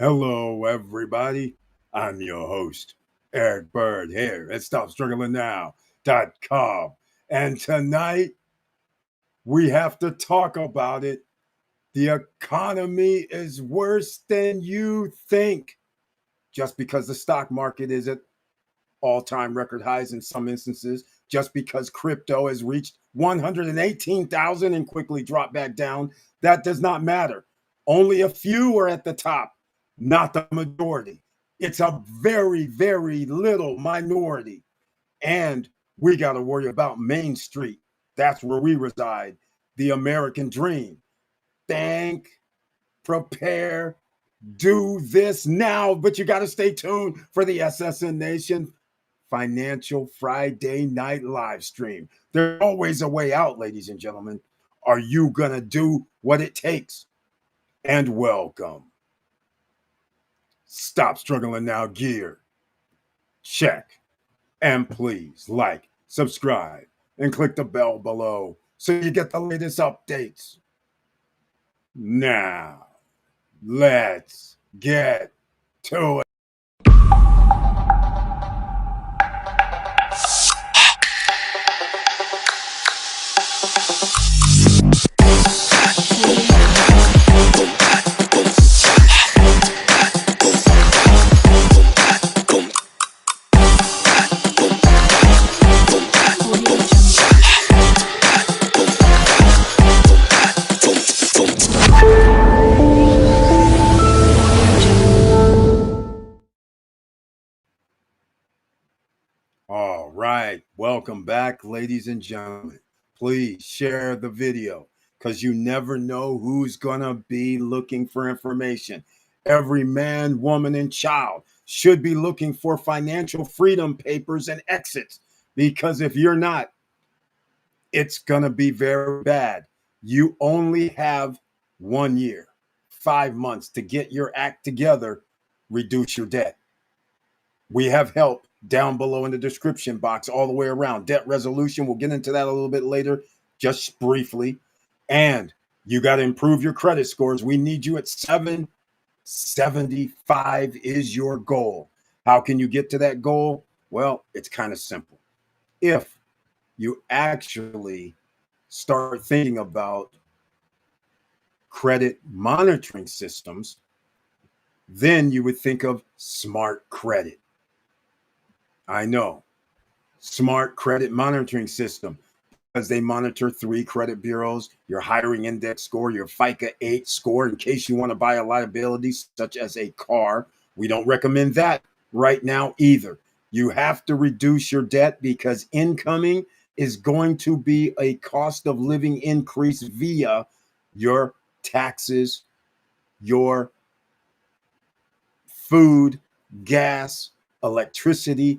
Hello, everybody. I'm your host, Eric Bird, here at StopStrugglingNow.com. And tonight, we have to talk about it. The economy is worse than you think. Just because the stock market is at all-time record highs in some instances, just because crypto has reached 118,000 and quickly dropped back down, that does not matter. Only a few are at the top, not the majority. It's a very, very little minority. And we got to worry about Main Street. That's where we reside, the American dream. Think, prepare, do this now, but you got to stay tuned for the SSN Nation Financial Friday night live stream. There's always a way out, ladies and gentlemen. Are you going to do what it takes? And welcome. Stop struggling now, gear. Check. And please like, subscribe, and click the bell below so you get the latest updates. Now, let's get to it. All right. Welcome back, ladies and gentlemen. Please share the video because you never know who's going to be looking for information. Every man, woman, and child should be looking for financial freedom papers and exits because if you're not, it's going to be very bad. You only have 1 year, 5 months to get your act together, reduce your debt. We have help down below in the description box all the way around. Debt resolution, we'll get into that a little bit later, just briefly. And you got to improve your credit scores. We need you at 775 is your goal. How can you get to that goal? Well, it's kind of simple. If you actually start thinking about credit monitoring systems, then you would think of smart credit. I know. Smart credit monitoring system because they monitor 3 credit bureaus, your hiring index score, your FICA 8 score in case you want to buy a liability such as a car. We don't recommend that right now either. You have to reduce your debt because incoming is going to be a cost of living increase via your taxes, your food, gas, electricity,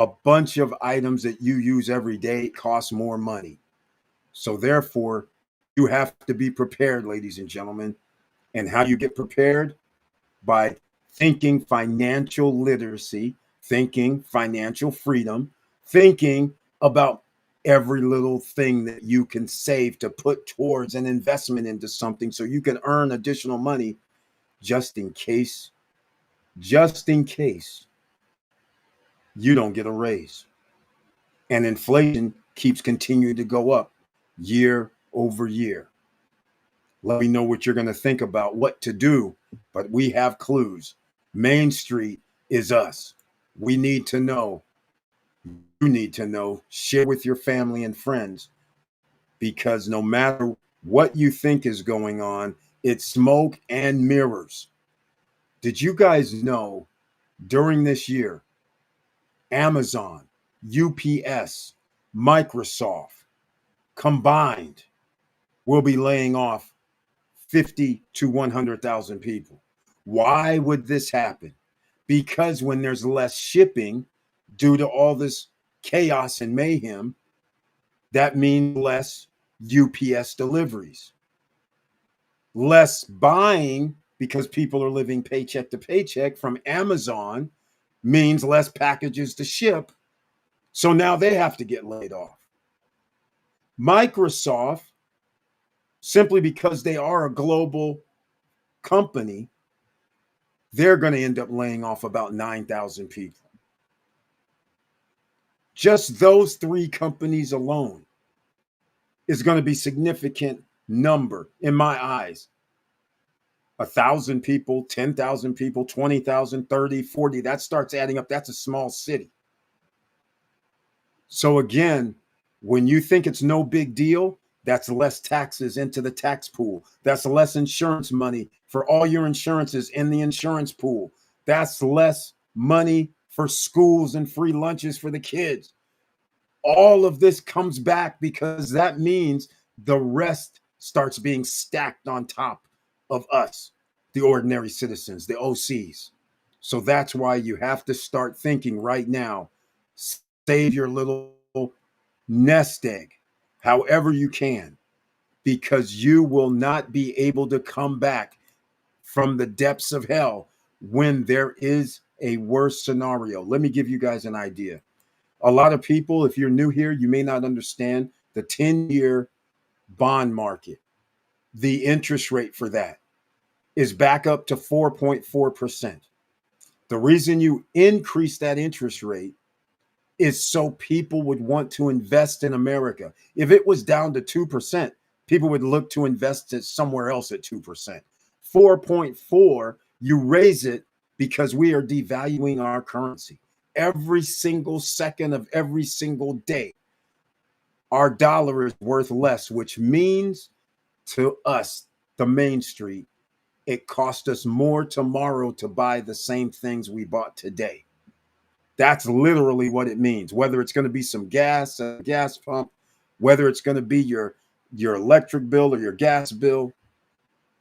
a bunch of items that you use every day cost more money. So therefore, you have to be prepared, ladies and gentlemen. And how you get prepared? By thinking financial literacy, thinking financial freedom, thinking about every little thing that you can save to put towards an investment into something so you can earn additional money just in case you don't get a raise. And inflation keeps continuing to go up year over year. Let me know what you're going to think about what to do, but we have clues. Main Street is us. We need to know. You need to know. Share with your family and friends because no matter what you think is going on, it's smoke and mirrors. Did you guys know during this year, Amazon, UPS, Microsoft combined will be laying off 50 to 100,000 people? Why would this happen? Because when there's less shipping due to all this chaos and mayhem, that means less UPS deliveries, less buying because people are living paycheck to paycheck from Amazon means less packages to ship. So now they have to get laid off. Microsoft, simply because they are a global company, they're going to end up laying off about 9,000 people. Just those three companies alone is going to be significant number in my eyes. 1,000 people, 10,000 people, 20,000, 30, 40, that starts adding up. That's a small city. So again, when you think it's no big deal, that's less taxes into the tax pool. That's less insurance money for all your insurances in the insurance pool. That's less money for schools and free lunches for the kids. All of this comes back because that means the rest starts being stacked on top of us, the ordinary citizens, the OCs. So that's why you have to start thinking right now, save your little nest egg, however you can, because you will not be able to come back from the depths of hell when there is a worse scenario. Let me give you guys an idea. A lot of people, if you're new here, you may not understand the 10-year bond market. The interest rate for that is back up to 4.4%. The reason you increase that interest rate is so people would want to invest in America. If it was down to 2%, people would look to invest it somewhere else at 2%. 4.4, you raise it because we are devaluing our currency. Every single second of every single day, our dollar is worth less, which means to us, the Main Street, it cost us more tomorrow to buy the same things we bought today. That's literally what it means. Whether it's going to be some gas, a gas pump, whether it's going to be your electric bill or your gas bill,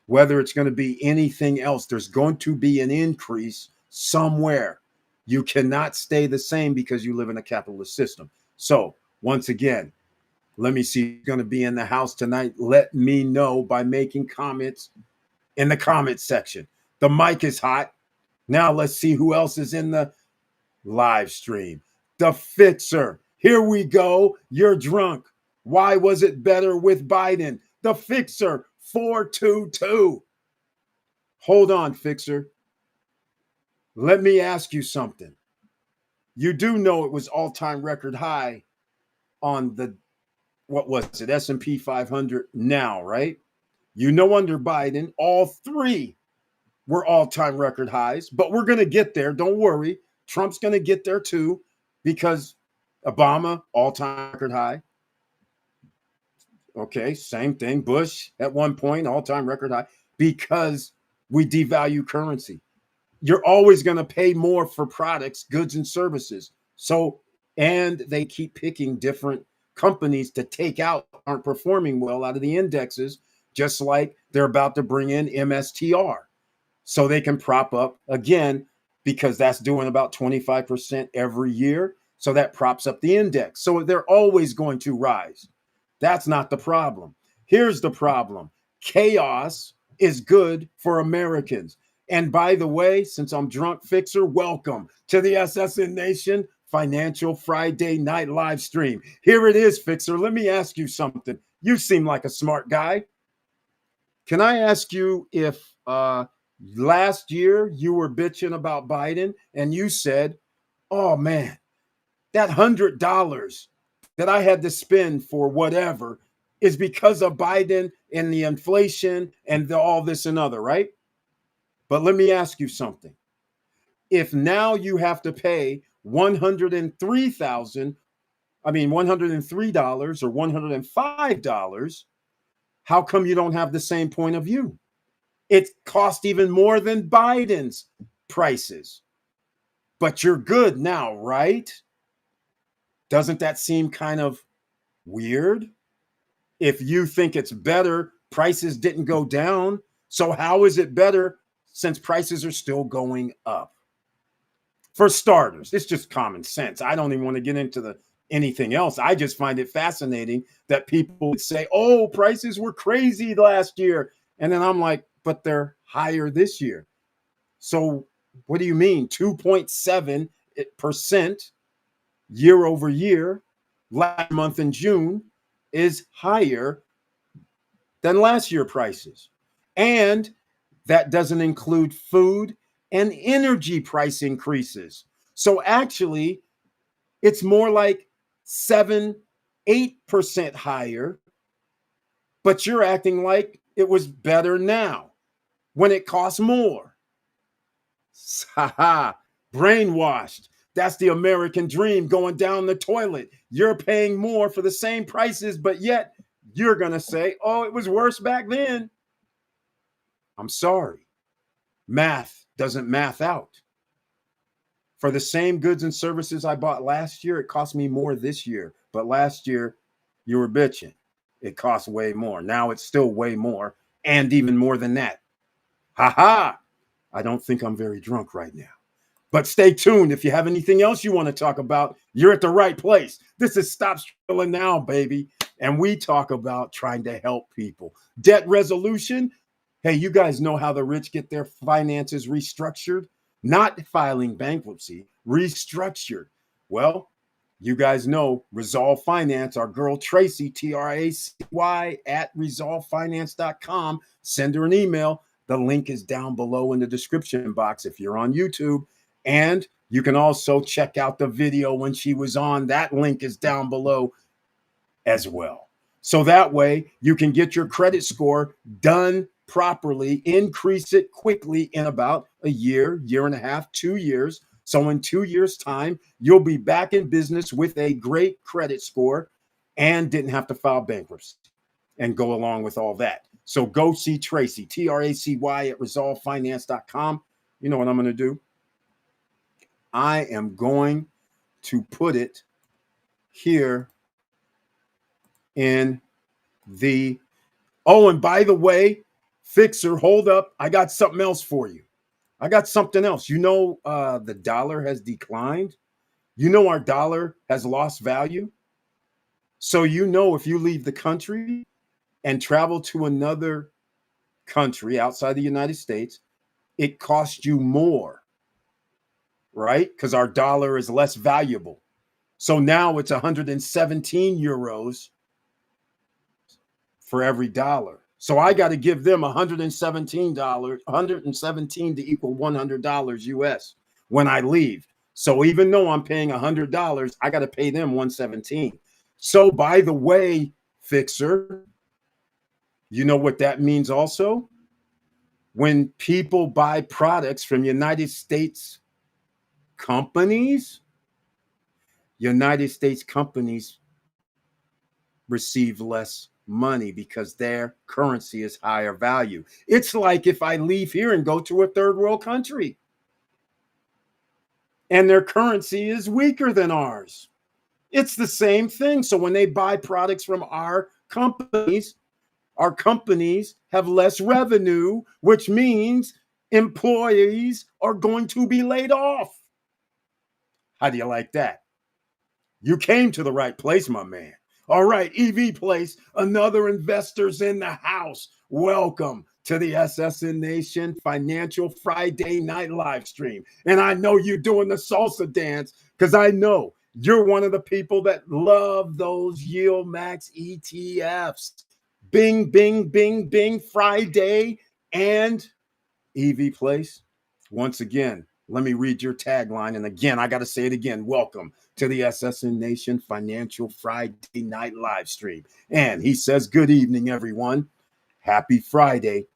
whether it's going to be anything else, there's going to be an increase somewhere. You cannot stay the same because you live in a capitalist system. So once again, let me see who's going to be in the house tonight. Let me know by making comments in the comment section. The mic is hot. Now let's see who else is in the live stream. The Fixer. Here we go. You're drunk. Why was it better with Biden? The Fixer 422. Hold on, Fixer. Let me ask you something. You do know it was all-time record high on the, what was it, S&P 500 now, right? You know, under Biden, all three were all-time record highs, but we're going to get there. Don't worry. Trump's going to get there too, because Obama, all-time record high. Okay, same thing. Bush, at one point, all-time record high, because we devalue currency. You're always going to pay more for products, goods, and services. So, and they keep picking different companies to take out, aren't performing well out of the indexes, just like they're about to bring in MSTR. So they can prop up again, because that's doing about 25% every year. So that props up the index. So they're always going to rise. That's not the problem. Here's the problem. Chaos is good for Americans. And by the way, since I'm drunk, Fixer, welcome to the SSN Nation Financial Friday Night live stream. Here it is, Fixer. Let me ask you something. You seem like a smart guy. Can I ask you if last year you were bitching about Biden and you said, oh man, that $100 that I had to spend for whatever is because of Biden and the inflation and all this and other, right? But let me ask you something. If now you have to pay $103 or $105, how come you don't have the same point of view? It cost even more than Biden's prices. But you're good now, right? Doesn't that seem kind of weird? If you think it's better, prices didn't go down. So how is it better since prices are still going up? For starters, it's just common sense. I don't even want to get into anything else. I just find it fascinating that people would say, oh, prices were crazy last year. And then I'm like, but they're higher this year. So what do you mean? 2.7% year over year, last month in June, is higher than last year prices. And That doesn't include food and energy price increases. So actually, it's more like 7, 8% higher, but you're acting like it was better now when it costs more. Ha, brainwashed. That's the American dream going down the toilet. You're paying more for the same prices, but yet you're going to say, oh, it was worse back then. I'm sorry. Math doesn't math out. For the same goods and services I bought last year, it cost me more this year. But last year, you were bitching. It cost way more. Now it's still way more, and even more than that. Ha ha! I don't think I'm very drunk right now. But stay tuned. If you have anything else you want to talk about, you're at the right place. This is Stop Struggling Now, baby. And we talk about trying to help people. Debt resolution. Hey, you guys know how the rich get their finances restructured? Not filing bankruptcy, restructured. Well, you guys know Resolve Finance, our girl Tracy, Tracy at resolvefinance.com. Send her an email. The link is down below in the description box if you're on YouTube. And you can also check out the video when she was on. That link is down below as well. So that way you can get your credit score done properly, increase it quickly in about a year, year and a half, 2 years. So in 2 years' time, you'll be back in business with a great credit score and didn't have to file bankruptcy and go along with all that. So go see Tracy, Tracy at resolvefinance.com. You know what I'm going to do? I am going to put it here in the, oh, and by the way, Fixer, hold up. I got something else for you. I got something else. You know, the dollar has declined. You know, our dollar has lost value. So, you know, if you leave the country and travel to another country outside the United States, it costs you more, right? Because our dollar is less valuable. So now it's 117 euros for every dollar. So I got to give them $117, 117 to equal $100 US when I leave. So even though I'm paying $100, I got to pay them 117. So by the way, Fixer, you know what that means also? When people buy products from United States companies, United States companies receive less money because their currency is higher value. It's like if I leave here and go to a third world country and their currency is weaker than ours. It's the same thing. So when they buy products from our companies have less revenue, which means employees are going to be laid off. How do you like that? You came to the right place, my man. All right, EV Place, another investor's in the house. Welcome to the SSN Nation Financial Friday Night Live Stream. And I know you're doing the salsa dance because I know you're one of the people that love those Yield Max ETFs. Bing, bing, bing, bing, Friday and EV Place. Once again, let me read your tagline. And again, I got to say it again. Welcome to the SSN Nation Financial Friday Night Live Stream. And he says, good evening, everyone. Happy Friday.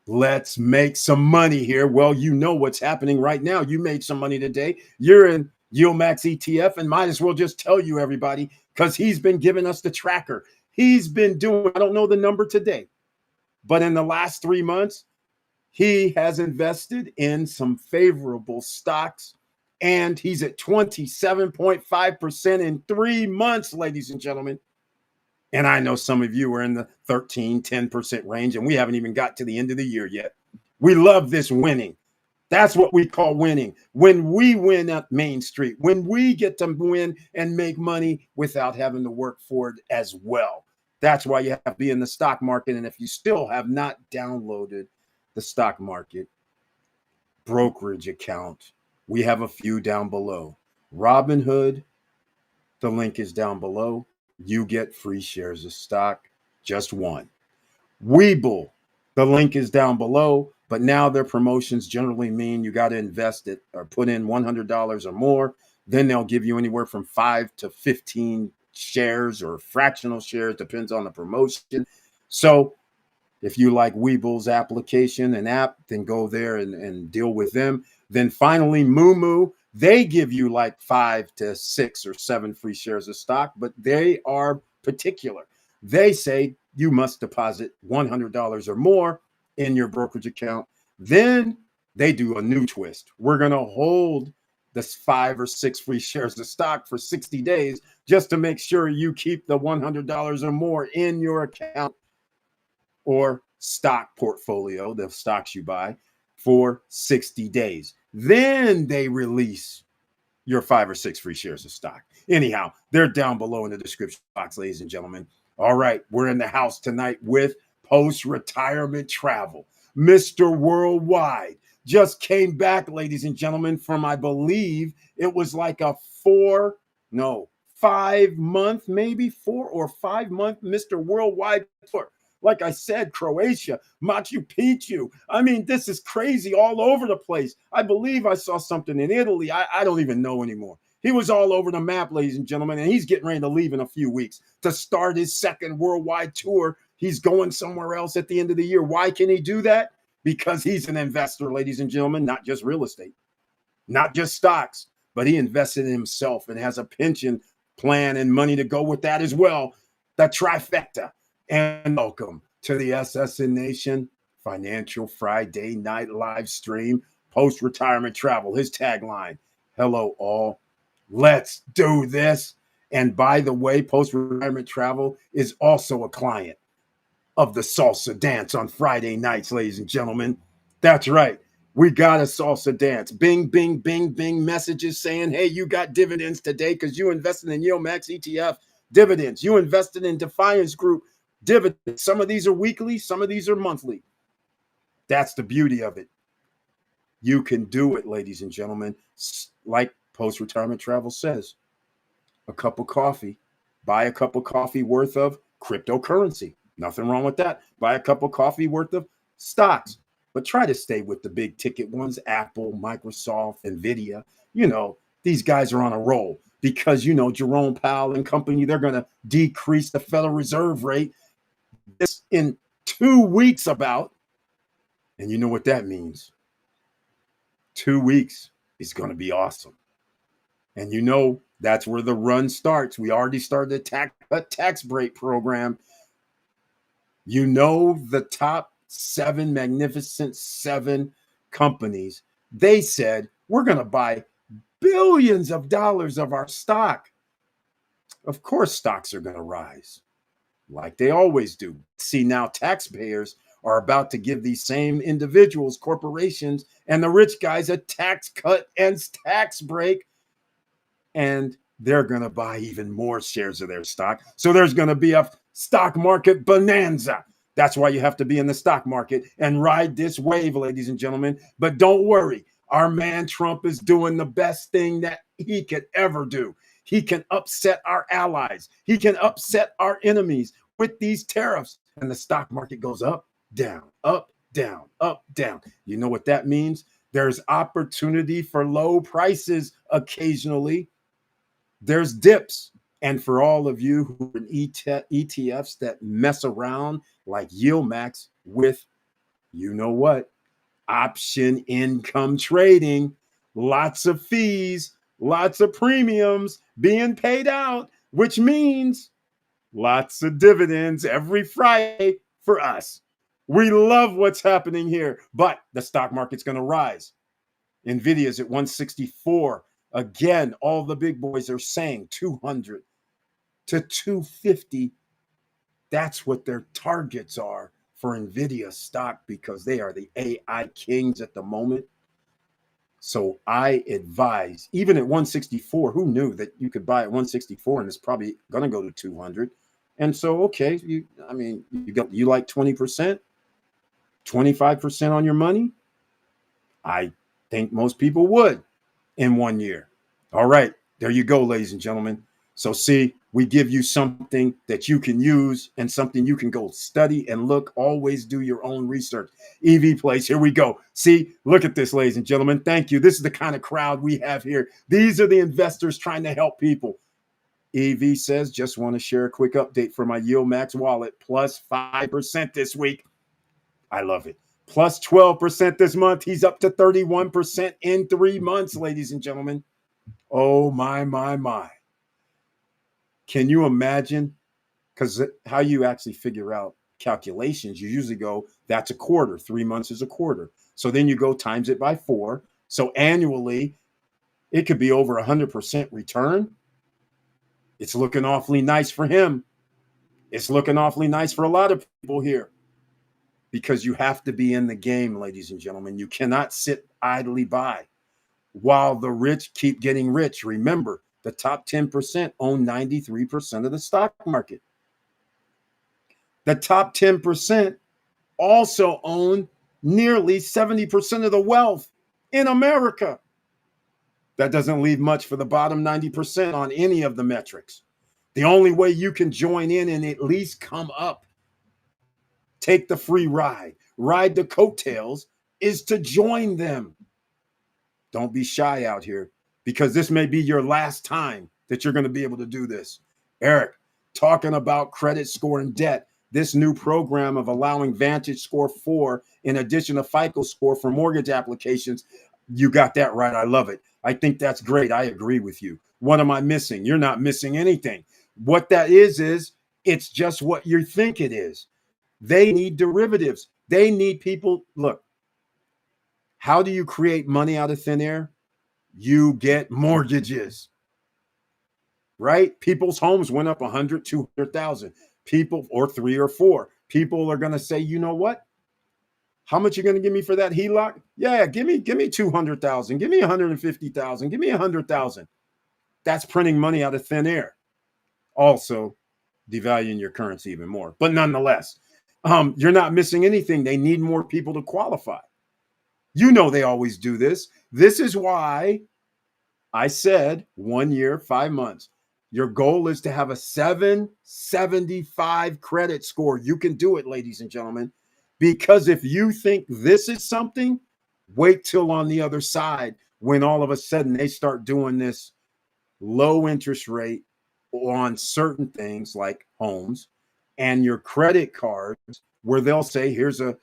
Let's make some money here. Well, you know what's happening right now. You made some money today. You're in Yield Max ETF and might as well just tell you, everybody, because he's been giving us the tracker. He's been doing, I don't know the number today, but in the last 3 months, he has invested in some favorable stocks, and he's at 27.5% in 3 months, ladies and gentlemen. And I know some of you are in the 13, 10% range, and we haven't even got to the end of the year yet. We love this winning. That's what we call winning. When we win at Main Street, when we get to win and make money without having to work for it as well. That's why you have to be in the stock market. And if you still have not downloaded the stock market brokerage account, we have a few down below. Robinhood, the link is down below. You get free shares of stock, just one. Webull, the link is down below. But now their promotions generally mean you got to invest it or put in $100 or more. Then they'll give you anywhere from 5 to 15 shares or fractional shares, depends on the promotion. So if you like Weeble's application and app, then go there and deal with them. Then finally, Moo, they give you like 5 to 6 or 7 free shares of stock, but they are particular. They say you must deposit $100 or more in your brokerage account. Then they do a new twist. We're going to hold this 5 or 6 free shares of stock for 60 days just to make sure you keep the $100 or more in your account or stock portfolio, the stocks you buy, for 60 days. Then they release your 5 or 6 free shares of stock. Anyhow, they're down below in the description box, ladies and gentlemen. All right, we're in the house tonight with post-retirement travel. Mr. Worldwide just came back, ladies and gentlemen, from I believe it was like a 5 month, maybe 4 or 5 month Mr. Worldwide tour. Like I said, Croatia, Machu Picchu. I mean, this is crazy all over the place. I believe I saw something in Italy. I don't even know anymore. He was all over the map, ladies and gentlemen, and he's getting ready to leave in a few weeks to start his second worldwide tour. He's going somewhere else at the end of the year. Why can he do that? Because he's an investor, ladies and gentlemen, not just real estate, not just stocks, but he invested in himself and has a pension plan and money to go with that as well. The trifecta. And welcome to the SSN Nation Financial Friday Night Live Stream, Post-Retirement Travel. His tagline, hello all, let's do this. And by the way, Post-Retirement Travel is also a client of the salsa dance on Friday nights, ladies and gentlemen. That's right. We got a salsa dance. Bing, bing, bing, bing messages saying, hey, you got dividends today because you invested in YieldMax ETF dividends. You invested in Defiance Group dividends. Some of these are weekly, some of these are monthly. That's the beauty of it. You can do it, ladies and gentlemen. Like Post-Retirement Travel says, a cup of coffee, buy a cup of coffee worth of cryptocurrency. Nothing wrong with that. Buy a cup of coffee worth of stocks, but try to stay with the big ticket ones, Apple, Microsoft, Nvidia. You know, these guys are on a roll because, you know, Jerome Powell and company, they're going to decrease the Federal Reserve rate this in 2 weeks about. And you know what that means. 2 weeks is going to be awesome. And you know, that's where the run starts. We already started a tax break program. You know, the top 7 magnificent 7 companies, they said, we're going to buy billions of dollars of our stock. Of course, stocks are going to rise like they always do. See, now taxpayers are about to give these same individuals, corporations, and the rich guys a tax cut and tax break. And they're going to buy even more shares of their stock. So there's going to be a stock market bonanza. That's why you have to be in the stock market and ride this wave, ladies and gentlemen. But don't worry. Our man Trump is doing the best thing that he could ever do. He can upset our allies. He can upset our enemies with these tariffs. And the stock market goes up, down, up, down, up, down. You know what that means? There's opportunity for low prices occasionally. There's dips. And for all of you who are in ETFs that mess around like YieldMax with, you know what, option income trading, lots of fees, lots of premiums being paid out, which means lots of dividends every Friday for us. We love what's happening here, but the stock market's going to rise. Nvidia's at 164. Again, all the big boys are saying 200 to 250. That's what their targets are for Nvidia stock because they are the AI kings at the moment. So I advise, even at 164, who knew that you could buy at 164 and it's probably going to go to 200? And so, okay, you like 20%, 25% on your money? I think most people would in 1 year. All right, there you go, ladies and gentlemen. So see, We give you something that you can use and something you can go study and look. Always do your own research. EV Place, here we go. See, look at this, ladies and gentlemen. Thank you. This is the kind of crowd we have here. These are the investors trying to help people. EV says, just want to share a quick update for my Yield Max wallet, plus 5% this week. I love it. Plus 12% this month. He's up to 31% in 3 months, ladies and gentlemen. Oh, my. Can you imagine? Because how you actually figure out calculations, you usually go, that's a quarter. 3 months is a quarter. So then you go times it by 4. So annually, it could be over 100% return. It's looking awfully nice for him. It's looking awfully nice for a lot of people here, because you have to be in the game, ladies and gentlemen. You cannot sit idly by while the rich keep getting rich. Remember, the top 10% own 93% of the stock market. The top 10% also own nearly 70% of the wealth in America. That doesn't leave much for the bottom 90% on any of the metrics. The only way you can join in and at least come up, take the free ride the coattails, is to join them. Don't be shy out here, because this may be your last time that you're going to be able to do this. Eric, talking about credit score and debt, this new program of allowing Vantage Score 4 in addition to FICO score for mortgage applications, you got that right. I love it. I think that's great. I agree with you. What am I missing? You're not missing anything. What that is it's just what you think it is. They need derivatives. They need people. Look, how do you create money out of thin air? You get mortgages, right? People's homes went up 100, 200,000. People, or 3 or 4. People are going to say, you know what? How much are you going to give me for that HELOC? Yeah, give me 200,000. Give me 150,000. Give me 100,000. That's printing money out of thin air. Also, devaluing your currency even more. But nonetheless, you're not missing anything. They need more people to qualify. You know they always do this. This is why I said 1 year, 5 months. Your goal is to have a 775 credit score. You can do it, ladies and gentlemen, because if you think this is something, wait till on the other side when all of a sudden they start doing this low interest rate on certain things like homes, and your credit cards, where they'll say, here's a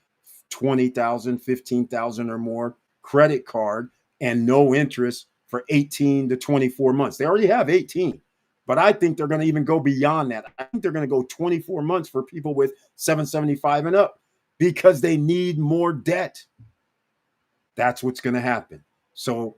20,000, 15,000 or more credit card and no interest for 18 to 24 months. They already have 18, but I think they're going to even go beyond that. I think they're going to go 24 months for people with 775 and up, because they need more debt. That's what's going to happen. So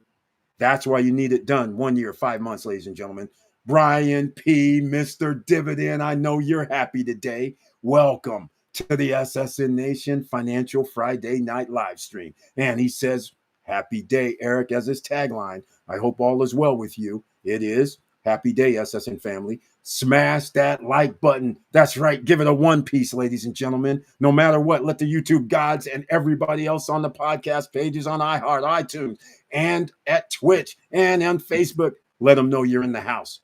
that's why you need it done 1 year, 5 months, ladies and gentlemen. Brian P., Mr. Dividend, I know you're happy today. Welcome to the SSN Nation Financial Friday Night Live Stream. And he says, happy day, Eric, as his tagline. I hope all is well with you. It is. Happy day, SSN family. Smash that like button. That's right. Give it a 1 piece, ladies and gentlemen. No matter what, let the YouTube gods and everybody else on the podcast pages on iHeart, iTunes, and at Twitch and on Facebook, let them know you're in the house.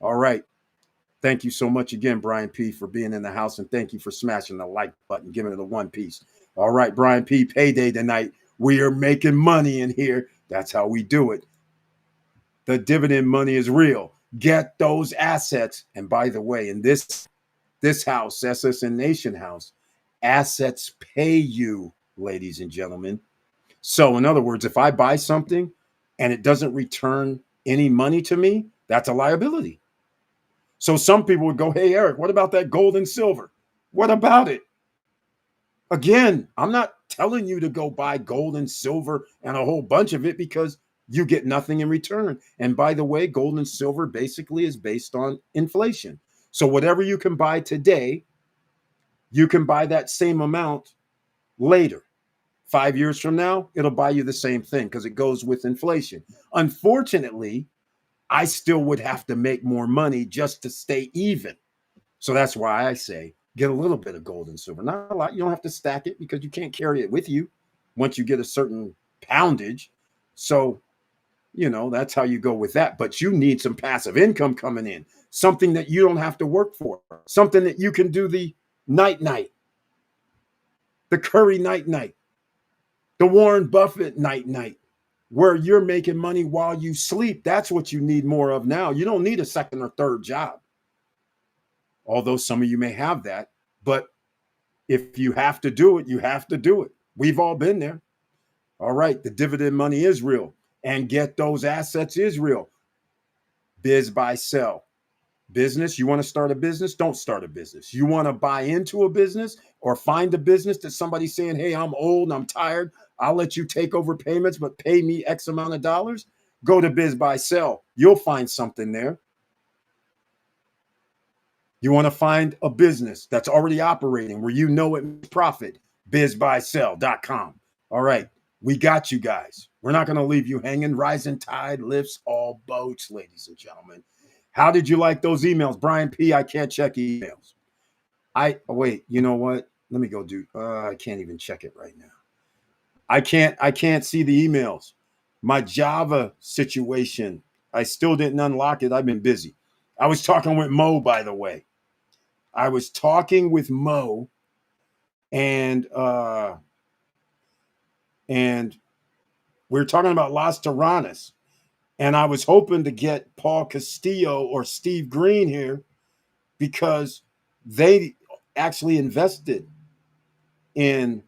All right. Thank you so much again, Brian P., for being in the house, and thank you for smashing the like button, giving it a 1 piece. All right, Brian P., payday tonight. We are making money in here. That's how we do it. The dividend money is real. Get those assets. And by the way, in this house, SSN Nation house, assets pay you, ladies and gentlemen. So in other words, if I buy something and it doesn't return any money to me, that's a liability. So some people would go, hey, Eric, what about that gold and silver? What about it? Again, I'm not telling you to go buy gold and silver and a whole bunch of it, because you get nothing in return. And by the way, gold and silver basically is based on inflation. So whatever you can buy today, you can buy that same amount later. 5 years from now, it'll buy you the same thing, because it goes with inflation. Unfortunately, I still would have to make more money just to stay even. So that's why I say get a little bit of gold and silver. Not a lot. You don't have to stack it, because you can't carry it with you once you get a certain poundage. So That's how you go with that. But you need some passive income coming in, something that you don't have to work for, something that you can do the night, the Curry night, the Warren Buffett night, where you're making money while you sleep. That's what you need more of now. You don't need a second or third job, although some of you may have that. But if you have to do it, you have to do it. We've all been there. All right, the dividend money is real, and get those assets is real. Biz, buy, sell. Business, you want to start a business? Don't start a business. You want to buy into a business or find a business that somebody's saying, hey, I'm old and I'm tired. I'll let you take over payments, but pay me X amount of dollars. Go to Biz, buy, sell. You'll find something there. You want to find a business that's already operating where you know it makes profit. BizBuySell.com. All right, we got you guys. We're not going to leave you hanging. Rising tide lifts all boats, ladies and gentlemen. How did you like those emails? Brian P., I can't check emails. Wait, you know what? Let me go do, I can't even check it right now. I can't see the emails. My Java situation, I still didn't unlock it. I've been busy. I was talking with Mo, by the way. I was talking with Mo, and we were talking about Las Terranas, and I was hoping to get Paul Castillo or Steve Green here because they actually invested in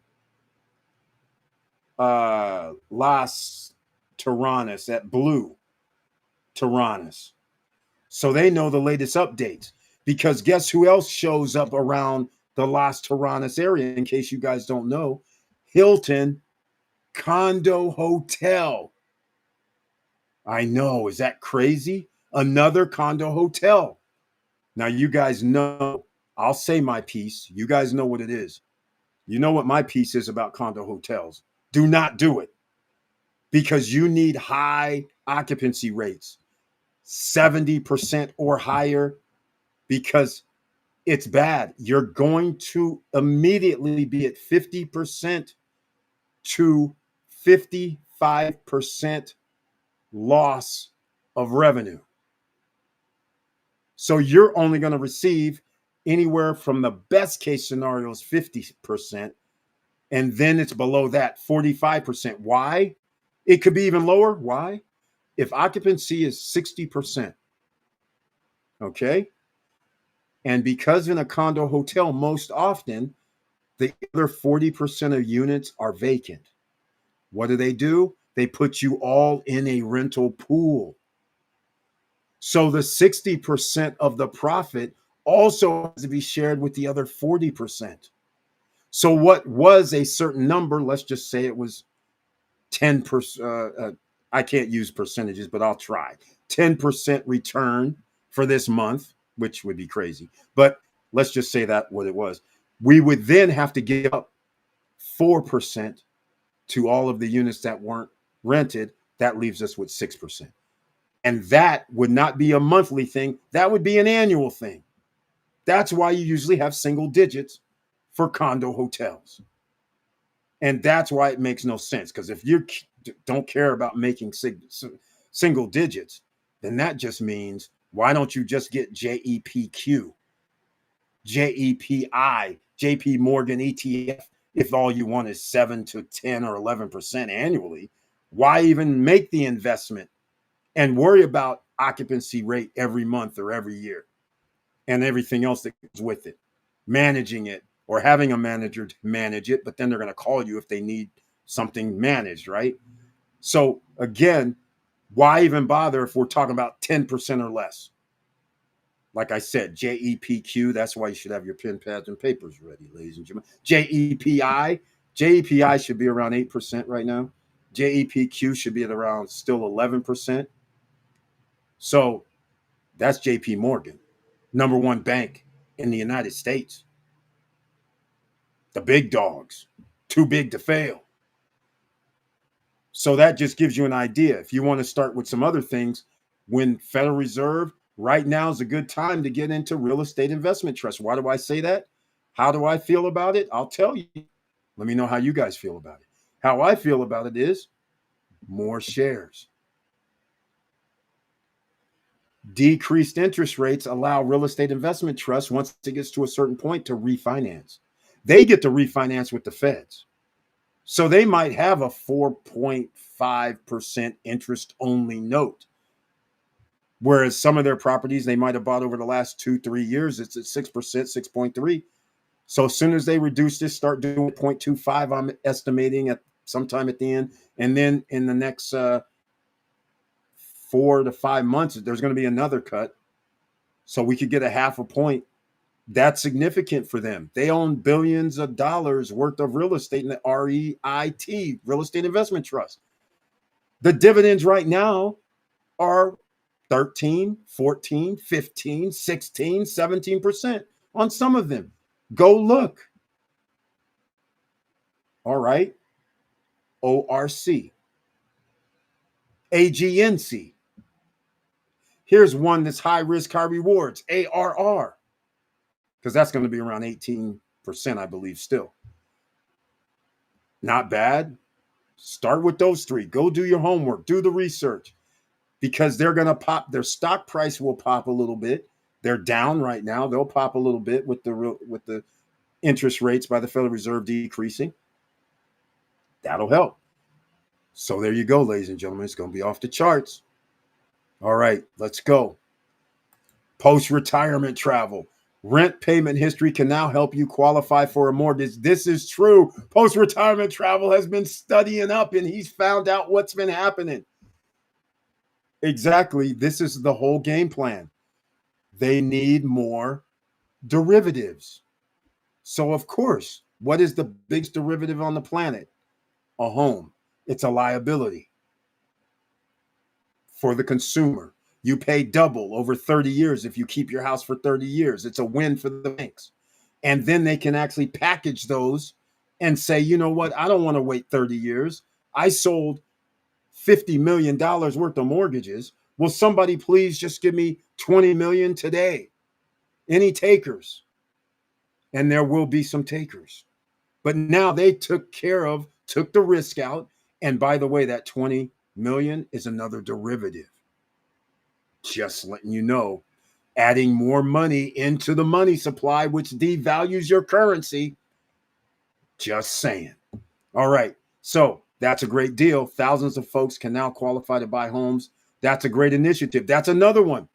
Las Terranas, at Blue Terranas. So they know the latest updates. Because guess who else shows up around the Las Terranas area, in case you guys don't know? Hilton Condo Hotel. I know. Is that crazy? Another condo hotel. Now, you guys know, I'll say my piece. You guys know what it is. You know what my piece is about condo hotels. Do not do it because you need high occupancy rates, 70% or higher, because it's bad. You're going to immediately be at 50% to 55% loss of revenue. So you're only going to receive anywhere from the best case scenarios 50%, and then it's below that 45%. Why? It could be even lower. Why? If occupancy is 60%, okay? And because in a condo hotel, most often the other 40% of units are vacant. What do? They put you all in a rental pool. So the 60% of the profit also has to be shared with the other 40%. So what was a certain number, let's just say it was 10%, I can't use percentages, but I'll try. 10% return for this month, which would be crazy. But let's just say that what it was. We would then have to give up 4% to all of the units that weren't rented. That leaves us with 6%. And that would not be a monthly thing. That would be an annual thing. That's why you usually have single digits for condo hotels. And that's why it makes no sense. Because if you don't care about making single digits, then that just means, why don't you just get JEPQ, JEPI, JP Morgan ETF, if all you want is 7 to 10 or 11% annually? Why even make the investment and worry about occupancy rate every month or every year and everything else that goes with it, managing it, or having a manager to manage it, but then they're going to call you if they need something managed, right? So again, why even bother if we're talking about 10% or less? Like I said, JEPQ, that's why you should have your pen, pads, and papers ready, ladies and gentlemen. JEPI should be around 8% right now. JEPQ should be at around still 11%. So that's JP Morgan, number one bank in the United States. The big dogs, too big to fail. So that just gives you an idea. If you want to start with some other things, when Federal Reserve, right now is a good time to get into real estate investment trust. Why do I say that? How do I feel about it? I'll tell you. Let me know how you guys feel about it. How I feel about it is more shares. Decreased interest rates allow real estate investment trusts, once it gets to a certain point, to refinance. They get to refinance with the feds. So they might have a 4.5% interest only note. Whereas some of their properties they might have bought over the last 2-3 years, it's at 6%, 6.3. So as soon as they reduce this, start doing 0.25, I'm estimating at sometime at the end. And then in the next 4 to 5 months, there's going to be another cut. So we could get a half a point. That's significant for them. They own billions of dollars worth of real estate in the REIT, Real Estate Investment Trust. The dividends right now are 13, 14, 15, 16, 17% on some of them. Go look. All right. ORC, AGNC. Here's one that's high risk, high rewards, ARR, because that's going to be around 18%, I believe, still. Not bad. Start with those three. Go do your homework, do the research, because they're going to pop. Their stock price will pop a little bit. They're down right now. They'll pop a little bit with the interest rates by the Federal Reserve decreasing. That'll help. So there you go, ladies and gentlemen. It's going to be off the charts. All right, let's go. Post-retirement travel. Rent payment history can now help you qualify for a mortgage. This is true. Post-retirement travel has been studying up, and he's found out what's been happening. Exactly. This is the whole game plan. They need more derivatives. So, of course, what is the biggest derivative on the planet? A home. It's a liability for the consumer. You pay double over 30 years if you keep your house for 30 years. It's a win for the banks. And then they can actually package those and say, you know what? I don't want to wait 30 years. I sold $50 million worth of mortgages. Will somebody please just give me 20 million today? Any takers? And there will be some takers. But now they took the risk out. And by the way, that 20 million is another derivative. Just letting you know, adding more money into the money supply, which devalues your currency. Just saying. All right. So that's a great deal. Thousands of folks can now qualify to buy homes. That's a great initiative. That's another one.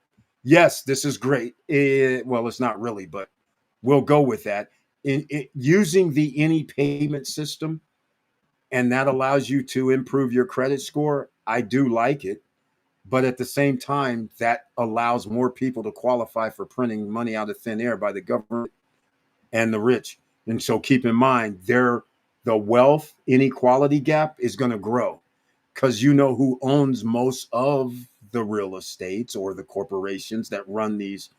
Yes, this is great. Well, it's not really, but we'll go with that. Using the any payment system, and that allows you to improve your credit score. I do like it. But at the same time, that allows more people to qualify for printing money out of thin air by the government and the rich. And so keep in mind, the wealth inequality gap is going to grow, because you know who owns most of the real estates, or the corporations that run these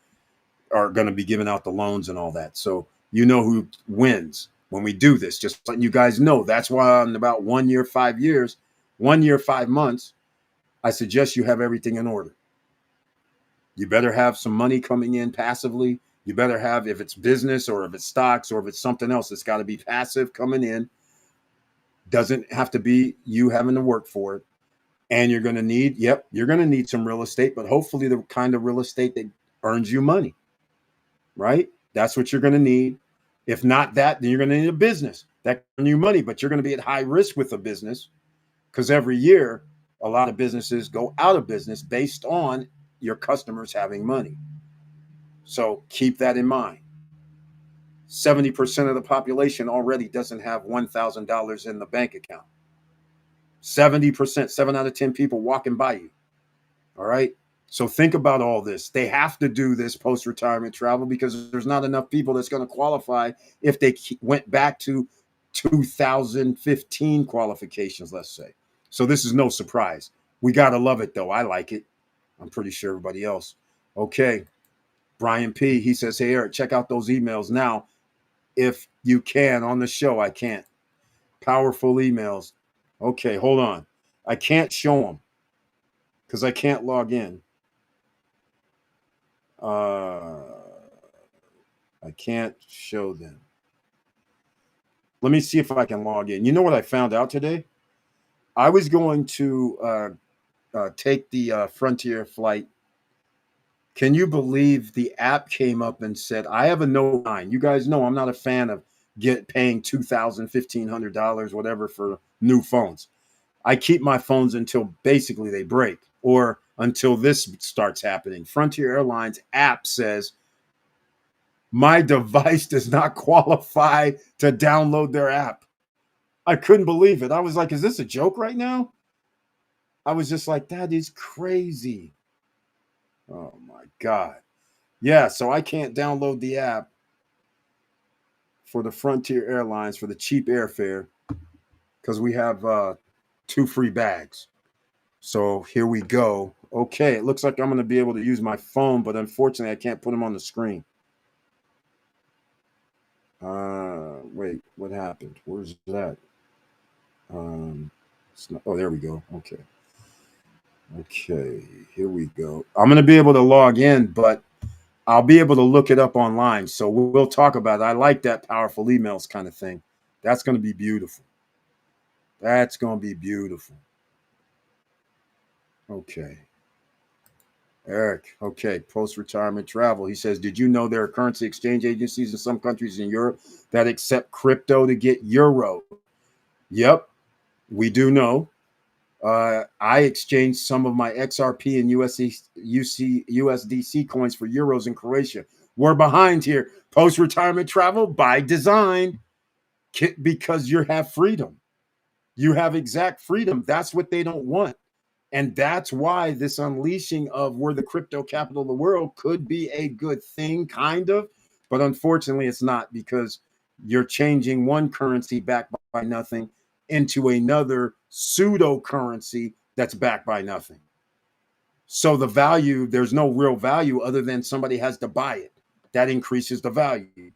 are going to be giving out the loans and all that. So you know who wins when we do this. Just letting you guys know. That's why in about 1 year, 5 years, 1 year, 5 months, I suggest you have everything in order. You better have some money coming in passively. You better have, if it's business or if it's stocks or if it's something else, it's got to be passive coming in. Doesn't have to be you having to work for it. And you're going to need some real estate, but hopefully the kind of real estate that earns you money, right? That's what you're going to need. If not that, then you're going to need a business that earns you money, but you're going to be at high risk with a business, because every year, a lot of businesses go out of business based on your customers having money. So keep that in mind. 70% of the population already doesn't have $1,000 in the bank account. 70%, 7 out of 10 people walking by you. All right. So think about all this. They have to do this post-retirement travel because there's not enough people that's going to qualify if they went back to 2015 qualifications, let's say. So this is no surprise. We got to love it, though. I like it. I'm pretty sure everybody else. Okay. Brian P., he says, hey, Eric, check out those emails now. If you can on the show, I can't. Powerful emails. Okay, hold on. I can't show them because I can't log in. I can't show them. Let me see if I can log in. You know what I found out today? I was going to take the Frontier flight Can you believe the app came up and said, I have a Note 9. You guys know I'm not a fan of paying $2,000, $1,500, whatever for new phones. I keep my phones until basically they break or until this starts happening. Frontier Airlines app says my device does not qualify to download their app. I couldn't believe it. I was like, is this a joke right now? I was just like, that is crazy. Oh my God. Yeah, so I can't download the app for the Frontier Airlines for the cheap airfare because we have 2 free bags. So here we go. Okay, it looks like I'm going to be able to use my phone, but unfortunately, I can't put them on the screen. Wait, what happened? Where's that? Oh, there we go. Okay, here we go. I'm going to be able to log in, but I'll be able to look it up online. So we'll talk about it. I like that powerful emails kind of thing. That's going to be beautiful. That's going to be beautiful. Okay. Eric, okay, post retirement travel. He says, did you know there are currency exchange agencies in some countries in Europe that accept crypto to get euro? Yep, we do know. I exchanged some of my XRP and USDC coins for euros in Croatia. We're behind here. Post retirement travel by design because you have freedom. You have exact freedom. That's what they don't want. And that's why this unleashing of we're the crypto capital of the world could be a good thing, kind of. But unfortunately, it's not because you're changing one currency backed by nothing into another pseudo currency that's backed by nothing. So the value, there's no real value other than somebody has to buy it. That increases the value.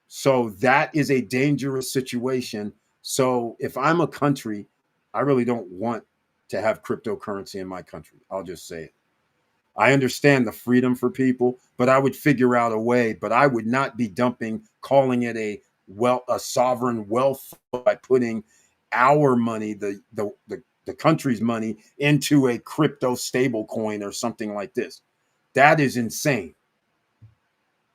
So that is a dangerous situation. So if I'm a country, I really don't want to have cryptocurrency in my country. I'll just say it. I understand the freedom for people, but I would figure out a way. But I would not be calling it a sovereign wealth by putting our money, the country's money, into a crypto stable coin or something like this. That is insane.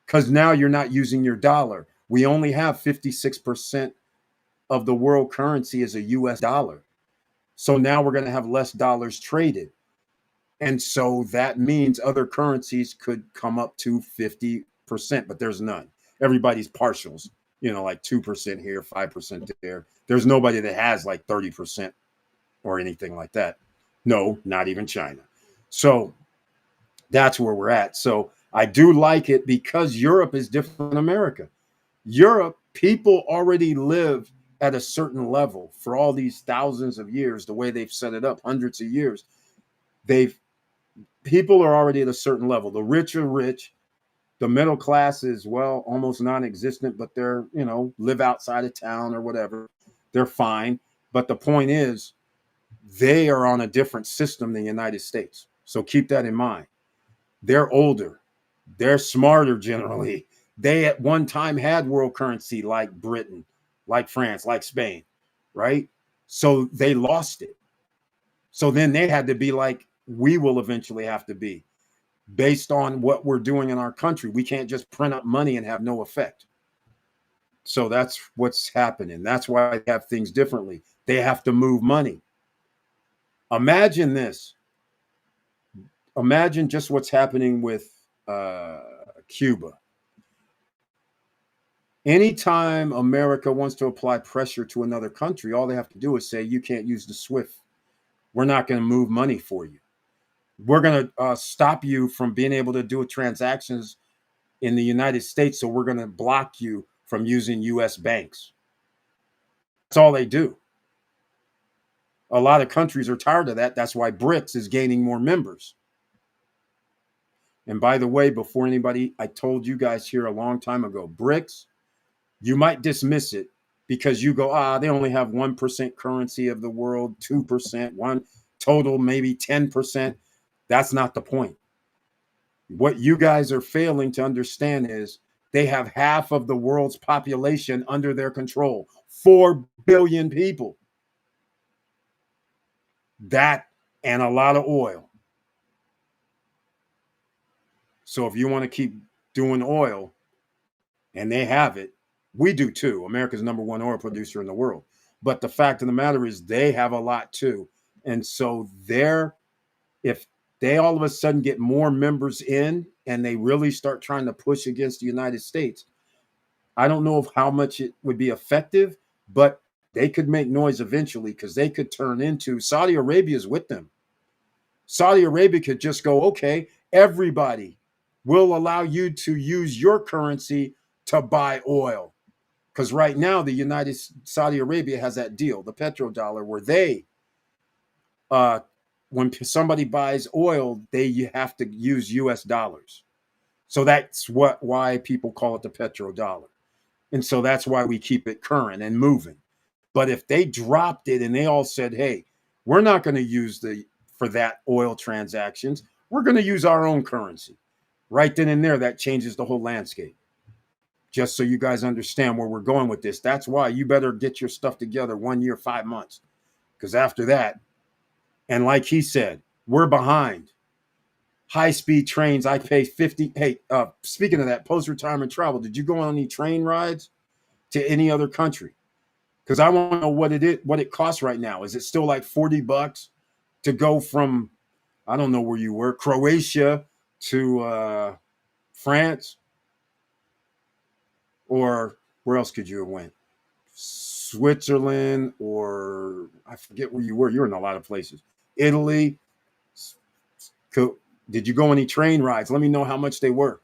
Because now you're not using your dollar. We only have 56% of the world currency is a US dollar. So now we're going to have less dollars traded. And so that means other currencies could come up to 50%, but there's none. Everybody's partials, like 2% here, 5% there. There's nobody that has like 30% or anything like that. No, not even China. So that's where we're at. So I do like it because Europe is different than America. Europe, people already live at a certain level for all these thousands of years, the way they've set it up, hundreds of years. People are already at a certain level. The rich are rich. The middle class is, well, almost non-existent, but they're, live outside of town or whatever. They're fine. But the point is, they are on a different system than the United States. So keep that in mind. They're older. They're smarter generally. They at one time had world currency like Britain, like France, like Spain, right? So they lost it. So then they had to be like we will eventually have to be based on what we're doing in our country. We can't just print up money and have no effect. So that's what's happening. That's why they have things differently. They have to move money. Imagine this. Imagine just what's happening with Cuba. Anytime America wants to apply pressure to another country, all they have to do is say, you can't use the SWIFT. We're not going to move money for you. We're going to stop you from being able to do transactions in the United States. So we're going to block you from using US banks. That's all they do. A lot of countries are tired of that. That's why BRICS is gaining more members. And by the way, before anybody, I told you guys here a long time ago, BRICS, you might dismiss it because you go, they only have 1% currency of the world, 2%, one total, maybe 10%. That's not the point. What you guys are failing to understand is they have half of the world's population under their control, 4 billion people. That and a lot of oil. So if you want to keep doing oil, and they have it, we do too. America's number one oil producer in the world. But the fact of the matter is they have a lot too. And so if they all of a sudden get more members in and they really start trying to push against the United States, I don't know of how much it would be effective, but they could make noise eventually because they could turn into Saudi Arabia's with them. Saudi Arabia could just go, okay, everybody will allow you to use your currency to buy oil. Because right now, Saudi Arabia has that deal, the petrodollar, where uh, when somebody buys oil, they have to use US dollars. So that's why people call it the petrodollar. And so that's why we keep it current and moving. But if they dropped it and they all said, hey, we're not going to use for that oil transactions, we're going to use our own currency. Right then and there, that changes the whole landscape. Just so you guys understand where we're going with this. That's why you better get your stuff together 1 year, 5 months. Because after that, and like he said, we're behind. High-speed trains, I pay 50. Hey, speaking of that, post-retirement travel, did you go on any train rides to any other country? Because I want to know what it costs right now. Is it still like $40 to go from, I don't know where you were, Croatia to France? Or where else could you have went? Switzerland, or I forget where you were. You're in a lot of places. Italy. Did you go any train rides? Let me know how much they were.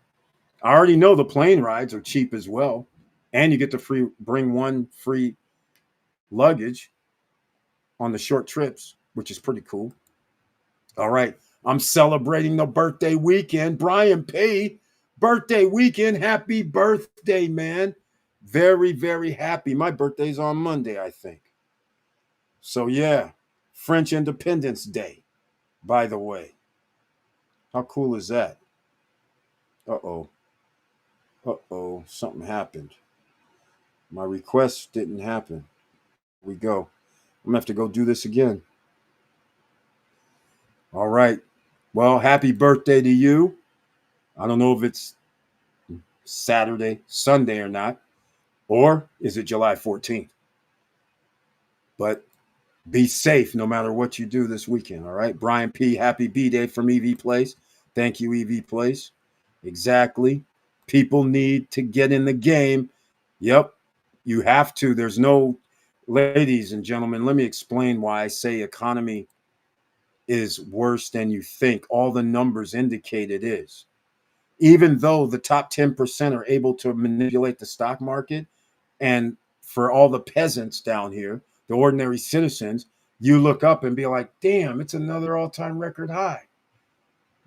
I already know the plane rides are cheap as well. And you get to bring one free luggage on the short trips, which is pretty cool. All right. I'm celebrating the birthday weekend. Brian P., birthday weekend. Happy birthday, man. Very, very happy. My birthday's on Monday, I think. So, yeah, French Independence Day, by the way. How cool is that? Uh-oh. Uh-oh. Something happened. My request didn't happen. Here we go. I'm going to have to go do this again. All right. Well, happy birthday to you. I don't know if it's Saturday, Sunday or not, or is it July 14th? But be safe no matter what you do this weekend, all right? Brian P., happy B-Day from EV Place. Thank you, EV Place. Exactly. People need to get in the game. Yep, you have to. There's no, ladies and gentlemen, let me explain why I say economy is worse than you think. All the numbers indicate it is. Even though the top 10% are able to manipulate the stock market, and for all the peasants down here, the ordinary citizens, you look up and be like, damn, it's another all-time record high.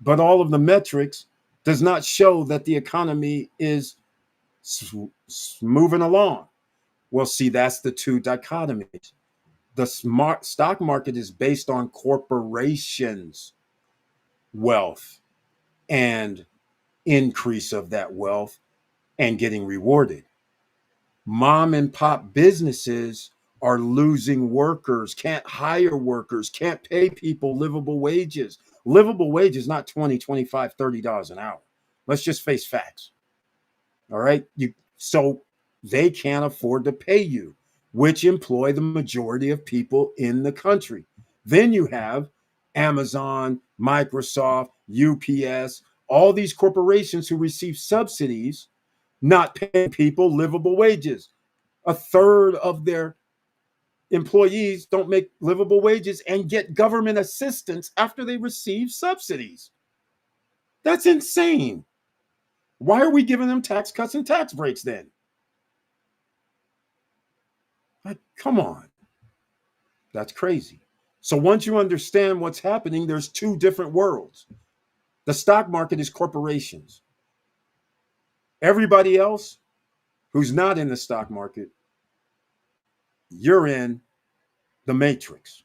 But all of the metrics does not show that the economy is moving along. Well, see, that's the two dichotomies. The stock market is based on corporations' wealth and increase of that wealth and getting rewarded. Mom and pop businesses are losing workers, can't hire workers, can't pay people livable wages. Livable wages, not $20, $25, $30 an hour. Let's just face facts. All right. So they can't afford to pay you, which employ the majority of people in the country. Then you have Amazon, Microsoft, UPS, all these corporations who receive subsidies, not paying people livable wages. A third of their employees don't make livable wages and get government assistance after they receive subsidies. That's insane. Why are we giving them tax cuts and tax breaks then? Like, come on. That's crazy. So once you understand what's happening, there's two different worlds. The stock market is corporations. Everybody else who's not in the stock market, you're in the matrix.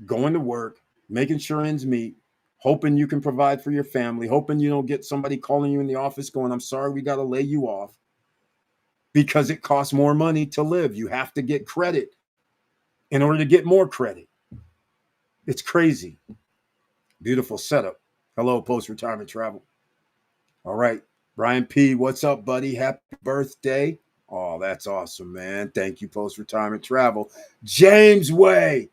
Going to work, making sure ends meet, hoping you can provide for your family, hoping you don't get somebody calling you in the office going, I'm sorry, we got to lay you off, because it costs more money to live. You have to get credit in order to get more credit. It's crazy. Beautiful setup. Hello, post-retirement travel. All right. Brian P., what's up, buddy? Happy birthday. Oh, that's awesome, man. Thank you, Post Retirement Travel. James Way,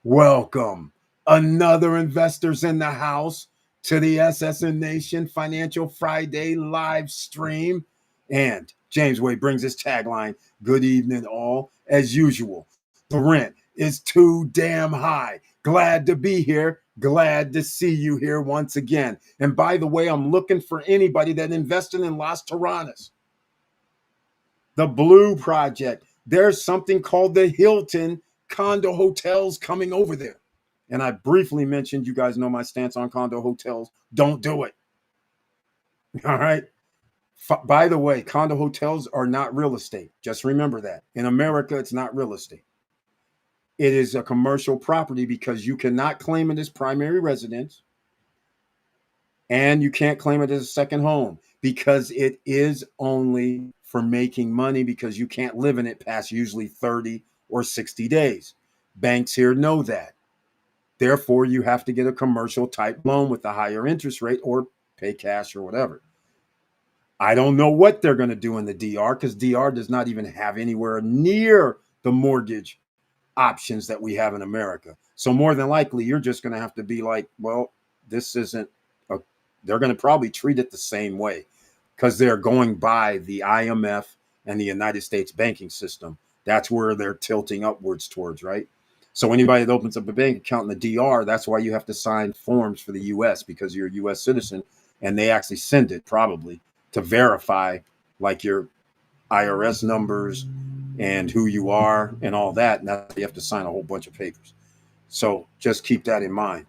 welcome. Another investors in the house to the SSN Nation Financial Friday live stream. And James Way brings his tagline, good evening, all. As usual, the rent is too damn high. Glad to be here. Glad to see you here once again. And by the way, I'm looking for anybody that invested in Las Terranas, the Blue Project. There's something called the Hilton condo hotels coming over there. And I briefly mentioned, you guys know my stance on condo hotels. Don't do it. All right. By the way, condo hotels are not real estate. Just remember that. In America, it's not real estate. It is a commercial property because you cannot claim it as primary residence and you can't claim it as a second home because it is only for making money because you can't live in it past usually 30 or 60 days. Banks here know that. Therefore, you have to get a commercial type loan with a higher interest rate or pay cash or whatever. I don't know what they're going to do in the DR because DR does not even have anywhere near the mortgage options that we have in America. So more than likely, you're just going to have to be like, well, this isn't a, they're going to probably treat it the same way because they're going by the IMF and the United States banking system. That's where they're tilting upwards towards, right? So anybody that opens up a bank account in the DR, that's why you have to sign forms for the US because you're a US citizen and they actually send it probably to verify like your IRS numbers and who you are and all that. And that you have to sign a whole bunch of papers. So just keep that in mind.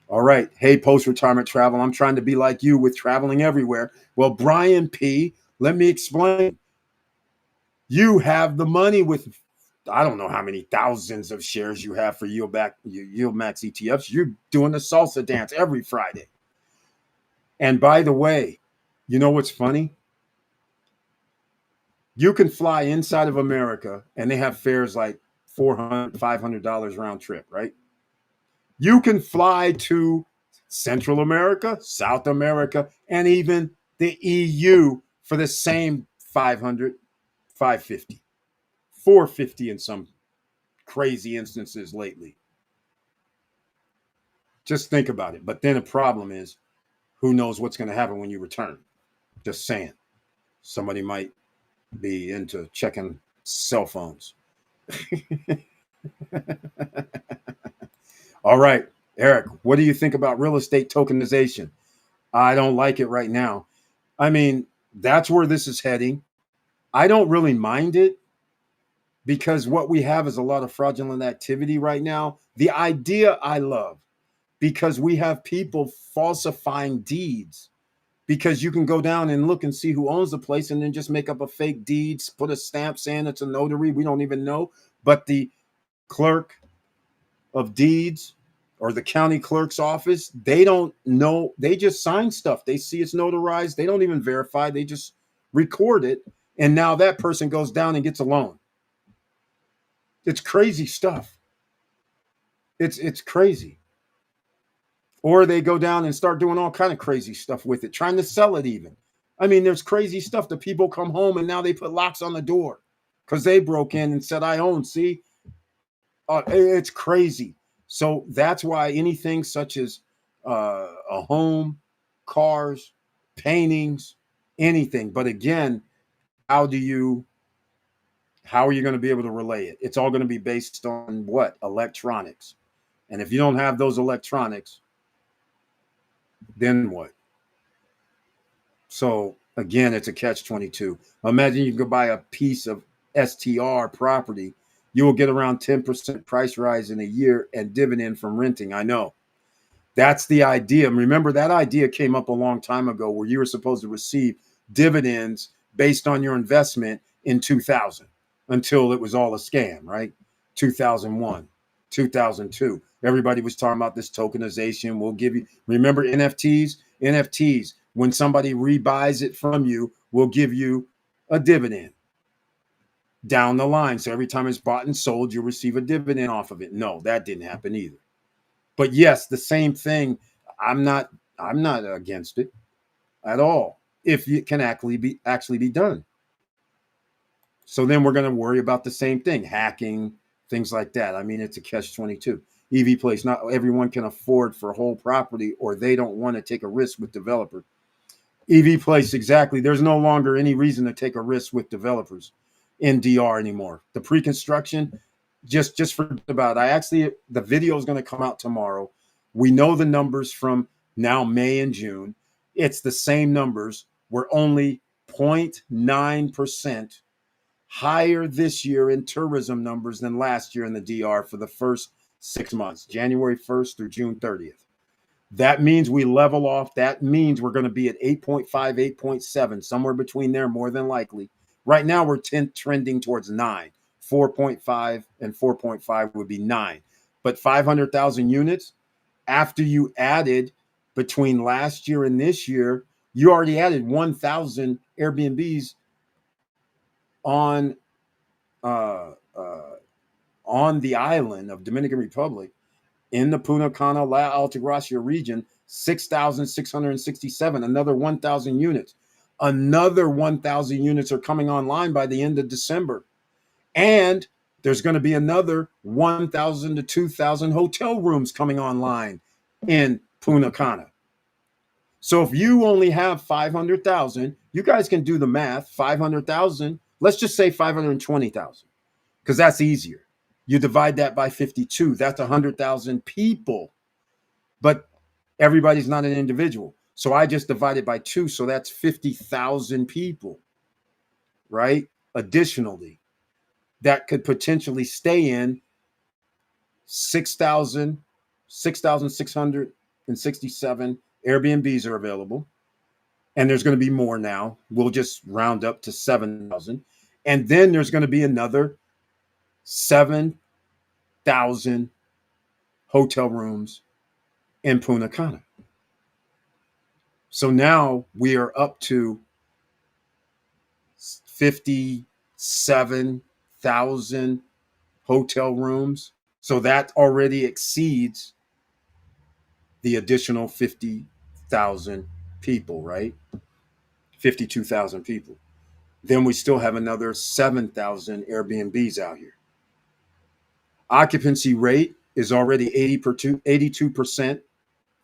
All right. Hey, post-retirement travel. I'm trying to be like you with traveling everywhere. Well, Brian P., let me explain. You have the money with, I don't know how many thousands of shares you have for Yield Max ETFs. You're doing the salsa dance every Friday. And by the way, you know what's funny? You can fly inside of America and they have fares like $400, $500 round trip, right? You can fly to Central America, South America, and even the EU for the same 500, 550, 450 in some crazy instances lately. Just think about it. But then the problem is, who knows what's going to happen when you return? Just saying. Somebody might be into checking cell phones. All right, Eric, what do you think about real estate tokenization? I don't like it right now. I mean, that's where this is heading. I don't really mind it because what we have is a lot of fraudulent activity right now. The idea I love because we have people falsifying deeds because you can go down and look and see who owns the place and then just make up a fake deed, put a stamp saying it's a notary. We don't even know. But the clerk of deeds or the county clerk's office, they don't know. They just sign stuff. They see it's notarized. They don't even verify. They just record it. And now that person goes down and gets a loan. It's crazy stuff. It's crazy. Or they go down and start doing all kind of crazy stuff with it, trying to sell it even. I mean, there's crazy stuff. The people come home and now they put locks on the door because they broke in and said, I own. See, it's crazy. So that's why anything such as a home, cars, paintings, anything. But again, how do you how are you going to be able to relay it? It's all going to be based on what? Electronics. And if you don't have those electronics, then what? So again, it's a catch 22. Imagine you could buy a piece of STR property. You will get around 10% price rise in a year and dividend from renting. I know. That's the idea. Remember, that idea came up a long time ago where you were supposed to receive dividends based on your investment in 2000 until it was all a scam, right? 2001, 2002. Everybody was talking about this tokenization. We'll give you, remember NFTs? NFTs, when somebody rebuys it from you, will give you a dividend down the line. So every time it's bought and sold, you'll receive a dividend off of it. No, that didn't happen either. But yes, the same thing. I'm not against it at all. if it can actually be done. So then we're going to worry about the same thing, hacking, things like that. I mean, it's a catch-22. EV Place, not everyone can afford for whole property, or they don't want to take a risk with developers. EV Place, exactly. There's no longer any reason to take a risk with developers in DR anymore. The pre-construction, just forget about it. The video is going to come out tomorrow. We know the numbers from now May and June. It's the same numbers. We're only 0.9% higher this year in tourism numbers than last year in the DR for the first 6 months, January 1st through June 30th. That means we level off. That means we're going to be at 8.5, 8.7, somewhere between there, more than likely. Right now, we're trending towards 9. 4.5 and 4.5 would be 9. But 500,000 units, after you added between last year and this year, you already added 1,000 Airbnbs on uh, uh, on the island of Dominican Republic in the Punta Cana, La Altagracia region, 6,667, another 1,000 units. Another 1,000 units are coming online by the end of December. And there's going to be another 1,000 to 2,000 hotel rooms coming online in Punta Cana. So if you only have 500,000, you guys can do the math. 500,000, let's just say 520,000, because that's easier. You divide that by 52, that's 100,000 people. But everybody's not an individual. So I just divided by 2, so that's 50,000 people, right? Additionally, that could potentially stay in 6,667 Airbnbs are available. And there's going to be more now. We'll just round up to 7,000. And then there's going to be another 7,000 hotel rooms in Punta Cana. So now we are up to 57,000 hotel rooms. So that already exceeds the additional 50,000 people, right? 52,000 people. Then we still have another 7,000 Airbnbs out here. Occupancy rate is already 82%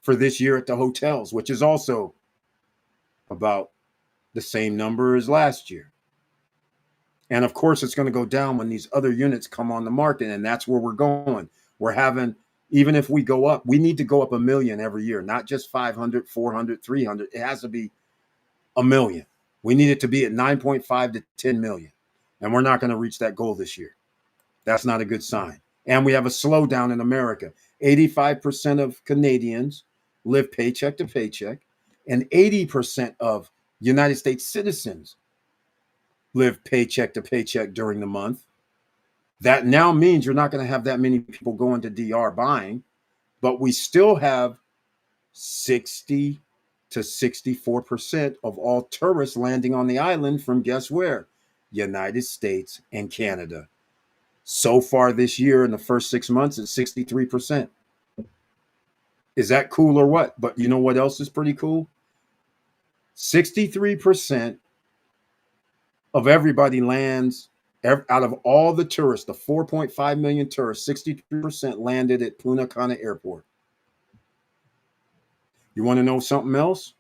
for this year at the hotels, which is also about the same number as last year. And of course, it's going to go down when these other units come on the market. And that's where we're going. We're having, even if we go up, we need to go up 1 million every year, not just 500, 400, 300. It has to be 1 million. We need it to be at 9.5 to 10 million. And we're not going to reach that goal this year. That's not a good sign. And we have a slowdown in America. 85% of Canadians live paycheck to paycheck, and 80% of United States citizens live paycheck to paycheck during the month. That now means you're not going to have that many people going to DR buying, but we still have 60 to 64% of all tourists landing on the island from guess where? United States and Canada. So far this year, in the first 6 months, it's 63%. Is that cool or what? But you know what else is pretty cool? 63% of everybody lands, out of all the tourists, the 4.5 million tourists, 63% landed at Punta Cana Airport. You want to know something else?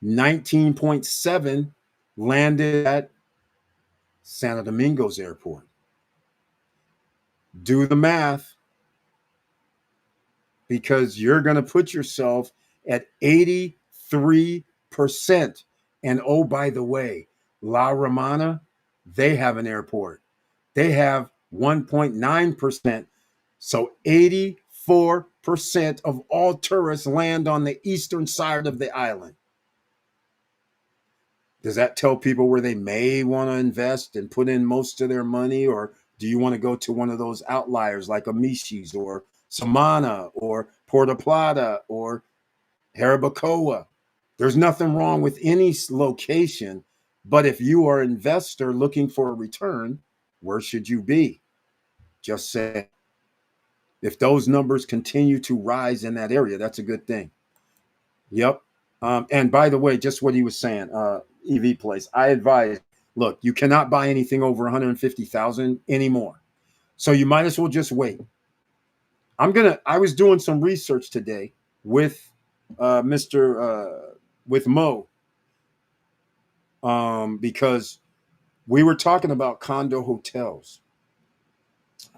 19.7 landed at Santo Domingo's airport. Do the math, because you're going to put yourself at 83%. And oh, by the way, La Romana, they have an airport. They have 1.9%. So 84% of all tourists land on the eastern side of the island. Does that tell people where they may want to invest and put in most of their money? Or do you want to go to one of those outliers like Amishi's or Samana or Puerto Plata or Jarabacoa? There's nothing wrong with any location, but if you are an investor looking for a return, where should you be? Just say, if those numbers continue to rise in that area, that's a good thing. Yep. And by the way, just what he was saying, EV place. I advise. Look, you cannot buy anything over 150,000 anymore. So you might as well just wait. I was doing some research today with Mr. With Mo, because we were talking about condo hotels.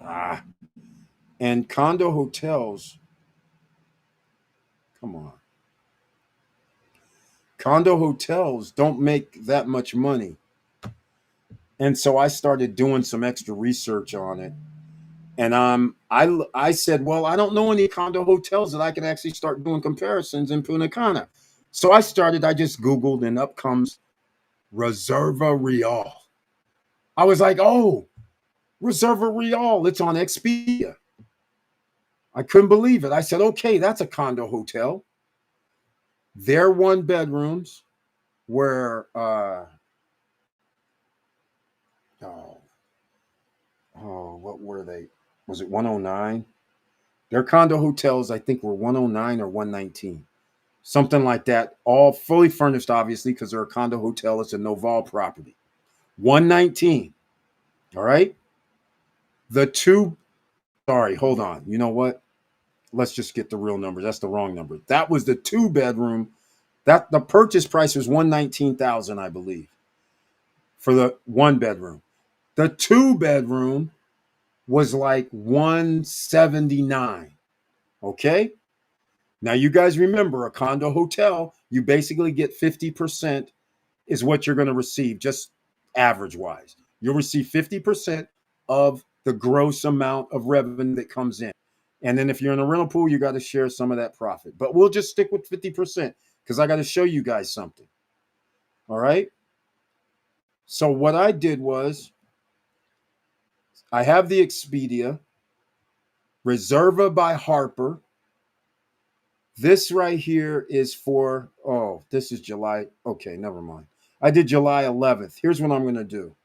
Ah, and condo hotels, come on. Condo hotels don't make that much money. And so I started doing some extra research on it. And I said, well, I don't know any condo hotels that I can actually start doing comparisons in Punta Cana. So I just Googled, and up comes Reserva Real. I was like, oh, Reserva Real, it's on Expedia. I couldn't believe it. I said, okay, that's a condo hotel. Their one bedrooms were oh, what were they? Was it 109? Their condo hotels, I think, were 109 or 119. Something like that. All fully furnished, obviously, because they're a condo hotel. It's a Noval property. 119. All right. The two, sorry, hold on. You know what? Let's just get the real number. That's the wrong number. That was the two bedroom. That the purchase price was 119,000, I believe, for the one bedroom. The two bedroom was like 179. Okay. Now you guys remember a condo hotel, you basically get 50% is what you're going to receive, just average wise. You'll receive 50% of the gross amount of revenue that comes in. And then if you're in a rental pool, you got to share some of that profit. But we'll just stick with 50% because I got to show you guys something. All right. So what I did was I have the Expedia, Reserva by Harper. This right here is for, oh, this is July. Okay, never mind. I did July 11th. Here's what I'm going to do.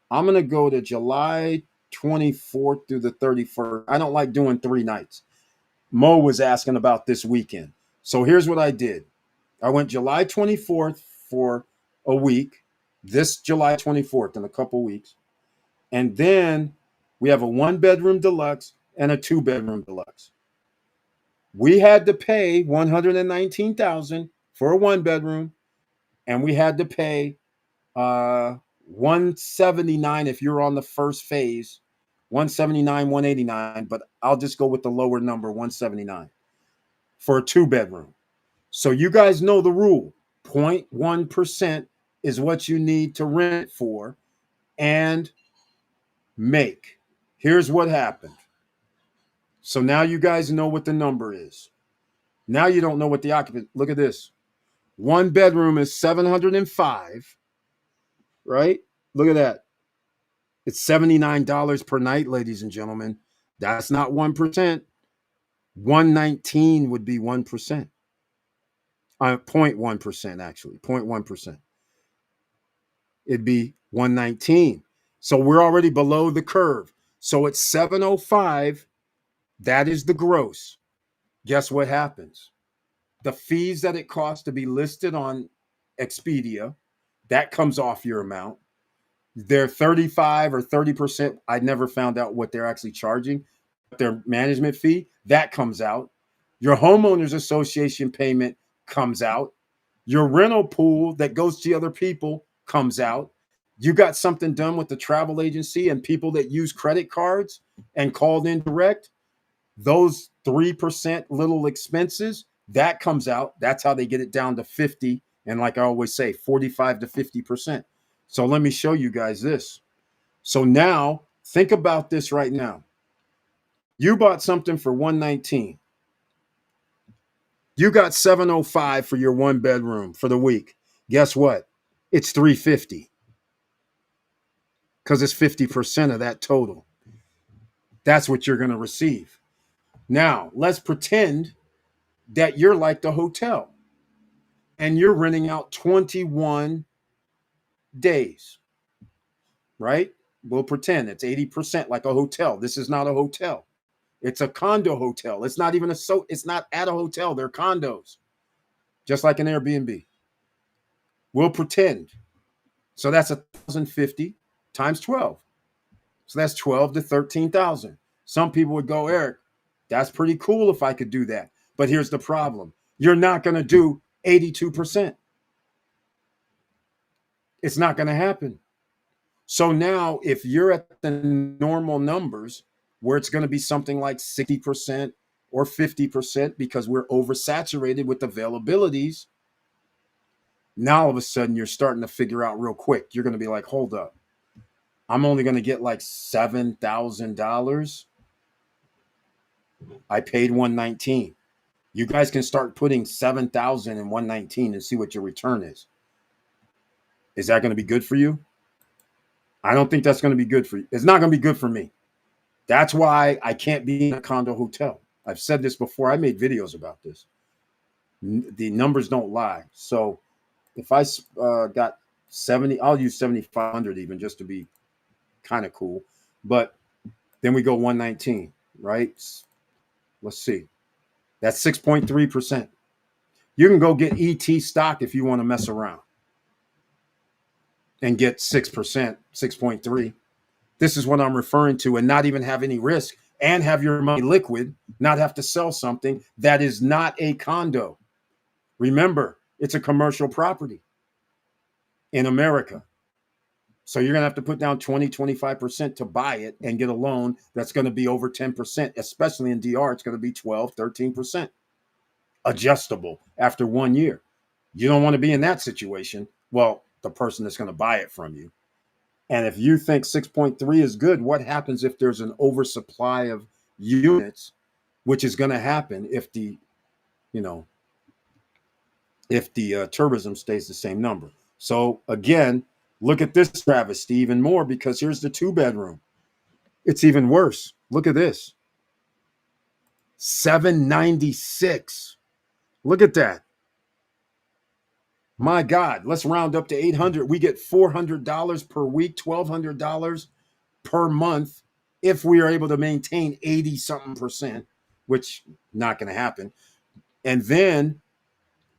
I'm going to go to July 24th through the 31st. I don't like doing 3 nights. Mo was asking about this weekend. So here's what I did. I went July 24th for a week, this July 24th in a couple weeks. And then we have a 1-bedroom deluxe and a 2-bedroom deluxe. We had to pay 119,000 for a 1-bedroom, and we had to pay 179 if you're on the first phase, 179, 189, but I'll just go with the lower number, 179 for a 2-bedroom. So you guys know the rule. 0.1% is what you need to rent for and make. Here's what happened. So now you guys know what the number is. Now you don't know what the occupant. Look at this. 1 bedroom is 705, right? Look at that. It's $79 per night, ladies and gentlemen. That's not 1%. 119 would be 1%. 0.1%, actually. 0.1%. It'd be 119. So we're already below the curve. So it's 705. That is the gross. Guess what happens? The fees that it costs to be listed on Expedia, that comes off your amount. They're 35 or 30%. I never found out what they're actually charging. Their management fee, that comes out. Your homeowners association payment comes out. Your rental pool that goes to other people comes out. You got something done with the travel agency and people that use credit cards and called in direct, those 3% little expenses, that comes out. That's how they get it down to 50. And like I always say, 45 to 50%. So let me show you guys this. So now think about this right now. You bought something for 119. You got 705 for your 1-bedroom for the week. Guess what? It's 350 because it's 50% of that total. That's what you're going to receive. Now, let's pretend that you're like the hotel and you're renting out 21 days, right? We'll pretend it's 80% like a hotel. This is not a hotel. It's a condo hotel. It's not even it's not at a hotel. They're condos. just like an Airbnb. We'll pretend. So that's 1,050 times 12. So that's 12 to 13,000. Some people would go, Eric, that's pretty cool if I could do that. But here's the problem. You're not going to do 82%. It's not going to happen. So now if you're at the normal numbers where it's going to be something like 60% or 50% because we're oversaturated with availabilities, now all of a sudden you're starting to figure out real quick. You're going to be like, hold up. I'm only going to get like $7,000. I paid 119. You guys can start putting 7,000 and 119 and see what your return is. Is that going to be good for you? I don't think that's going to be good for you. It's not going to be good for me. That's why I can't be in a condo hotel. I've said this before. I made videos about this. The numbers don't lie. So if I got 70, I'll use 7,500 even just to be kind of cool. But then we go 119, right? Let's see. That's 6.3%. You can go get ET stock if you want to mess around and get 6%, 6.3. This is what I'm referring to, and not even have any risk and have your money liquid, not have to sell something that is not a condo. Remember, it's a commercial property in America. So you're going to have to put down 20, 25% to buy it and get a loan that's going to be over 10%, especially in DR. It's going to be 12, 13% adjustable after 1 year. You don't want to be in that situation. Well, the person that's going to buy it from you. And if you think 6.3 is good, what happens if there's an oversupply of units, which is going to happen if the tourism stays the same number. So again, look at this travesty even more, because here's the 2-bedroom. It's even worse. Look at this. 796. Look at that. My God, let's round up to 800. We get $400 per week, $1,200 per month if we are able to maintain 80 something percent, which not going to happen. And then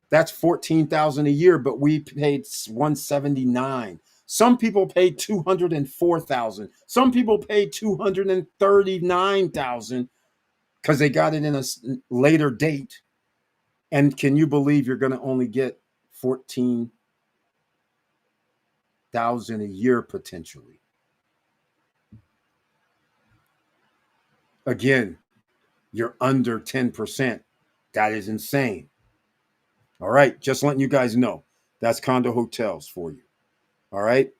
that's 14,000 a year, but we paid 179. Some people paid 204,000. Some people paid 239,000 because they got it in a later date. And can you believe you're going to only get 14,000 a year potentially? Again, you're under 10%. That is insane. All right, just letting you guys know. That's condo hotels for you. All right.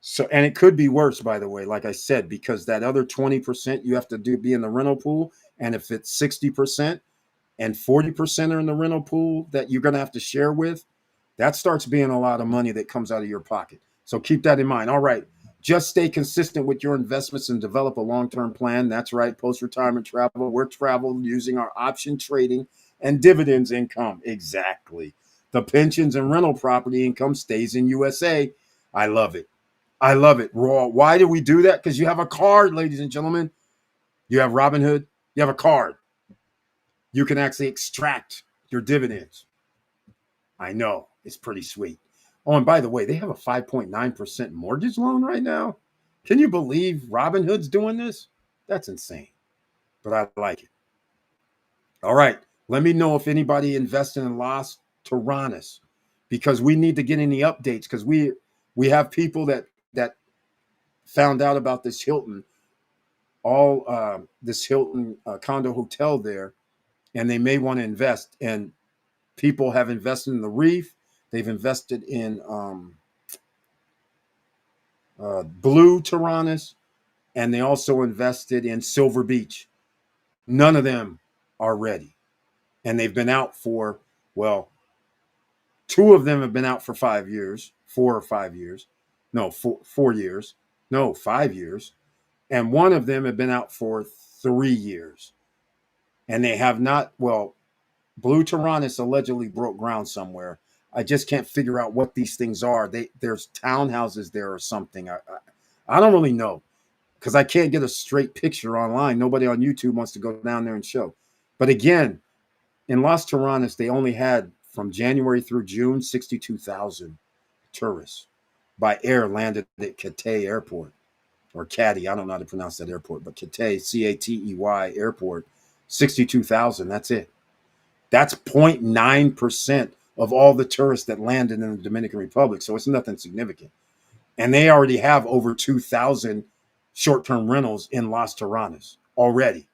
So, and it could be worse, by the way, like I said, because that other 20% you have to be in the rental pool. And if it's 60% and 40% are in the rental pool that you're going to have to share with, that starts being a lot of money that comes out of your pocket. So keep that in mind. All right. Just stay consistent with your investments and develop a long-term plan. That's right. Post-retirement travel. We're traveling using our option trading and dividends income. Exactly. The pensions and rental property income stays in USA. I love it. I love it. Raw. Why do we do that? Because you have a card, ladies and gentlemen. You have Robinhood. You have a card. You can actually extract your dividends. I know. It's pretty sweet. Oh, and by the way, they have a 5.9% mortgage loan right now. Can you believe Robinhood's doing this? That's insane. But I like it. All right. Let me know if anybody invested in Los Tiranos, because we need to get any updates, because we have people that found out about this Hilton, this Hilton condo hotel there, and they may want to invest. And people have invested in the Reef. They've invested in Blue Tiranos, and they also invested in Silver Beach. None of them are ready. And they've been out for, well, 2 of them have been out for 5 years, 4 or 5 years. No, 4 years. No, 5 years. And 1 of them have been out for 3 years. And they have not, well, Blue Tiranos allegedly broke ground somewhere. I just can't figure out what these things are. There's townhouses there or something. I don't really know, because I can't get a straight picture online. Nobody on YouTube wants to go down there and show. But again, in Los Tiranos, they only had from January through June, 62,000 tourists by air landed at Cathay Airport, or Caddy. I don't know how to pronounce that airport, but Cathay, Catey Airport, 62,000. That's it. That's 0.9% of all the tourists that landed in the Dominican Republic. So it's nothing significant. And they already have over 2,000 short-term rentals in Las Terranas already.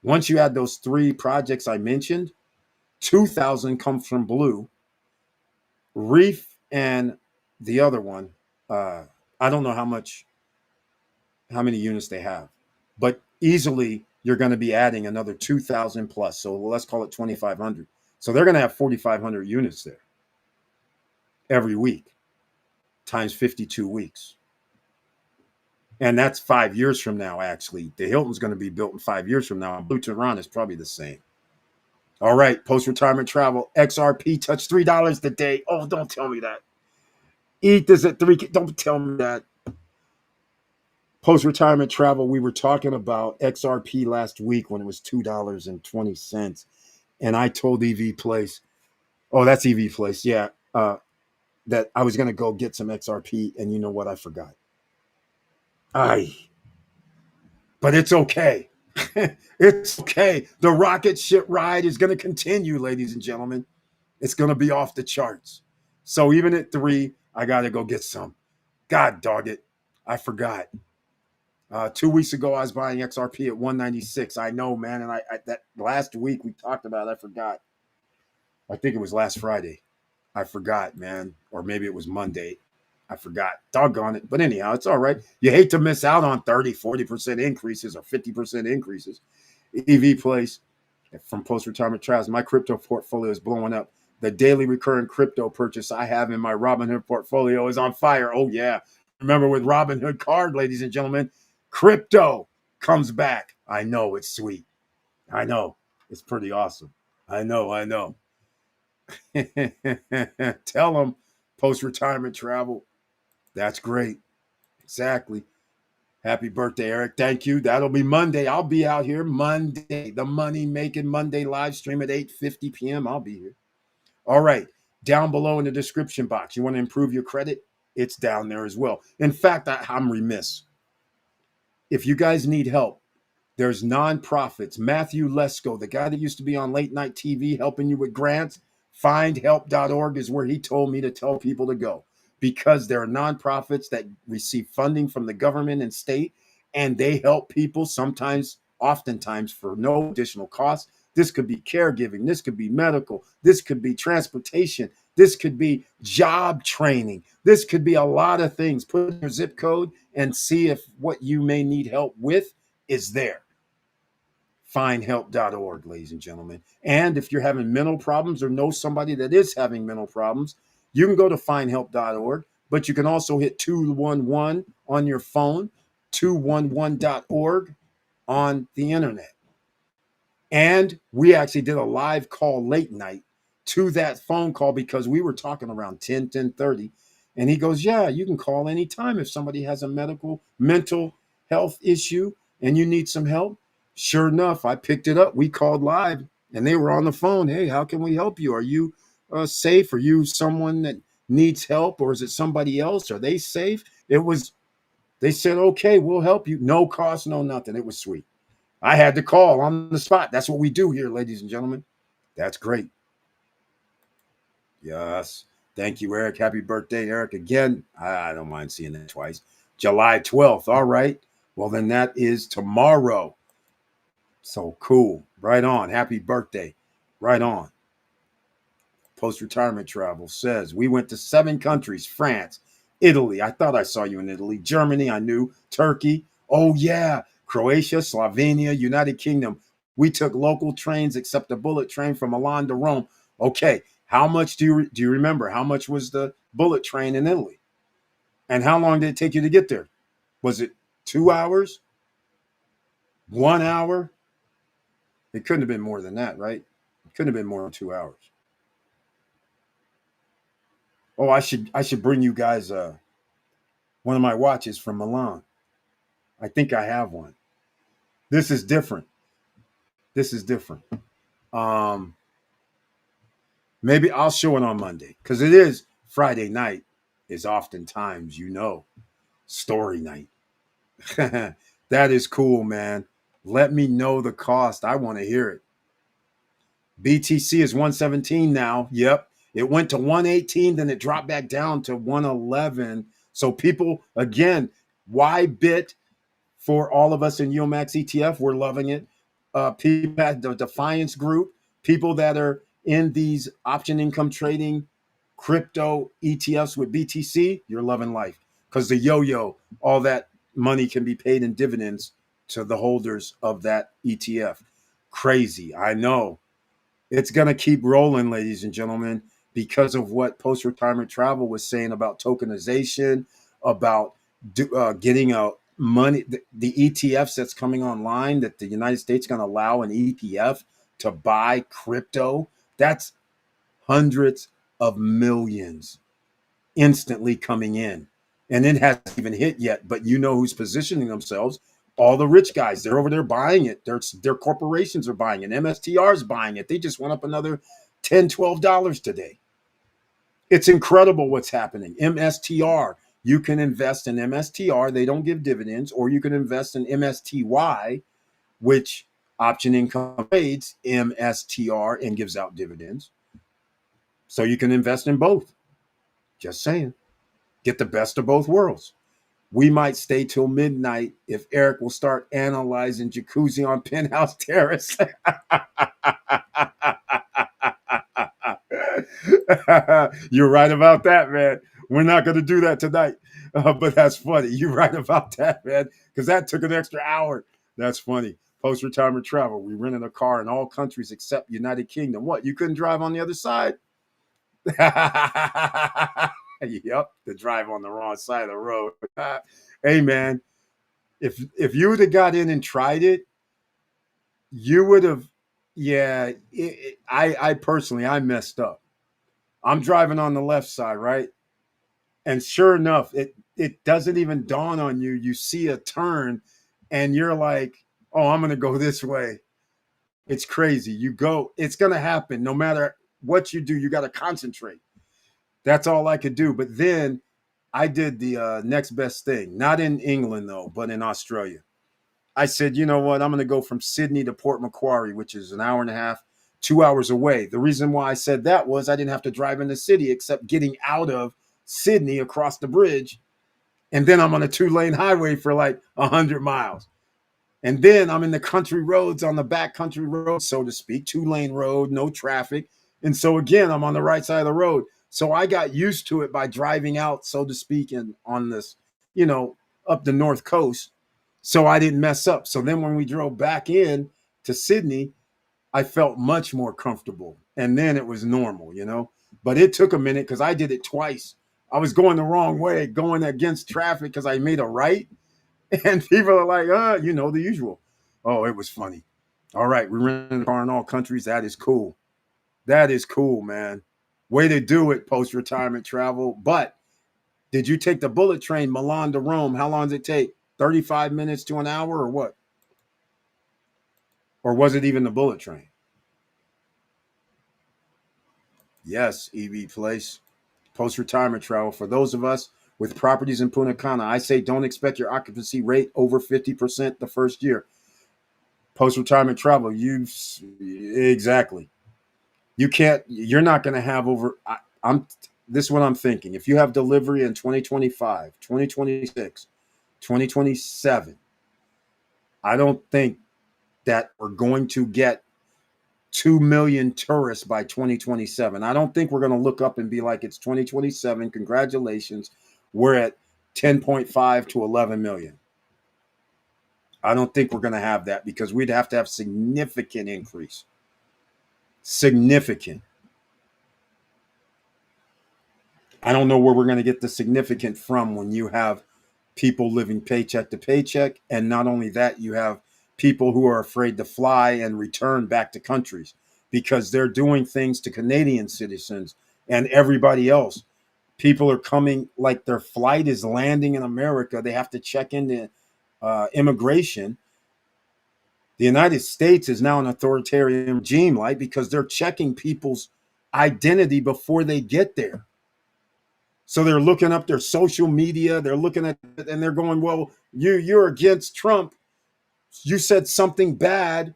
Once you add those three projects I mentioned, 2,000 comes from Blue, Reef, and the other one. I don't know how many units they have, but easily you're going to be adding another 2,000 plus. So let's call it 2,500. So they're going to have 4,500 units there every week times 52 weeks. And that's 5 years from now, actually. The Hilton's going to be built in 5 years from now. Blue Tehran is probably the same. All right, post-retirement travel. XRP touched $3 today. Oh, don't tell me that. ETH is at 3. Don't tell me that. Post-retirement travel, we were talking about XRP last week when it was $2.20. And I told EV Place, oh, that's EV Place, yeah, that I was going to go get some XRP. And you know what? I forgot. But it's okay. It's okay. The rocket ship ride is going to continue, ladies and gentlemen. It's going to be off the charts. So even at 3, I got to go get some. God dog it. I forgot. 2 weeks ago, I was buying XRP at 196. I know, man. And I that last week we talked about it, I forgot. I think it was last Friday. I forgot, man. Or maybe it was Monday. I forgot. Doggone it. But anyhow, it's all right. You hate to miss out on 30, 40% increases or 50% increases. EV Place from post-retirement travels. My crypto portfolio is blowing up. The daily recurring crypto purchase I have in my Robinhood portfolio is on fire. Oh, yeah. Remember with Robinhood card, ladies and gentlemen, crypto comes back. I know, it's sweet. I know. It's pretty awesome. I know. Tell them post-retirement travel. That's great. Exactly. Happy birthday, Eric. Thank you. That'll be Monday. I'll be out here Monday. The Money Making Monday live stream at 8:50 p.m. I'll be here. All right. Down below in the description box, you want to improve your credit? It's down there as well. In fact, I'm remiss. If you guys need help, there's nonprofits. Matthew Lesko, the guy that used to be on late night TV helping you with grants, findhelp.org is where he told me to tell people to go, because there are nonprofits that receive funding from the government and state, and they help people oftentimes for no additional cost. This could be caregiving. This could be medical. This could be transportation. This could be job training. This could be a lot of things. Put in your zip code and see if what you may need help with is there. Findhelp.org, ladies and gentlemen. And if you're having mental problems or know somebody that is having mental problems, you can go to findhelp.org, but you can also hit 211 on your phone, 211.org on the internet. And we actually did a live call late night to that phone call because we were talking around 10:30. And he goes, yeah, you can call anytime if somebody has a mental health issue and you need some help. Sure enough, I picked it up. We called live and they were on the phone. Hey, how can we help you? Are you safe? Are you someone that needs help, or is it somebody else? Are they safe? They said, okay, we'll help you. No cost, no nothing. It was sweet. I had to call on the spot. That's what we do here, ladies and gentlemen. That's great. Yes. Thank you, Eric. Happy birthday, Eric. Again, I don't mind seeing that twice. July 12th. All right. Well, then that is tomorrow. So cool. Right on. Happy birthday. Right on. Post-retirement travel says we went to 7 countries: France, Italy. I thought I saw you in Italy. Germany, I knew. Turkey. Oh, yeah. Croatia, Slovenia, United Kingdom. We took local trains except the bullet train from Milan to Rome. Okay. How much do you remember? How much was the bullet train in Italy? And how long did it take you to get there? Was it 2 hours? 1 hour? It couldn't have been more than that, right? It couldn't have been more than 2 hours. Oh, I should bring you guys one of my watches from Milan. I think I have one. This is different. Maybe I'll show it on Monday because it is Friday night is oftentimes, story night. That is cool, man. Let me know the cost. I want to hear it. BTC is 117 now. Yep. It went to 118, then it dropped back down to 111. So people, again, why bit for all of us in UMAX ETF? We're loving it. People at the Defiance Group, people that are in these option income trading crypto ETFs with BTC, you're loving life because the yo-yo, all that money can be paid in dividends to the holders of that ETF. Crazy, I know. It's going to keep rolling, ladies and gentlemen, because of what Post Retirement Travel was saying about tokenization, about getting a money, the ETFs that's coming online, that the United States is going to allow an ETF to buy crypto. That's hundreds of millions instantly coming in. And it hasn't even hit yet, but you know who's positioning themselves? All the rich guys. They're over there buying it. Their corporations are buying it. MSTR is buying it. They just went up another $10, $12 today. It's incredible what's happening. MSTR, you can invest in MSTR. They don't give dividends, or you can invest in MSTY, which option income trades MSTR and gives out dividends. So you can invest in both. Just saying. Get the best of both worlds. We might stay till midnight if Eric will start analyzing jacuzzi on Penthouse Terrace. You're right about that, man. We're not going to do that tonight. But that's funny. You're right about that, man, because that took an extra hour. That's funny. Post retirement travel. We rented a car in all countries except United Kingdom. What? You couldn't drive on the other side? Yep, the drive on the wrong side of the road. Hey, man, if you would have got in and tried it, you would have. Yeah, I personally I messed up. I'm driving on the left side, right, and sure enough, it doesn't even dawn on you. You see a turn, and you're like, "Oh, I'm gonna go this way." It's crazy. You go. It's gonna happen. No matter what you do, you got to concentrate. That's all I could do. But then I did the next best thing, not in England, though, but in Australia. I said, you know what? I'm going to go from Sydney to Port Macquarie, which is an hour and a half, 2 hours away. The reason why I said that was I didn't have to drive in the city except getting out of Sydney across the bridge. And then I'm on a 2-lane highway for like 100 miles. And then I'm in the country roads, on the back country road, so to speak, 2-lane road, no traffic. And so again, I'm on the right side of the road. So I got used to it by driving out, so to speak, and on this, up the north coast. So I didn't mess up. So then when we drove back in to Sydney, I felt much more comfortable. And then it was normal. But it took a minute because I did it twice. I was going the wrong way, going against traffic because I made a right. And people are like, the usual. Oh, it was funny. All right, we rent a car in all countries. That is cool. That is cool, man. Way to do it, post-retirement travel. But did you take the bullet train, Milan to Rome? How long does it take? 35 minutes to an hour or what? Or was it even the bullet train? Yes, EV Place. Post-retirement travel. For those of us with properties in Punta Cana, I say don't expect your occupancy rate over 50% the first year. Post-retirement travel, exactly. You're not going to have over, this is what I'm thinking. If you have delivery in 2025, 2026, 2027, I don't think that we're going to get 2 million tourists by 2027. I don't think we're going to look up and be like, it's 2027. Congratulations. We're at 10.5 to 11 million. I don't think we're going to have that because we'd have to have significant increase. Significant. I don't know where we're going to get the significant from when you have people living paycheck to paycheck. And not only that, you have people who are afraid to fly and return back to countries because they're doing things to Canadian citizens and everybody else. People are coming, like their flight is landing in America. They have to check into immigration. The United States is now an authoritarian regime, like, because they're checking people's identity before they get there. So they're looking up their social media, they're looking at it, and they're going, well, you're against Trump. You said something bad,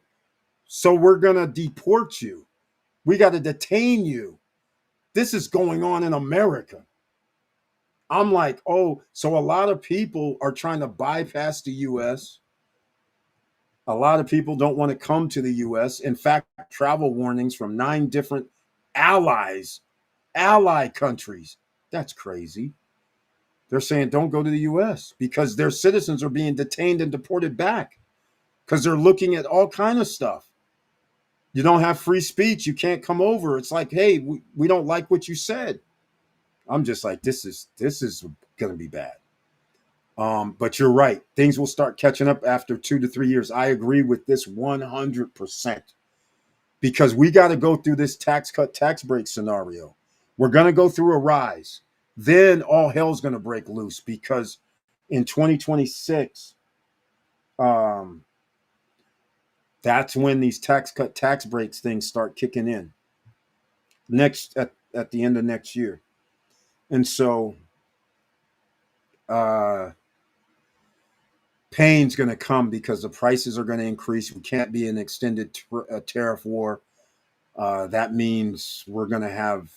so we're going to deport you. We got to detain you. This is going on in America. I'm like, oh, so a lot of people are trying to bypass the US. A lot of people don't want to come to the US. In fact, travel warnings from 9 different ally countries. That's crazy. They're saying don't go to the US because their citizens are being detained and deported back because they're looking at all kind of stuff. You don't have free speech. You can't come over. It's like, hey, we don't like what you said. I'm just like, this is going to be bad. But you're right. Things will start catching up after 2 to 3 years. I agree with this 100% because we got to go through this tax cut, tax break scenario. We're going to go through a rise. Then all hell's going to break loose because in 2026, that's when these tax cut, tax breaks things start kicking in at the end of next year. And so pain's going to come because the prices are going to increase. We can't be an extended tariff war. That means we're going to have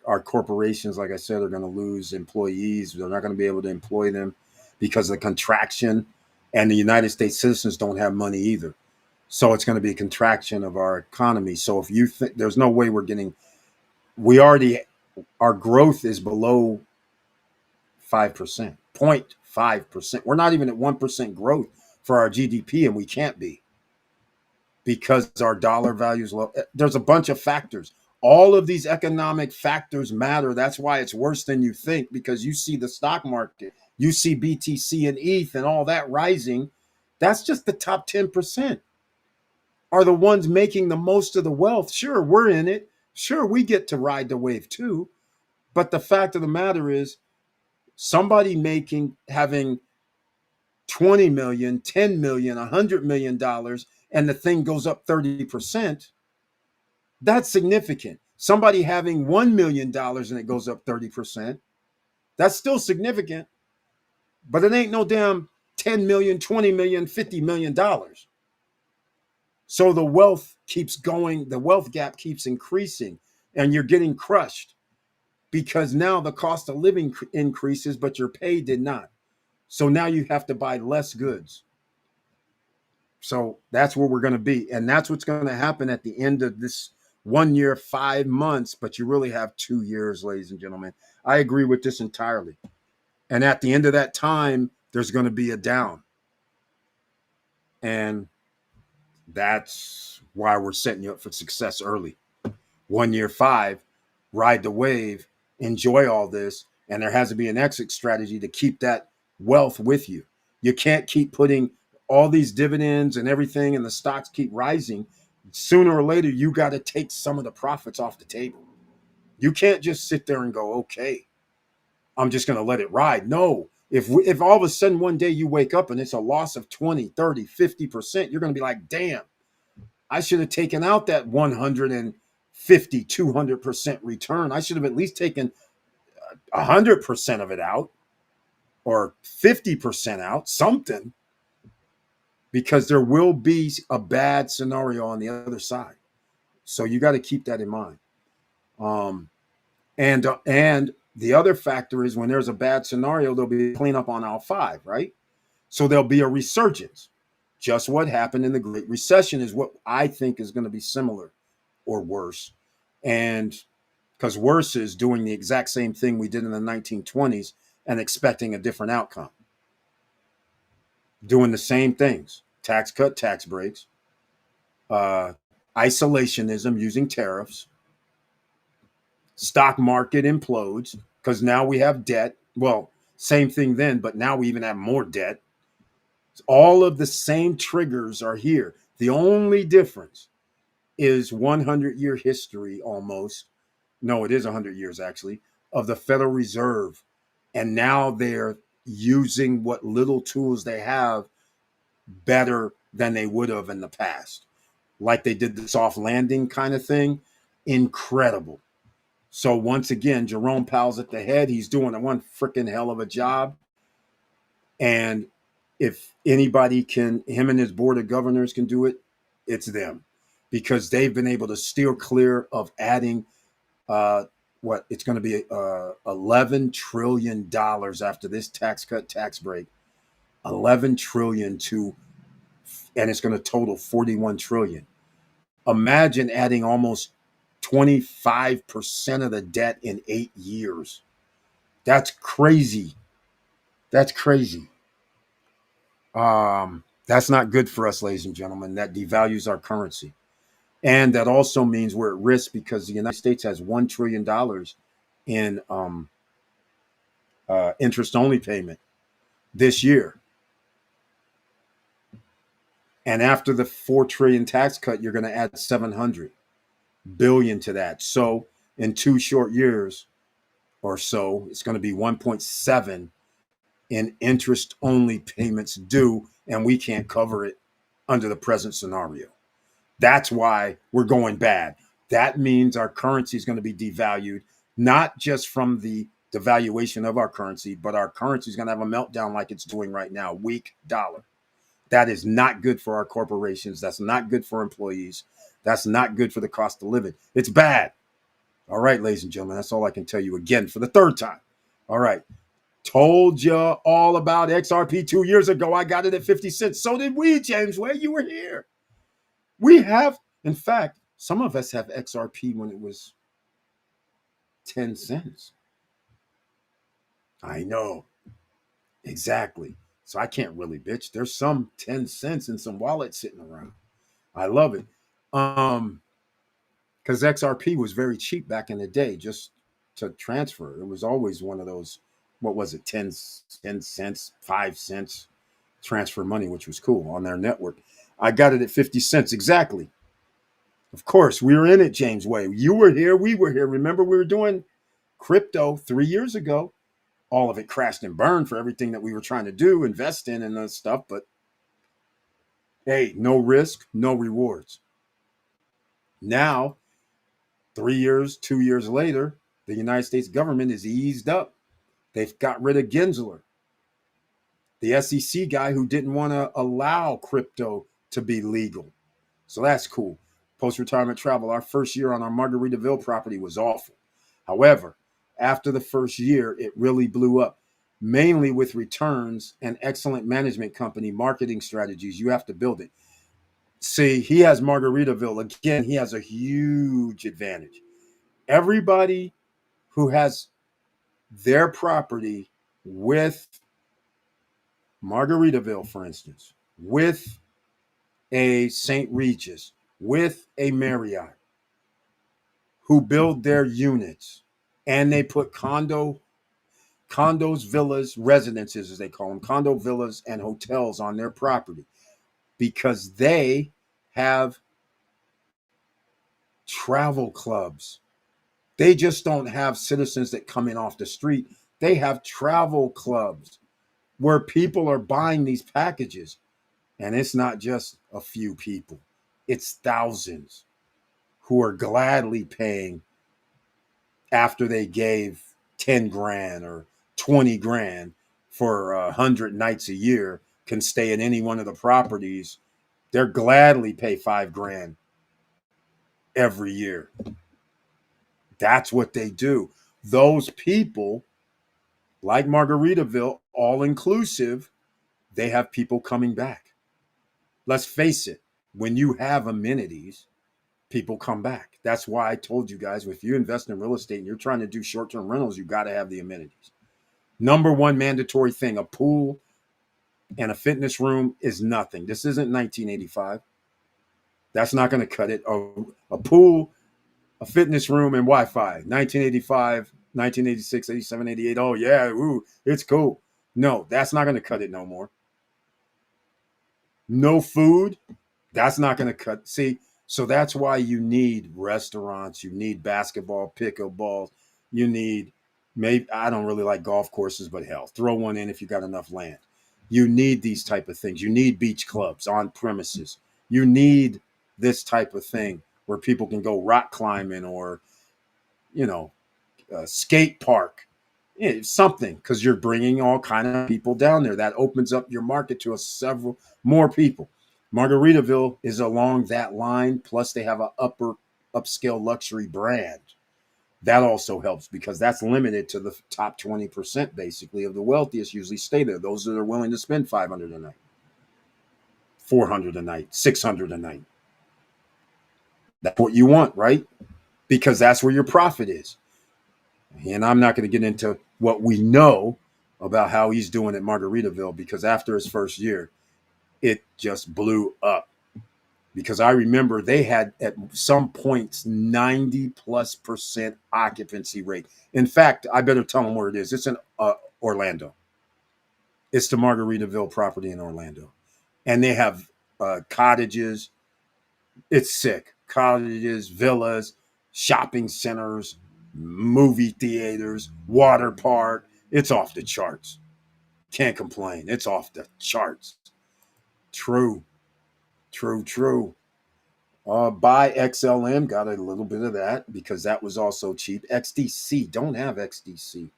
our corporations, like I said, are going to lose employees. They're not going to be able to employ them because of the contraction. And the United States citizens don't have money either. So it's going to be a contraction of our economy. So if you think there's no way our growth is below 5%, 0.5%. We're not even at 1% growth for our GDP, and we can't be because our dollar value is low. There's a bunch of factors. All of these economic factors matter. That's why it's worse than you think, because you see the stock market, you see BTC and ETH and all that rising. That's just the top 10% are the ones making the most of the wealth. Sure, we're in it. Sure, we get to ride the wave too. But the fact of the matter is, somebody having 20 million, 10 million, $100 million, and the thing goes up 30%, that's significant. Somebody having $1 million and it goes up 30%, that's still significant, but it ain't no damn 10 million, 20 million, $50 million. So the wealth keeps going, the wealth gap keeps increasing, and you're getting crushed because now the cost of living increases, but your pay did not. So now you have to buy less goods. So that's where we're going to be. And that's what's going to happen at the end of this 1 year, 5 months. But you really have 2 years, ladies and gentlemen. I agree with this entirely. And at the end of that time, there's going to be a down. And that's why we're setting you up for success early. 1 year, 5, ride the wave, enjoy all this. And there has to be an exit strategy to keep that wealth with you. You can't keep putting all these dividends and everything and the stocks keep rising. Sooner or later, you got to take some of the profits off the table. You can't just sit there and go, okay, I'm just going to let it ride. No, if all of a sudden one day you wake up and it's a loss of 20, 30, 50%, you're going to be like, damn, I should have taken out that 150, 200% return. I should have at least taken 100% of it out or 50% out, something, because there will be a bad scenario on the other side. So you got to keep that in mind. And the other factor is when there's a bad scenario, there'll be cleanup on aisle 5, right? So there'll be a resurgence. Just what happened in the Great Recession is what I think is going to be similar or worse. And because worse is doing the exact same thing we did in the 1920s and expecting a different outcome. Doing the same things, tax cut, tax breaks, isolationism using tariffs, stock market implodes because now we have debt. Well, same thing then, but now we even have more debt. All of the same triggers are here. The only difference is 100-year history almost. No, it is 100 years actually, of the Federal Reserve. And now they're using what little tools they have better than they would have in the past. Like they did the soft landing kind of thing. incredible. So once again, Jerome Powell's at the head. He's doing a one freaking hell of a job. And if anybody can, him and his board of governors can do it, it's them, because they've been able to steer clear of adding what it's going to be $11 trillion after this tax cut tax break, 11 trillion to, and it's going to total 41 trillion. Imagine adding almost 25% of the debt in 8 years. That's crazy. That's crazy. That's not good for us, ladies and gentlemen. That devalues our currency. And that also means we're at risk because the United States has $1 trillion in interest only payment this year. And after the 4 trillion tax cut, you're going to add 700 billion to that. So in 2 short years or so, it's going to be 1.7 in interest only payments due, and we can't cover it under the present scenario. That's why we're going bad. That means our currency is going to be devalued, not just from the devaluation of our currency, but our currency is going to have a meltdown like it's doing right now. Weak dollar. That is not good for our corporations. That's not good for employees. That's not good for the cost of living. It's bad. All right, ladies and gentlemen, that's all I can tell you again for the third time. All right. Told you all about XRP 2 years ago. I got it at 50 cents. So did we, James Way. You were here. We have, in fact, some of us have XRP when it was 10 cents. I know. Exactly. So I can't really bitch. There's some 10 cents in some wallets sitting around. I love it. Because XRP was very cheap back in the day just to transfer. It was always one of those, what was it, 10 cents, 5 cents transfer money, which was cool on their network. I got it at 50 cents exactly. Of course, we were in it, James Way. You were here, we were here. Remember, we were doing crypto 3 years ago. All of it crashed and burned for everything that we were trying to do, invest in and stuff. But hey, no risk, no rewards. Now, 3 years, 2 years later, the United States government is eased up. They've got rid of Gensler, the SEC guy who didn't want to allow crypto to be legal. So that's cool. Post-retirement travel, our first year on our Margaritaville property was awful. However, after the first year, it really blew up, mainly with returns and excellent management company marketing strategies. You have to build it. See, he has Margaritaville. Again, he has a huge advantage. Everybody who has their property with Margaritaville, for instance, with a St. Regis, with a Marriott, who build their units and they put condos, villas, residences, as they call them, condo villas and hotels on their property, because they have travel clubs. They just don't have citizens that come in off the street. They have travel clubs where people are buying these packages. And it's not just a few people, it's thousands who are gladly paying after they gave 10 grand or 20 grand for 100 nights a year, can stay in any one of the properties. They're gladly pay 5 grand every year. That's what they do. Those people, like Margaritaville, all inclusive, they have people coming back. Let's face it, when you have amenities, people come back. That's why I told you guys, if you invest in real estate and you're trying to do short-term rentals, you got to have the amenities. Number one mandatory thing, a pool and a fitness room is nothing. This isn't 1985. That's not going to cut it. A pool, a fitness room, and Wi-Fi. 1985, 1986, 87, 88. Oh, yeah, ooh, it's cool. No, that's not going to cut it no more. No food, that's not going to cut. See, so that's why you need restaurants, you need basketball, pickleball, you need, maybe, I don't really like golf courses, but hell, throw one in if you got enough land. You need these type of things. You need beach clubs on premises. You need this type of thing where people can go rock climbing or, you know, skate park, something, because you're bringing all kind of people down there. That opens up your market to a several more people. Margaritaville is along that line. Plus, they have an upscale luxury brand. That also helps because that's limited to the top 20% basically of the wealthiest usually stay there. Those that are willing to spend 500 a night, 400 a night, 600 a night. That's what you want, right? Because that's where your profit is. And I'm not going to get into what we know about how he's doing at Margaritaville because after his first year, it just blew up. Because I remember they had at some points 90+% occupancy rate. In fact, I better tell them where it is. It's in Orlando. It's the Margaritaville property in Orlando. And they have cottages. It's sick. Cottages, villas, shopping centers, movie theaters, water park. It's off the charts. Can't complain. It's off the charts. True. True, true. Buy XLM, got a little bit of that because that was also cheap. XDC, don't have XDC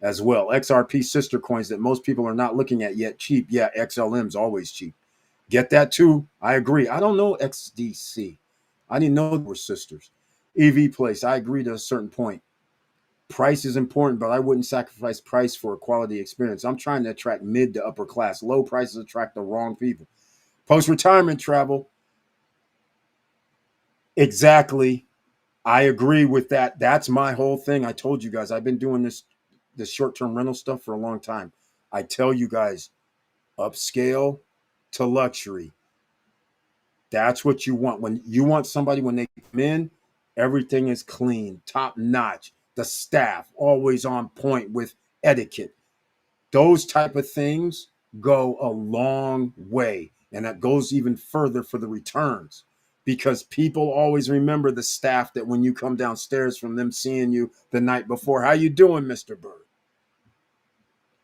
as well. XRP sister coins that most people are not looking at yet, cheap. Yeah, XLM's always cheap. Get that too. I agree. I don't know XDC. I didn't know they were sisters. EV Place, I agree to a certain point. Price is important, but I wouldn't sacrifice price for a quality experience. I'm trying to attract mid to upper class. Low prices attract the wrong people. Post-retirement travel, exactly. I agree with that. That's my whole thing. I told you guys, I've been doing this short-term rental stuff for a long time. I tell you guys, upscale to luxury. That's what you want. When you want somebody, when they come in, everything is clean, top notch. The staff always on point with etiquette. Those type of things go a long way. And that goes even further for the returns because people always remember the staff that when you come downstairs from them seeing you the night before, how you doing, Mr. Bird?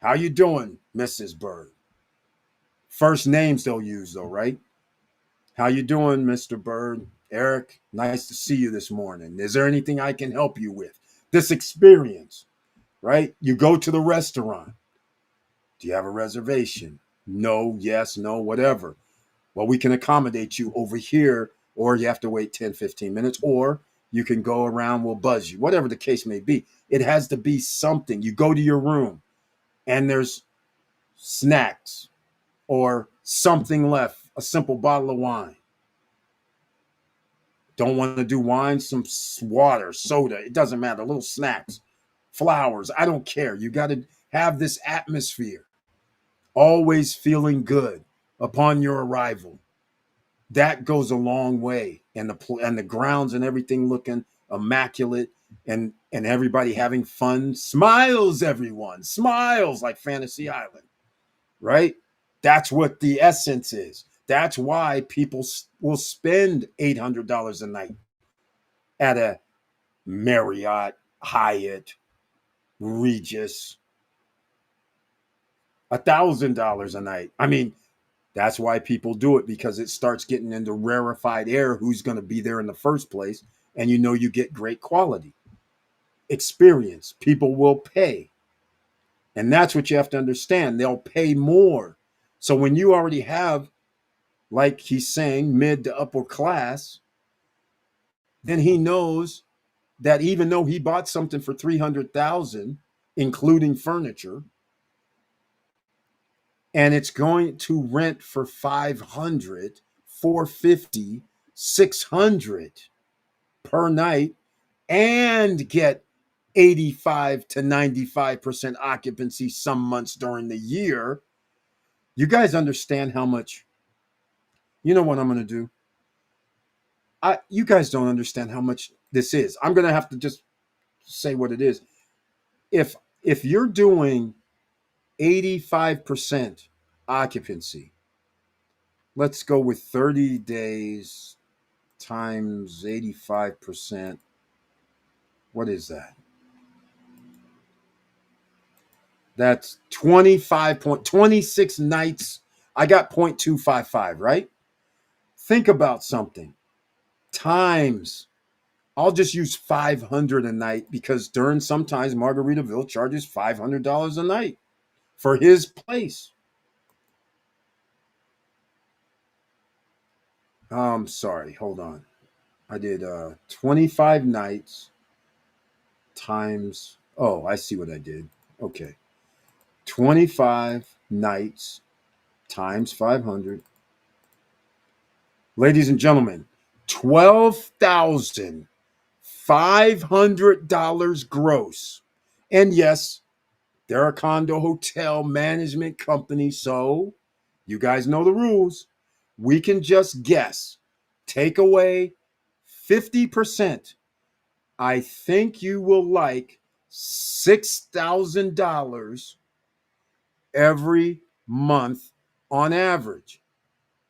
How you doing, Mrs. Bird? First names they'll use though, right? How you doing, Mr. Bird? Eric, nice to see you this morning. Is there anything I can help you with? This experience, right? You go to the restaurant. Do you have a reservation? No, yes, no, whatever. Well, we can accommodate you over here, or you have to wait 10, 15 minutes, or you can go around, we'll buzz you, whatever the case may be. It has to be something. You go to your room and there's snacks or something left, a simple bottle of wine. Don't want to do wine, some water, soda, it doesn't matter, little snacks, flowers, I don't care. You got to have this atmosphere, always feeling good upon your arrival. That goes a long way, and the grounds and everything looking immaculate, and everybody having fun, smiles, everyone smiles like Fantasy Island, right? That's what the essence is. That's why people will spend $800 a night at a Marriott, Hyatt, Regis, $1,000 a night. I mean, that's why people do it, because it starts getting into rarefied air who's going to be there in the first place. And you get great quality experience. People will pay. And that's what you have to understand. They'll pay more. So when you already have, like he's saying, mid to upper class, then he knows that even though he bought something for 300,000, including furniture, and it's going to rent for 500, 450, 600 per night, and get 85 to 95% occupancy some months during the year. You guys understand how much, you know what I'm going to do? You guys don't understand how much this is. I'm going to have to just say what it is. If you're doing 85% occupancy, let's go with 30 days times 85%. What is that? That's 25.26 nights. I got 0.255, right? Think about something. times, I'll just use 500 a night because during sometimes Margaritaville charges $500 a night for his place. Sorry, hold on. I did 25 nights times, oh, I see what I did. Okay. 25 nights times 500. Ladies and gentlemen, $12,500 gross. And yes, they're a condo hotel management company, so you guys know the rules. We can just guess. Take away 50%. I think you will like $6,000 every month on average.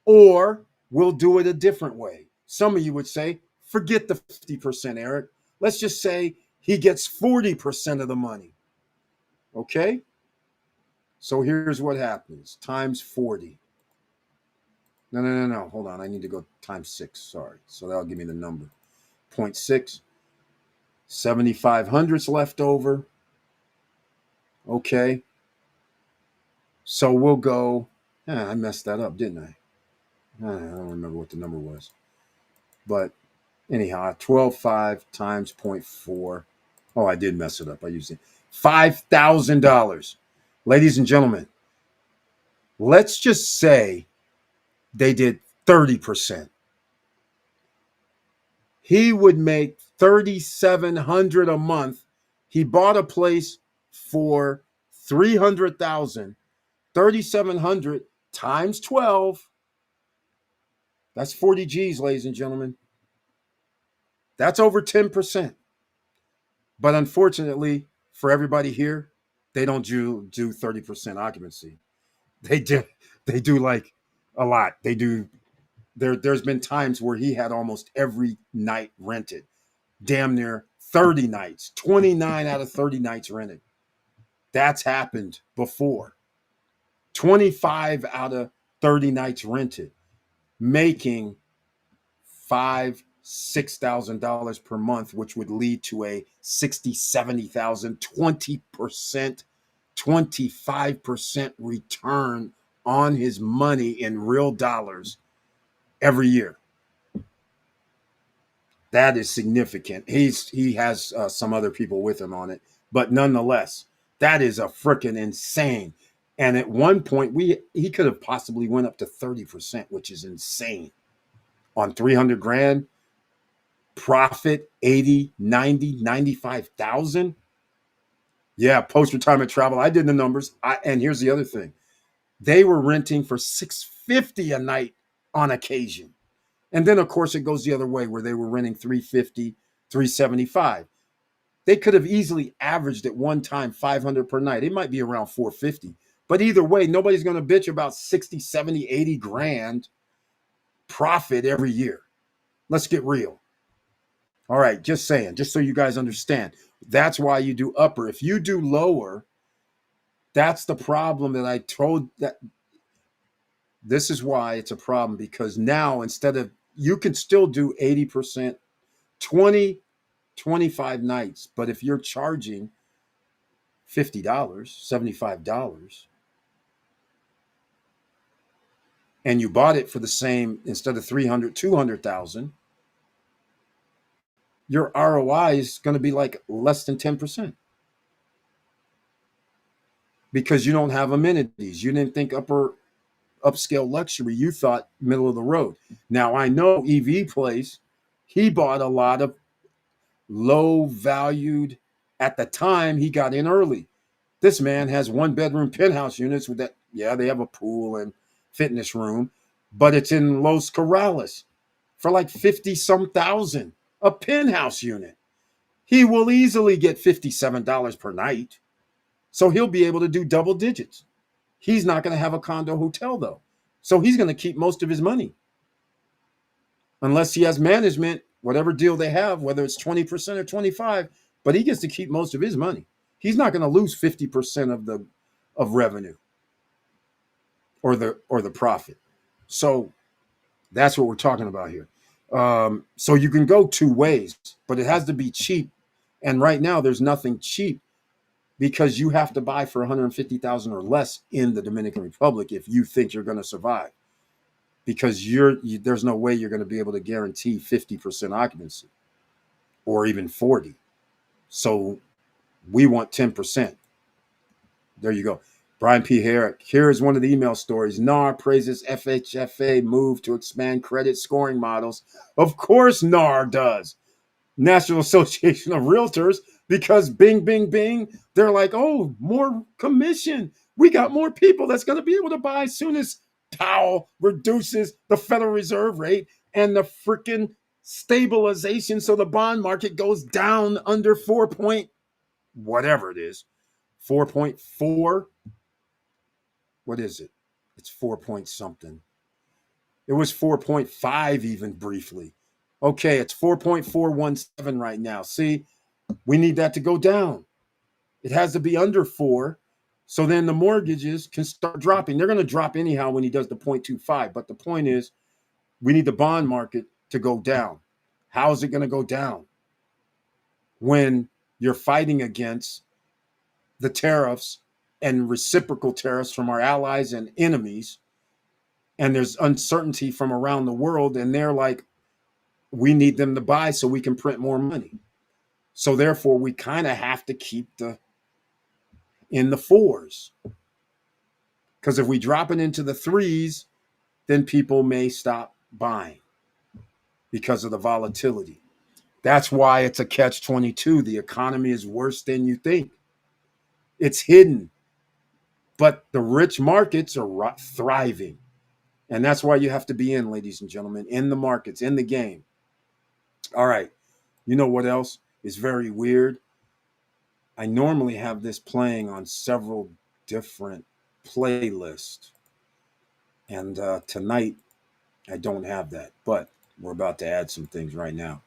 Or we'll do it a different way. Some of you would say, forget the 50%, Eric. Let's just say he gets 40% of the money. Okay? So here's what happens times 40. No. Hold on. I need to go times 6. Sorry. So that'll give me the number. 0.6. 7,500's left over. Okay. So we'll go. I messed that up, didn't I? I don't remember what the number was. But anyhow, 12.5 times 0.4. Oh, I did mess it up. I used it. $5,000. Ladies and gentlemen, let's just say they did 30%. He would make $3,700 a month. He bought a place for $300,000. 3,700 times 12. That's 40 G's, ladies and gentlemen. That's over 10%. But unfortunately, for everybody here, they don't do 30% occupancy. They do like a lot. They do. There's been times where he had almost every night rented, damn near 30 nights, 29 out of 30 nights rented. That's happened before. 25 out of 30 nights rented, making $6,000 per month, which would lead to a 60, 70,000, 20%, 25% return on his money in real dollars every year. That is significant. He has some other people with him on it, but nonetheless, that is a freaking insane. And at one point, he could have possibly went up to 30%, which is insane. On 300 grand, profit 80, 90, 95,000. Yeah, post-retirement travel. I did the numbers. And here's the other thing. They were renting for $650 a night on occasion. And then, of course, it goes the other way where they were renting $350, $375. They could have easily averaged at one time $500 per night. It might be around $450. But either way, nobody's going to bitch about 60, 70, 80 grand profit every year. Let's get real. All right, just saying, just so you guys understand. That's why you do upper. If you do lower, that's the problem that I told that. This is why it's a problem, because now instead of, you can still do 80%, 20, 25 nights. But if you're charging $50, $75, and you bought it for the same, instead of 300, 200,000, your ROI is going to be like less than 10%. Because you don't have amenities. You didn't think upscale luxury. You thought middle of the road. Now I know EV Place, he bought a lot of low valued, at the time he got in early. This man has 1-bedroom penthouse units with that. Yeah, they have a pool and fitness room, but it's in Los Corrales for like 50 some thousand, a penthouse unit. He will easily get $57 per night. So he'll be able to do double digits. He's not going to have a condo hotel though. So he's going to keep most of his money. Unless he has management, whatever deal they have, whether it's 20% or 25, but he gets to keep most of his money. He's not going to lose 50% of revenue or the profit. So that's what we're talking about here. So you can go two ways, but it has to be cheap. And right now, there's nothing cheap because you have to buy for 150,000 or less in the Dominican Republic if you think you're going to survive. Because there's no way you're going to be able to guarantee 50% occupancy or even 40. So we want 10%. There you go. Brian P. Herrick. Here is one of the email stories. NAR praises FHFA move to expand credit scoring models. Of course, NAR does. National Association of Realtors, because bing, bing, bing, they're like, oh, more commission. We got more people that's going to be able to buy as soon as Powell reduces the Federal Reserve rate and the freaking stabilization. So the bond market goes down under 4 point, whatever it is, 4.4. What is it? It's 4 point something. It was 4.5 even briefly. Okay, it's 4.417 right now. See, we need that to go down. It has to be under 4. So then the mortgages can start dropping. They're going to drop anyhow when he does the 0.25. But the point is, we need the bond market to go down. How is it going to go down? When you're fighting against the tariffs and reciprocal tariffs from our allies and enemies, and there's uncertainty from around the world, and they're like, we need them to buy so we can print more money. So therefore, we kind of have to keep in the 4s. Because if we drop it into the 3s, then people may stop buying because of the volatility. That's why it's a catch-22. The economy is worse than you think. It's hidden. But the rich markets are thriving. And that's why you have to be in, ladies and gentlemen, in the markets, in the game. All right. You know what else is very weird? I normally have this playing on several different playlists. And tonight, I don't have that. But we're about to add some things right now.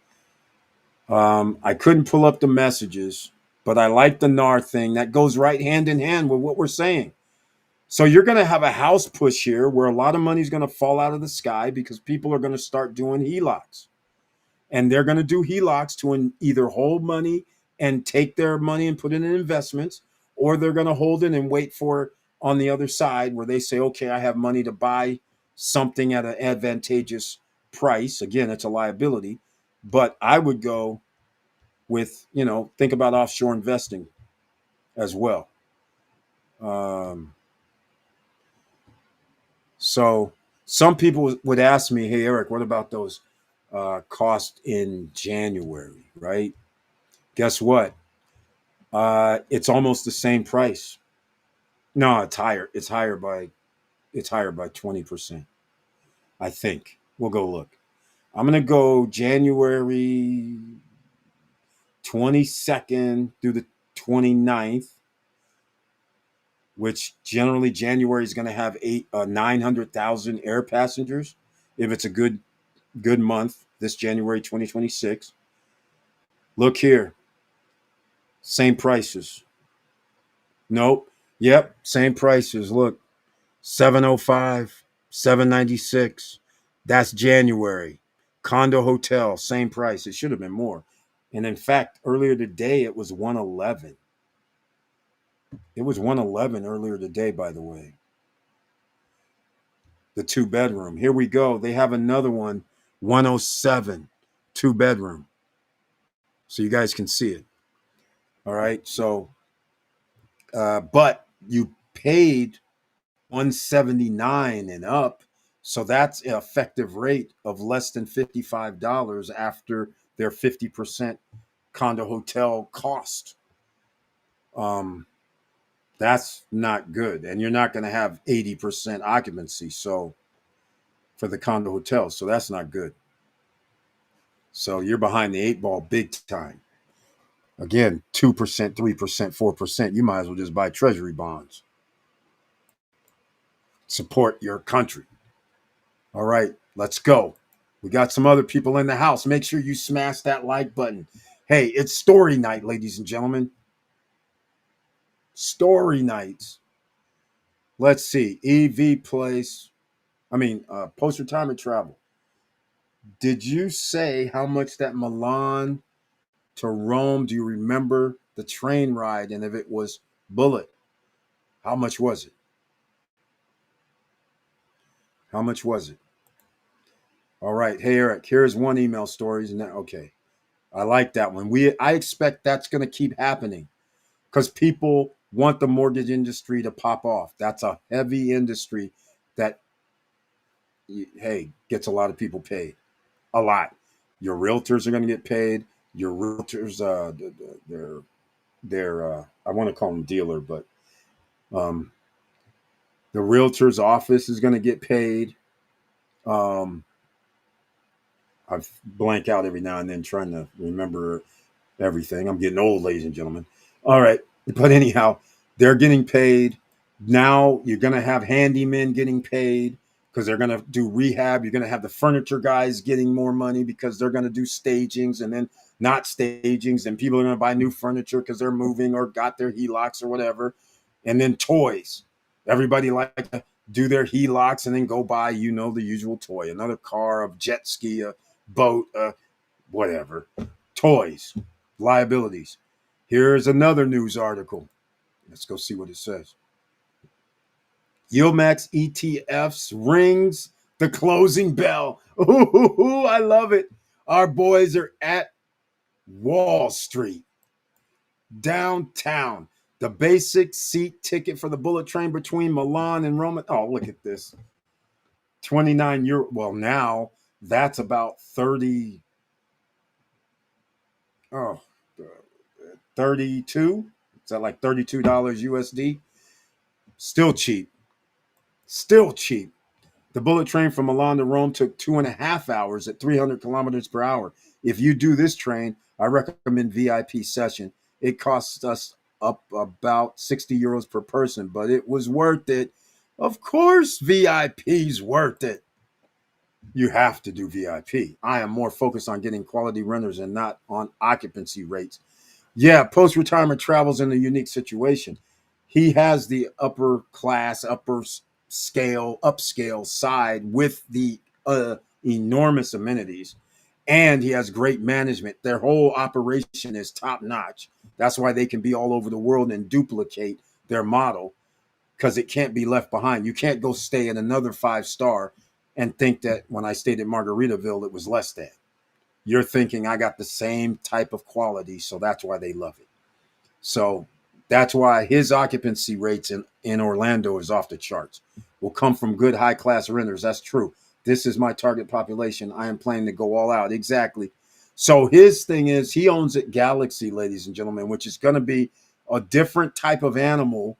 I couldn't pull up the messages, but I like the NAR thing. That goes right hand in hand with what we're saying. So you're going to have a house push here where a lot of money is going to fall out of the sky because people are going to start doing HELOCs. And they're going to do HELOCs to either hold money and take their money and put it in investments, or they're going to hold it and wait for on the other side where they say, okay, I have money to buy something at an advantageous price. Again, it's a liability. But I would go with, think about offshore investing as well. So some people would ask me, hey, Eric, what about those costs in January, right? Guess what? It's almost the same price. No, it's higher. It's higher by 20%. I think. We'll go look. I'm gonna go January 22nd through the 29th, which generally January is going to have 900,000 air passengers if it's a good month. This January 2026. Look here, same prices. Nope. Yep, same prices. Look, 705, 796. That's January. Condo hotel, same price. It should have been more. And in fact, earlier today it was 111. It was 111 earlier today, by the way. The 2-bedroom. Here we go. They have another one, 107, 2-bedroom. So you guys can see it. All right. So, but you paid 179 and up. So that's an effective rate of less than $55 after their 50% condo hotel cost. That's not good. And you're not going to have 80% occupancy. So for the condo hotel. So that's not good. So you're behind the 8 ball big time. Again, 2%, 3%, 4%. You might as well just buy treasury bonds. Support your country. All right, let's go. We got some other people in the house. Make sure you smash that like button. Hey, it's story night, ladies and gentlemen. Story nights. Let's see. EV place. Post-retirement travel. Did you say how much that Milan to Rome? Do you remember the train ride? And if it was bullet, how much was it? How much was it? All right. Hey, Eric, here's one email stories. Now, okay. I like that one. I expect that's going to keep happening because people want the mortgage industry to pop off. That's a heavy industry that, hey, gets a lot of people paid. A lot. Your realtors are going to get paid. Your realtors, I want to call them dealer, but um, the realtor's office is going to get paid. Um, I blank out every now and then trying to remember everything. I'm getting old, ladies and gentlemen. All right. But anyhow, they're getting paid. Now you're going to have handymen getting paid because they're going to do rehab. You're going to have the furniture guys getting more money because they're going to do stagings and then not stagings. And people are going to buy new furniture because they're moving or got their HELOCs or whatever. And then toys. Everybody like to do their HELOCs and then go buy, the usual toy, another car, a jet ski, a boat, whatever. Toys, liabilities. Here's another news article. Let's go see what it says. Yieldmax ETFs rings the closing bell. Ooh, I love it. Our boys are at Wall Street, downtown. The basic seat ticket for the bullet train between Milan and Rome. Oh, look at this. 29 euro. Well, now that's about 30. Oh, 32. Is that like $32 USD? Still cheap. Still cheap. The bullet train from Milan to Rome took 2.5 hours at 300 kilometers per hour. If you do this train, I recommend VIP session. It costs us up about 60 euros per person, but it was worth it. Of course, VIP's worth it. You have to do VIP. I am more focused on getting quality renters and not on occupancy rates. Yeah, post retirement travel's in a unique situation. He has the upper class, upper scale, upscale side with the enormous amenities, and he has great management. Their whole operation is top notch. That's why they can be all over the world and duplicate their model because it can't be left behind. You can't go stay in another 5 star and think that when I stayed at Margaritaville, it was less than. You're thinking I got the same type of quality, so that's why they love it. So that's why his occupancy rates in Orlando is off the charts. Will come from good high class renters. That's true. This is my target population. I am planning to go all out. Exactly. So his thing is he owns it Galaxy, ladies and gentlemen, which is going to be a different type of animal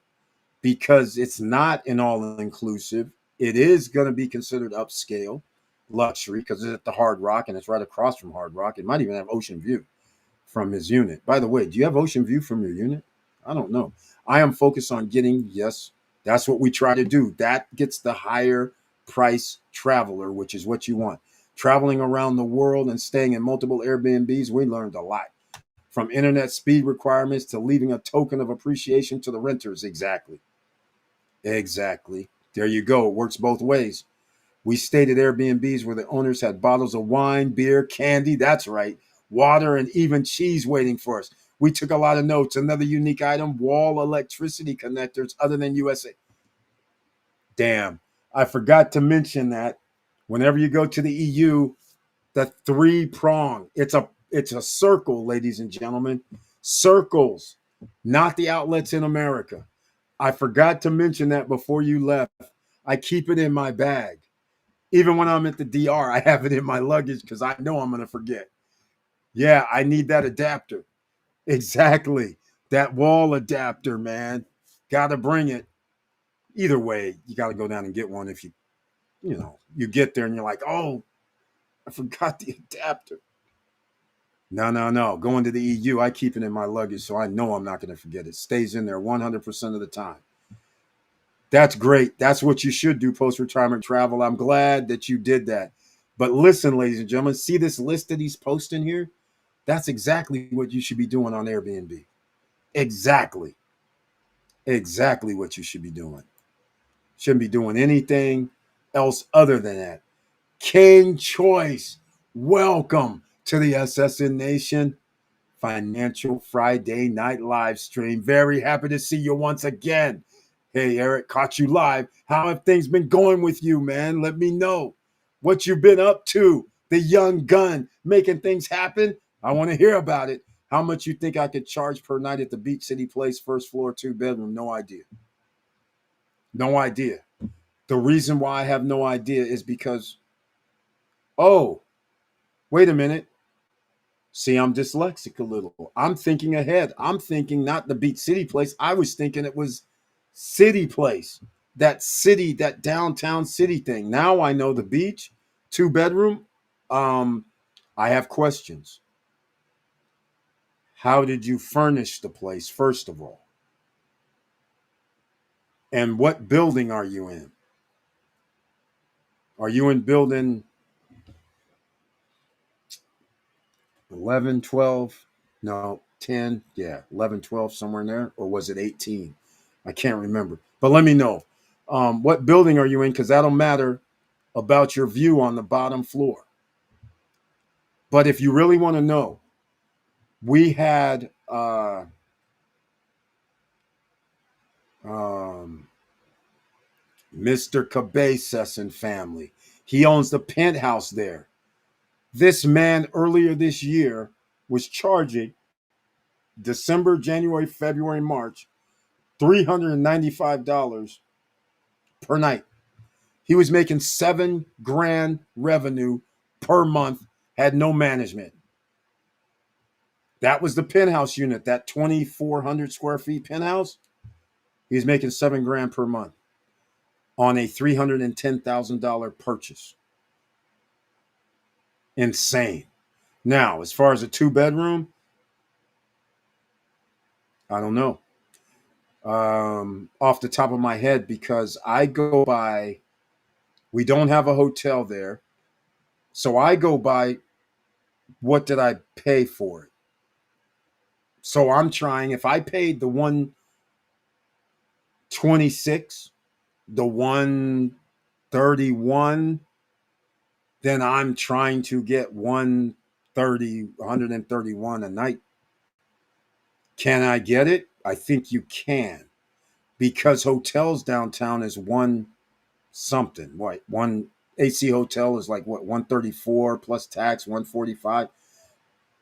because it's not an all inclusive. It is going to be considered upscale luxury because it's at the Hard Rock and it's right across from Hard Rock. It might even have ocean view from his unit. By the way, do you have ocean view from your unit? I don't know. I am focused on getting, yes, that's what we try to do. That gets the higher price traveler, which is what you want. Traveling around the world and staying in multiple Airbnbs, we learned a lot. From internet speed requirements to leaving a token of appreciation to the renters. Exactly. Exactly. There you go. It works both ways. We stayed at Airbnbs where the owners had bottles of wine, beer, candy. That's right. Water and even cheese waiting for us. We took a lot of notes. Another unique item, wall electricity connectors other than USA. Damn. I forgot to mention that whenever you go to the EU, the 3 prong. It's a circle, ladies and gentlemen. Circles, not the outlets in America. I forgot to mention that before you left. I keep it in my bag. Even when I'm at the DR, I have it in my luggage because I know I'm going to forget. Yeah, I need that adapter. Exactly. That wall adapter, man. Got to bring it. Either way, you got to go down and get one if you get there and you're like, oh, I forgot the adapter. No, no, no. Going to the EU, I keep it in my luggage so I know I'm not going to forget it. Stays in there 100% of the time. That's great. That's what you should do post retirement travel. I'm glad that you did that. But listen, ladies and gentlemen, see this list that he's posting here? That's exactly what you should be doing on Airbnb. Exactly. Exactly what you should be doing. Shouldn't be doing anything else other than that. King choice. Welcome to the SSN Nation Financial Friday Night Live Stream. Very happy to see you once again. Hey, Eric, caught you live. How have things been going with you, man? Let me know what you've been up to. The young gun making things happen. I want to hear about it. How much you think I could charge per night at the Beach City Place, first floor, 2-bedroom? No idea. No idea. The reason why I have no idea is because, oh, wait a minute. See, I'm dyslexic a little. I'm thinking ahead. I'm thinking not the Beach City Place. I was thinking it was City Place. That city, that downtown city thing. Now I know the beach, 2-bedroom. Um, I have questions. How did you furnish the place, first of all? And what building are you in? Are you in building 11, 12? No, 10. Yeah, 11, 12, somewhere in there. Or was it 18? I can't remember. But let me know. What building are you in? Because that'll matter about your view on the bottom floor. But if you really want to know, we had Mr. Cabezas and family. He owns the penthouse there. This man earlier this year was charging December, January, February, March, $395 per night. He was making $7,000 revenue per month, had no management. That was the penthouse unit, that 2,400 square feet penthouse. He's making $7,000 per month on a $310,000 purchase. Insane. Now, as far as a 2-bedroom, I don't know. Off the top of my head, because I go by, we don't have a hotel there. So I go by what did I pay for it. So I'm trying, if I paid the 126, the 131, then I'm trying to get 131 a night. Can I get it? I think you can, because hotels downtown is one something. What, one AC hotel is like what, 134 plus tax, 145.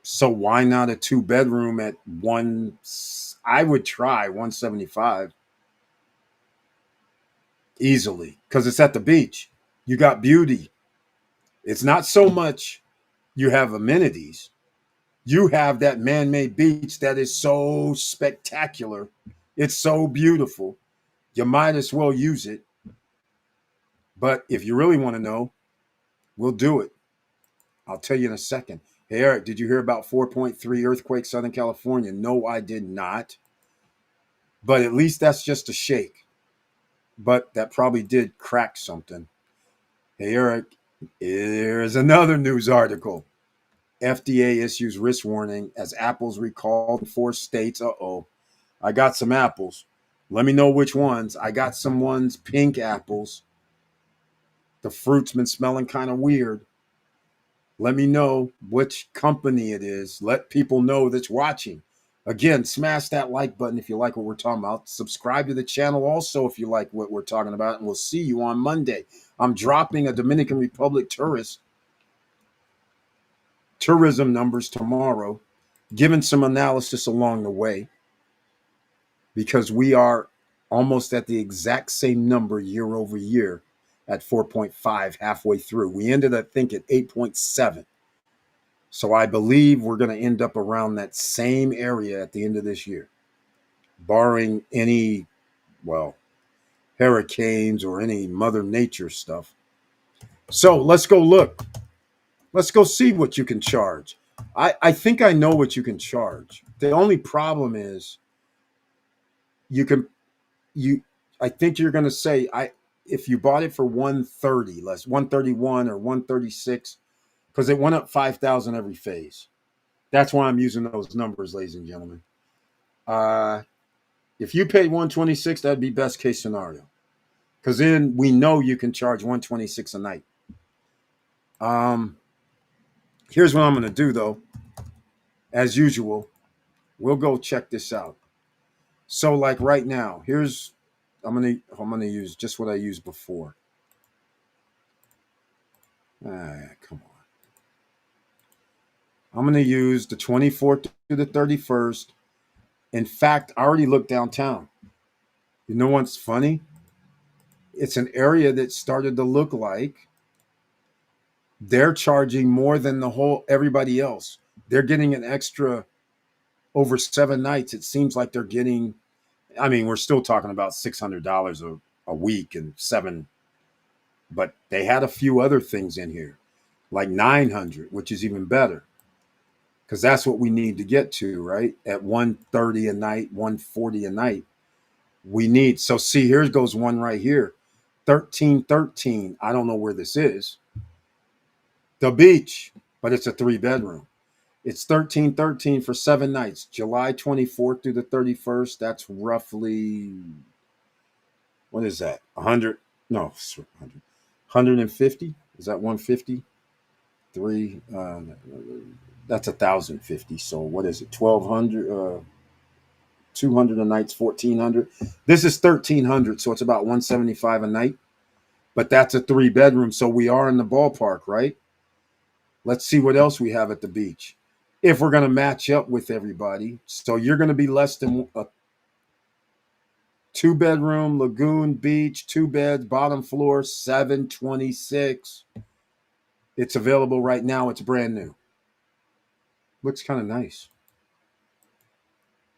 So why not a 2-bedroom at one? I would try 175 easily, because it's at the beach. You got beauty. It's not so much you have amenities. You have that man-made beach that is so spectacular. It's so beautiful. You might as well use it. But if you really want to know, we'll do it. I'll tell you in a second. Hey, Eric, did you hear about 4.3 earthquake, Southern California? No, I did not. But at least that's just a shake. But that probably did crack something. Hey, Eric, here's another news article. FDA issues risk warning as apples recalled in 4 states. Uh-oh. I got some apples. Let me know which ones. I got some ones, pink apples. The fruit's been smelling kind of weird. Let me know which company it is. Let people know that's watching. Again, smash that like button if you like what we're talking about. Subscribe to the channel also if you like what we're talking about. And we'll see you on Monday. I'm dropping a Dominican Republic tourism numbers tomorrow, giving some analysis along the way, because we are almost at the exact same number year over year at 4.5 halfway through. We ended, I think, at 8.7. So I believe we're going to end up around that same area at the end of this year, barring any, well, hurricanes or any Mother Nature stuff. So let's go look. Let's go see what you can charge. I think I know what you can charge. The only problem is I think you're going to say, if you bought it for 130, less 131 or 136, because it went up 5,000 every phase. That's why I'm using those numbers, ladies and gentlemen. If you paid 126, that'd be best case scenario, because then we know you can charge 126 a night. Here's what I'm going to do, though. As usual, we'll go check this out. So, like right now, I'm gonna use just what I used before. Come on. I'm gonna use the 24th to the 31st. In fact, I already looked downtown. You know what's funny? It's an area that started to look like they're charging more than the whole everybody else. They're getting an extra over 7 nights. It seems like they're getting. I mean, we're still talking about $600 a week and seven, but they had a few other things in here, like 900, which is even better because that's what we need to get to, right? At 130 a night, 140 a night. We need. So see, here goes one right here. 1313. I don't know where this is. The beach, but it's a 3 bedroom. It's 1313 for 7 nights, July 24th through the 31st. That's roughly, what is that? 100? No, 150? Is that 150? Three, that's 1,050. So what is it? 1,200, 200 a night's 1,400. This is 1,300, so it's about 175 a night. But that's a 3 bedroom, so we are in the ballpark, right? Let's see what else we have at the beach. If we're going to match up with everybody. So you're going to be less than a 2 bedroom, lagoon, beach, 2 beds, bottom floor, 726. It's available right now. It's brand new. Looks kind of nice.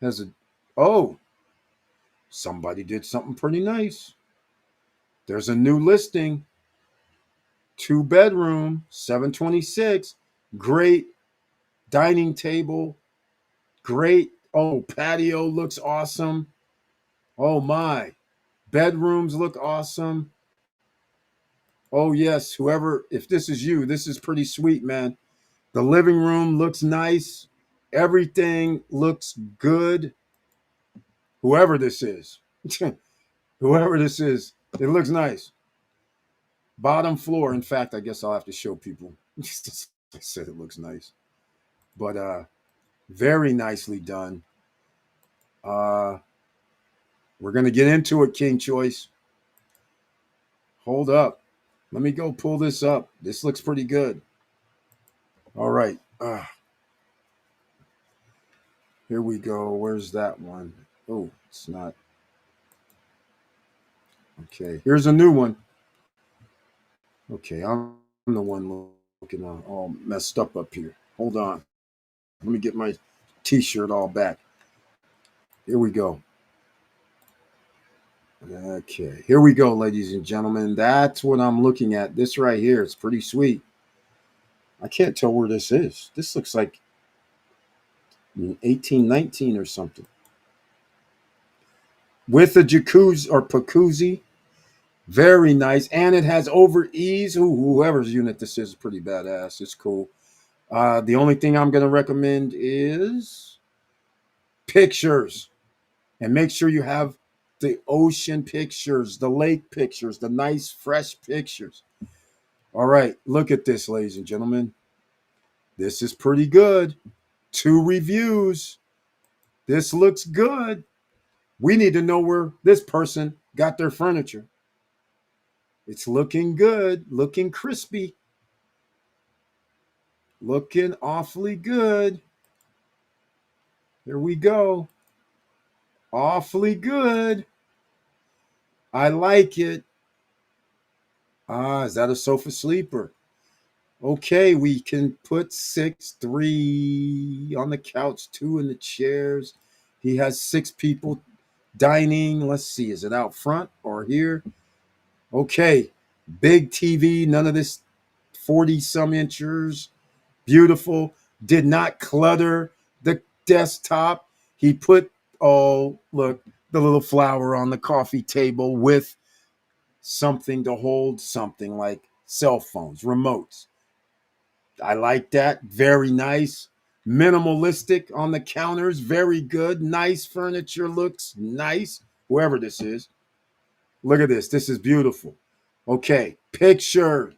Has a, oh, somebody did something pretty nice. There's a new listing. 2 bedroom, 726. Great dining table. Great. Oh, patio looks awesome. Oh my. Bedrooms look awesome. Oh yes, whoever, if this is you, this is pretty sweet, man. The living room looks nice. Everything looks good. Whoever this is. Whoever this is, it looks nice. Bottom floor. In fact, I guess I'll have to show people. I said it looks nice. But very nicely done. Uh we're gonna get into it, King Choice. Hold up. Let me go pull this up. This looks pretty good. All right. Here we go. Where's that one? Oh, it's not. Okay. Here's a new one. Okay. I'm the one looking all messed up here. Hold on. Let me get my t-shirt all back. Here we go. Okay. Here we go, ladies and gentlemen. That's what I'm looking at. This right here. It's pretty sweet. I can't tell where this is. This looks like 1819 or something. With a jacuzzi or jacuzzi. Very nice. And it has over ease. Whoever's unit this is pretty badass. It's cool. The only thing I'm going to recommend is pictures. And make sure you have the ocean pictures, the lake pictures, the nice, fresh pictures. All right. Look at this, ladies and gentlemen. This is pretty good. 2 reviews. This looks good. We need to know where this person got their furniture. It's looking good, looking crispy, looking awfully good. Here we go. Awfully good. I like it. Is that a sofa sleeper? Okay, we can put 6, 3 on the couch, 2 in the chairs. He has 6 people dining. Let's see, is it out front or here? Okay, big TV, none of this 40 some inches. Beautiful. Did not clutter the desktop. He put, oh, look, the little flower on the coffee table with something to hold something like cell phones, remotes. I like that. Very nice. Minimalistic on the counters. Very good. Nice furniture. Looks nice. Whoever this is. Look at this. This is beautiful. Okay. Picture.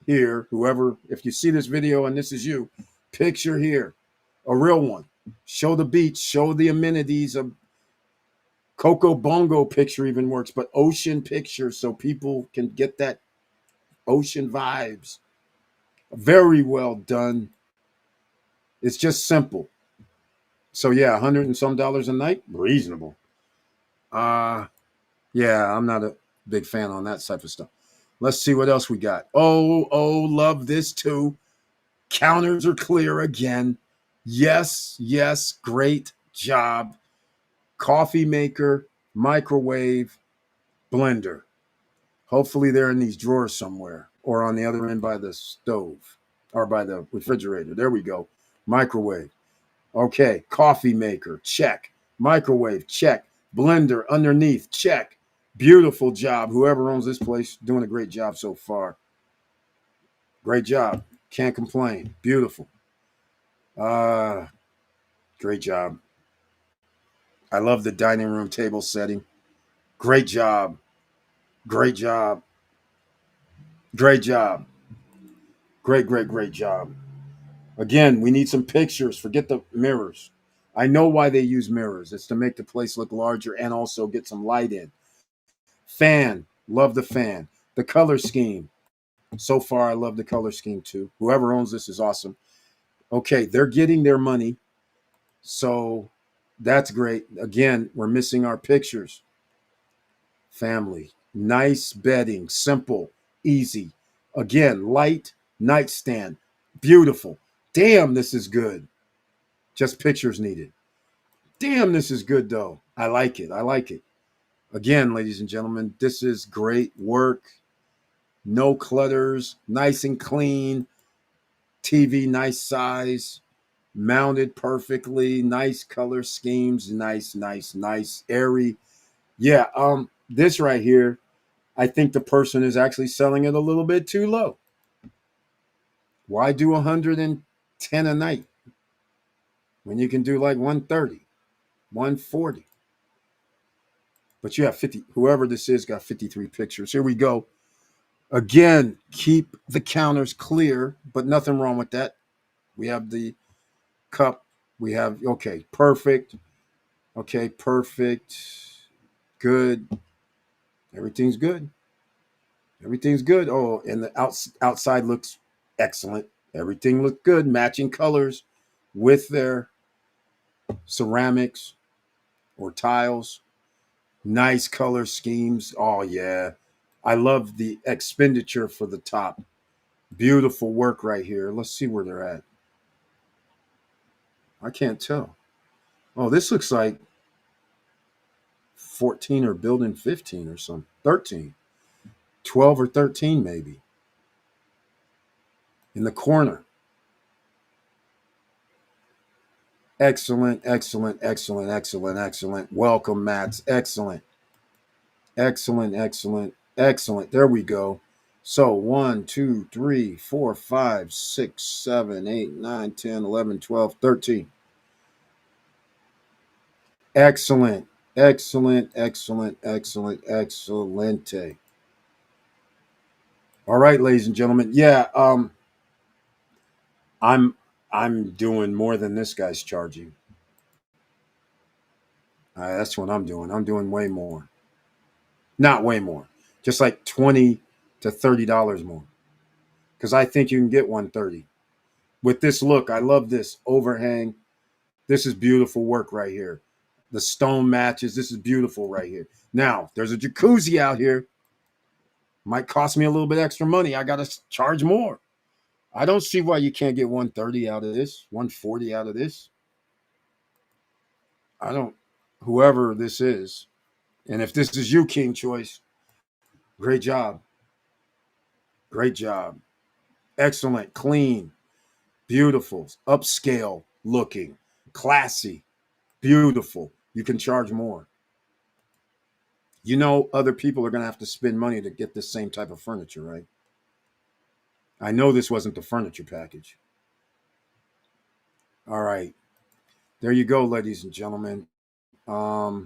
here, whoever, if you see this video and this is you, picture here, a real one. Show the beach, show the amenities. A Coco Bongo picture even works, but ocean picture so people can get that ocean vibes. Very well done. It's just simple. So yeah, 100 and some dollars a night, reasonable. Uh yeah, I'm not a big fan on that type of stuff. Let's see what else we got. Oh, love this too. Counters are clear again. Yes, great job. Coffee maker, microwave, blender. Hopefully they're in these drawers somewhere or on the other end by the stove or by the refrigerator. There we go. Microwave. Okay, coffee maker, check. Microwave, check. Blender underneath, check. Beautiful job. Whoever owns this place doing a great job so far. Great job. Can't complain. Beautiful. Uh Great job. I love the dining room table setting. Great job. Great job. Great job. Great job. Again, we need some pictures. Forget the mirrors. I know why they use mirrors. It's to make the place look larger and also get some light in. Fan. Love the fan. The color scheme. So far, I love the color scheme too. Whoever owns this is awesome. Okay, they're getting their money. So that's great. Again, we're missing our pictures. Family. Nice bedding. Simple. Easy. Again, light nightstand. Beautiful. Damn, this is good. Just pictures needed. Damn, this is good though. I like it. I like it. Again, ladies and gentlemen, this is great work. No clutters. Nice and clean. TV, nice size. Mounted perfectly. Nice color schemes. Nice. Airy. Yeah, this right here, I think the person is actually selling it a little bit too low. Why do 110 a night when you can do like 130, 140? But you have 50, whoever this is got 53 pictures. Here we go. Again, keep the counters clear, but nothing wrong with that. We have the cup. We have, okay, perfect. Okay, perfect. Good. Everything's good. Everything's good. Oh, and the outside looks excellent. Everything looked good. Matching colors with their ceramics or tiles. Nice color schemes. Oh, yeah. I love the expenditure for the top. Beautiful work right here. Let's see where they're at. I can't tell. Oh, this looks like 14 or building 15 or something. 13. 12 or 13 maybe. In the corner. Excellent. Welcome, Mats. Excellent. There we go. So 1, 2, 3, 4, 5, 6, 7, 8, 9, 10, 11, 12, 13. Excellent. Excelente. All right, ladies and gentlemen. Yeah, I'm I'm doing more than this guy's charging. That's what I'm doing. I'm doing way more. Not way more. Just like 20 to $30 more. Because I think you can get 130. With this look, I love this overhang. This is beautiful work right here. The stone matches. This is beautiful right here. Now, there's a jacuzzi out here. Might cost me a little bit extra money. I got to charge more. I don't see why you can't get 130 out of this, 140 out of this. I don't, whoever this is. And if this is you, King Choice, great job. Great job. Excellent. Clean. Beautiful. Upscale looking. Classy. Beautiful. You can charge more. You know, other people are going to have to spend money to get this same type of furniture, right? I know this wasn't the furniture package. All right. There you go, ladies and gentlemen. I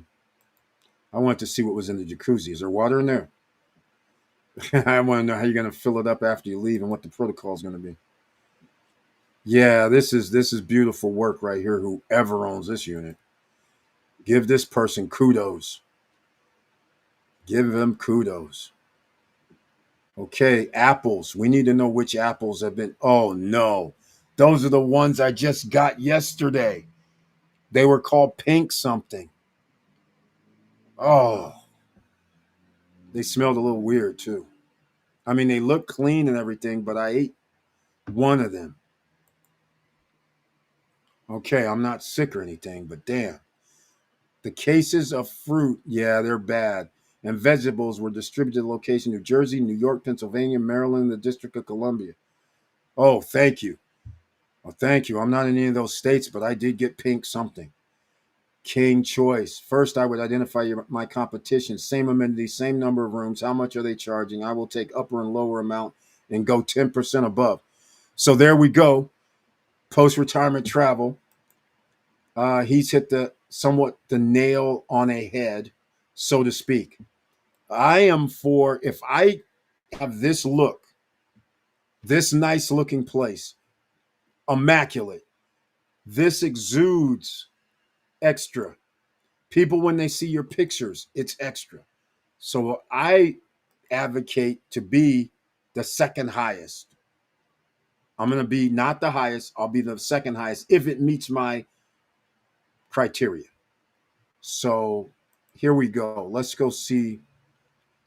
wanted to see what was in the jacuzzi. Is there water in there? I want to know how you're going to fill it up after you leave and what the protocol is going to be. Yeah, this is beautiful work right here. Whoever owns this unit, give this person kudos. Give them kudos. Okay, apples. We need to know which apples have been. Oh no, those are the ones I just got yesterday. They were called pink something. Oh, they smelled a little weird too. I mean, they look clean and everything, but I ate one of them. Okay, I'm not sick or anything, but damn. The cases of fruit, yeah, they're bad. And vegetables were distributed to location New Jersey, New York, Pennsylvania, Maryland, the District of Columbia. Oh, thank you. Oh, thank you. I'm not in any of those states, but I did get pink something. King choice. First, I would identify my competition. Same amenities, same number of rooms. How much are they charging? I will take upper and lower amount and go 10% above. So there we go. Post-retirement travel. He's hit the nail on a head, so to speak. I am for, if I have this look, this nice looking place, immaculate. This exudes extra. People, when they see your pictures, it's extra. So I advocate to be the second highest. I'm going to be not the highest. I'll be the second highest if it meets my criteria. So here we go. Let's go see.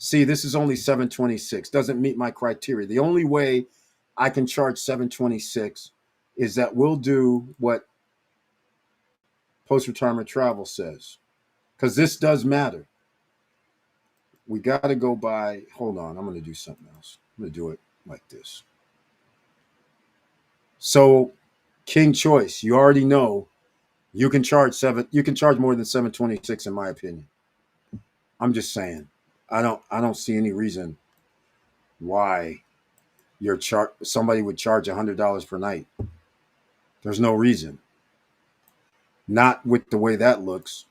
See, this is only 726. Doesn't meet my criteria. The only way I can charge 726 is that we'll do what post-retirement travel says. Because this does matter. We got to go by, hold on, I'm going to do something else. I'm going to do it like this. So, King Choice, you already know you can charge more than 726 in my opinion. I'm just saying. I don't see any reason why somebody would charge $100 per night. There's no reason. Not with the way that looks.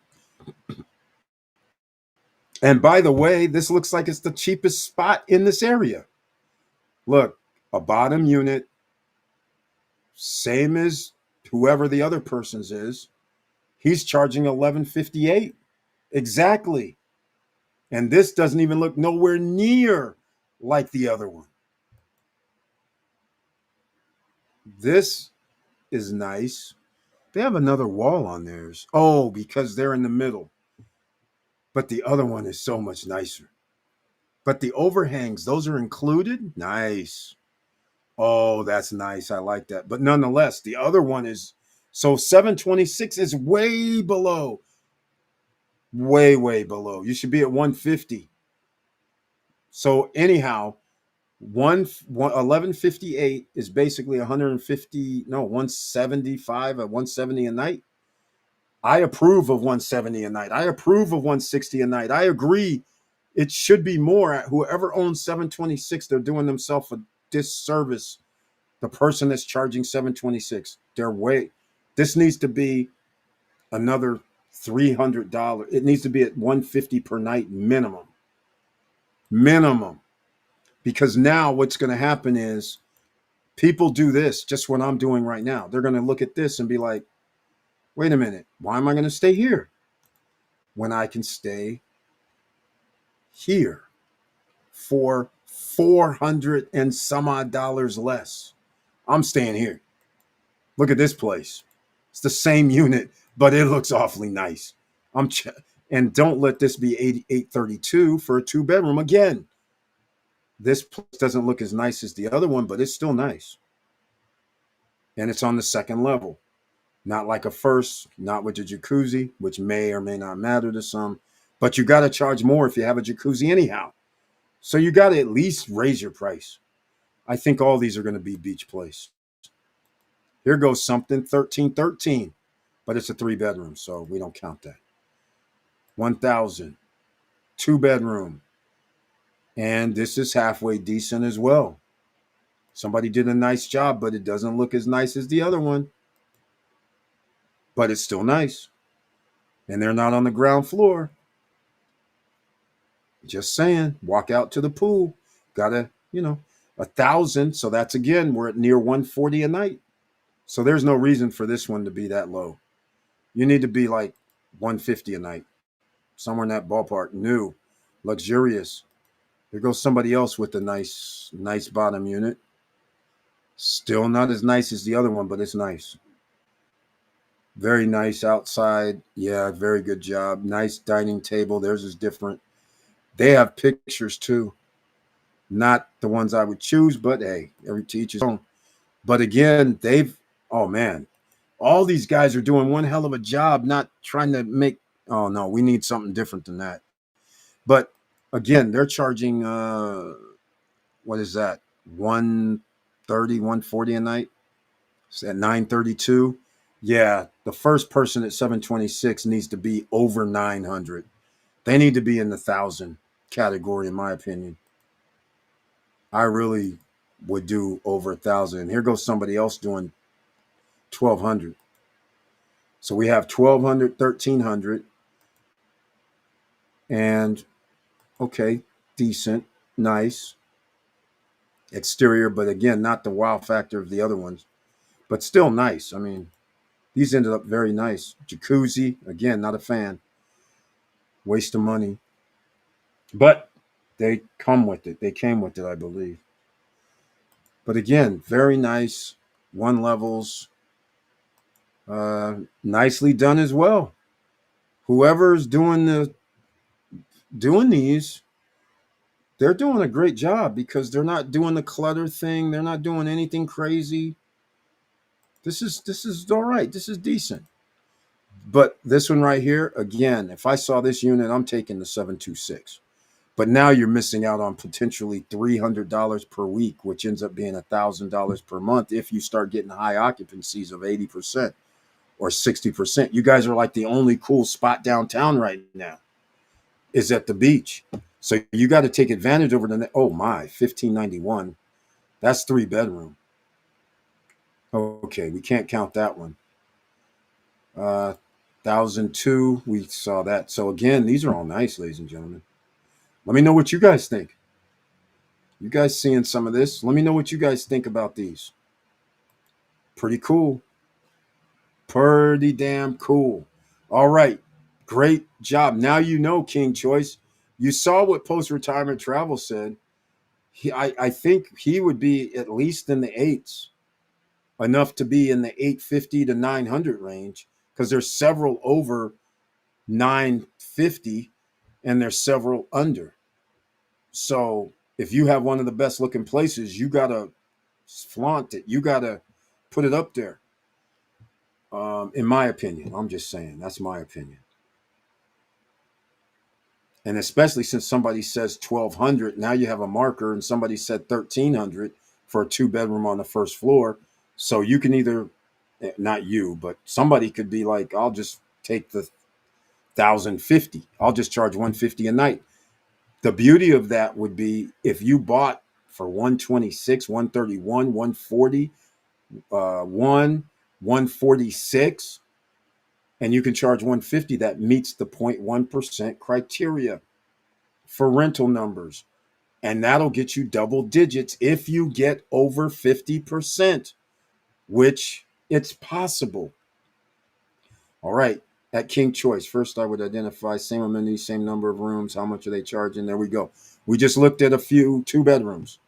And by the way, this looks like it's the cheapest spot in this area. Look, a bottom unit, same as whoever the other person's is. He's charging 1158. Exactly. And this doesn't even look nowhere near like the other one. This is nice. They have another wall on theirs. Oh, because they're in the middle. But the other one is so much nicer. But the overhangs, those are included? Nice. Oh, that's nice. I like that. But nonetheless, the other one is, so 726 is way below. Way, way below. You should be at 150. So anyhow, 1158 is basically 150, no, 175 at 170 a night. I approve of 170 a night. I approve of 160 a night. I agree. It should be more. Whoever owns 726, they're doing themselves a disservice. The person that's charging 726, they're way. This needs to be another $300. It needs to be at 150 per night minimum. Minimum. Because now what's going to happen is people do this, just what I'm doing right now. They're going to look at this and be like, wait a minute, why am I going to stay here when I can stay here for 400 and some odd dollars less? I'm staying here. Look at this place. It's the same unit, but it looks awfully nice. And don't let this be 8832 for a 2-bedroom again. This place doesn't look as nice as the other one, but it's still nice. And it's on the second level. Not like a first, not with the jacuzzi, which may or may not matter to some. But you got to charge more if you have a jacuzzi anyhow. So you got to at least raise your price. I think all these are going to be beach place. Here goes something 1313, but it's a 3-bedroom, so we don't count that. 1,000, 2-bedroom. And this is halfway decent as well. Somebody did a nice job, but it doesn't look as nice as the other one. But it's still nice. And they're not on the ground floor. Just saying, walk out to the pool. Gotta, 1,000. So that's again, we're at near 140 a night. So there's no reason for this one to be that low. You need to be like 150 a night, somewhere in that ballpark. New, luxurious. There goes somebody else with a nice bottom unit. Still not as nice as the other one, but it's nice. Very nice outside. Yeah, very good job. Nice dining table. Theirs is different. They have pictures too. Not the ones I would choose, but hey, every to each his own. But again, oh man, all these guys are doing one hell of a job not trying to make, oh no, we need something different than that. But again, they're charging, what is that? 130, 140 a night? It's at 932. Yeah, the first person at 726 needs to be over 900. They need to be in the 1,000 category, in my opinion. I really would do over 1,000. And here goes somebody else doing 1,200. So we have 1,200, 1,300, and okay, decent, nice exterior, but again, not the wow factor of the other ones, but still nice. I mean, these ended up very nice. Jacuzzi, again, not a fan. Waste of money. But they come with it. They came with it, I believe. But again, very nice. One levels. Nicely done as well. Whoever's doing these, they're doing a great job because they're not doing the clutter thing. They're not doing anything crazy. This is all right. This is decent. But this one right here, again, if I saw this unit, I'm taking the 726. But now you're missing out on potentially $300 per week, which ends up being $1,000 per month if you start getting high occupancies of 80% or 60%. You guys are like the only cool spot downtown right now is at the beach. So you got to take advantage over the, oh my, 1591. That's 3 bedroom. Okay, we can't count that one. 1,002, we saw that. So again, these are all nice, ladies and gentlemen. Let me know what you guys think. You guys seeing some of this? Let me know what you guys think about these. Pretty cool. Pretty damn cool. All right. Great job. Now you know, King Choice. You saw what post-retirement travel said. I think he would be at least in the eights, enough to be in the 850 to 900 range, because there's several over 950 and there's several under. So if you have one of the best looking places, you got to flaunt it. You got to put it up there. In my opinion, I'm just saying, that's my opinion. And especially since somebody says 1,200, now you have a marker and somebody said 1,300 for a 2 bedroom on the first floor. So you can either, not you, but somebody could be like, I'll just take the 1,050. I'll just charge 150 a night. The beauty of that would be if you bought for 126, 131, 140, 146, and you can charge 150, that meets the 0.1% criteria for rental numbers. And that'll get you double digits if you get over 50%, which it's possible. All right. At King Choice, first I would identify same amenities, same number of rooms. How much are they charging? There we go. We just looked at a few 2 bedrooms.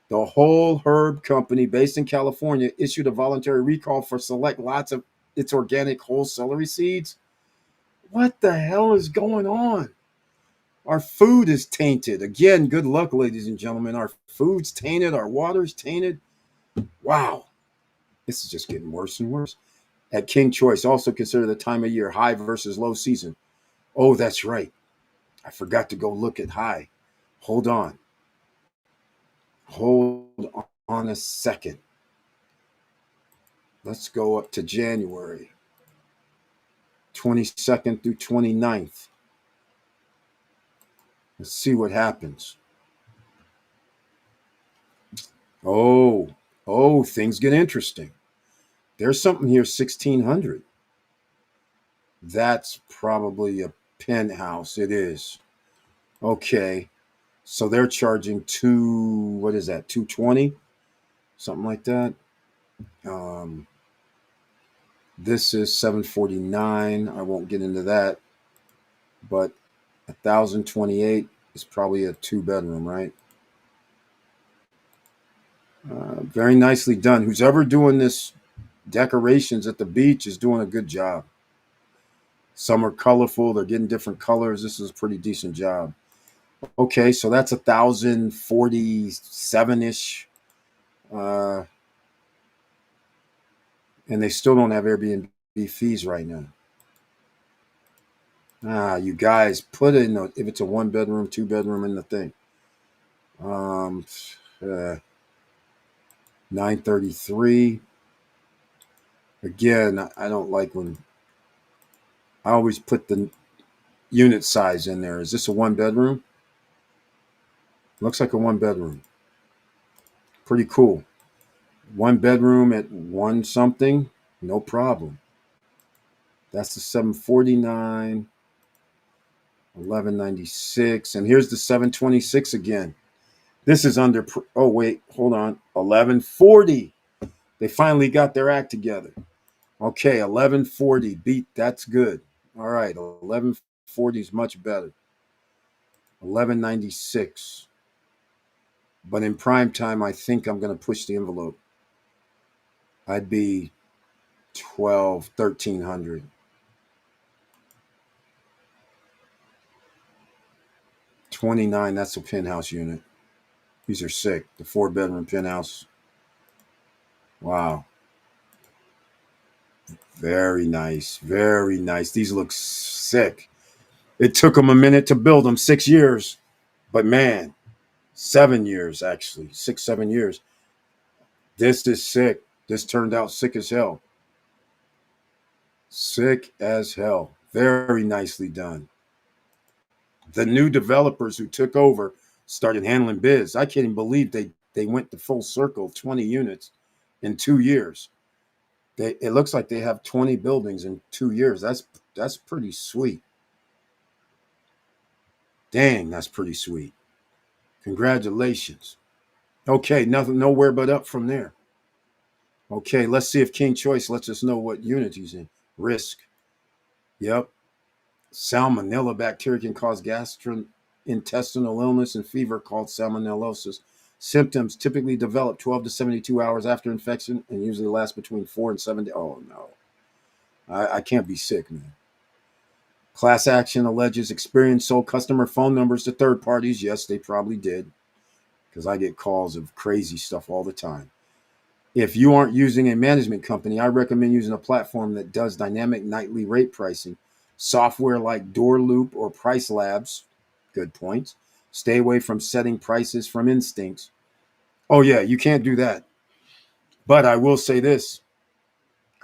The Whole Herb Company, based in California, issued a voluntary recall for select lots of its organic whole celery seeds. What the hell is going on? Our food is tainted. Again, good luck, ladies and gentlemen. Our food's tainted. Our water's tainted. Wow. This is just getting worse and worse. At King Choice, also consider the time of year, high versus low season. Oh, that's right. I forgot to go look at high. Hold on. Hold on a second. Let's go up to January 22nd through 29th. Let's see what happens. Oh, things get interesting. There's something here, 1,600. That's probably a penthouse. It is. Okay. So they're charging what is that, 220? Something like that. Um, this is 749. I won't get into that, but 1,028 is probably a 2-bedroom, right? Very nicely done. Who's ever doing this decorations at the beach is doing a good job. Some are colorful. They're getting different colors. This is a pretty decent job. Okay, so that's 1,047-ish. Uh, and they still don't have Airbnb fees right now. You guys put in if it's a 1-bedroom, 2-bedroom in the thing. Um, 933. Again, I don't like when I always put the unit size in there. Is this a 1-bedroom? Looks like a 1-bedroom. Pretty cool. 1-bedroom at one something, no problem. That's the 749, 1196, and here's the 726 again. This is under. Oh wait, hold on. 1140. They finally got their act together. Okay, 1140 beat. That's good. All right, 1140 is much better. 1196. But in prime time, I think I'm going to push the envelope. I'd be 1300. 29. That's a penthouse unit. These are sick. The 4-bedroom penthouse. Wow. Very nice. Very nice. These look sick. It took them a minute to build them, 6 years. But man, 7 years actually. 6, 7 years. This is sick. This turned out sick as hell. Sick as hell. Very nicely done. The new developers who took over started handling biz. I can't even believe they went the full circle, 20 units in 2 years. It looks like they have 20 buildings in 2 years. That's pretty sweet. Dang, that's pretty sweet. Congratulations. Okay, nothing, nowhere but up from there. Okay, let's see if King Choice lets us know what unit he's in. Risk. Yep. Salmonella bacteria can cause gastrointestinal illness and fever called salmonellosis. Symptoms typically develop 12 to 72 hours after infection and usually last between 4 and 7 days. Oh, no. I can't be sick, man. Class action alleges Experian sold customer phone numbers to third parties. Yes, they probably did, because I get calls of crazy stuff all the time. If you aren't using a management company, I recommend using a platform that does dynamic nightly rate pricing. Software like Door Loop or Price Labs, good points. Stay away from setting prices from instincts. Oh, yeah, you can't do that. But I will say this.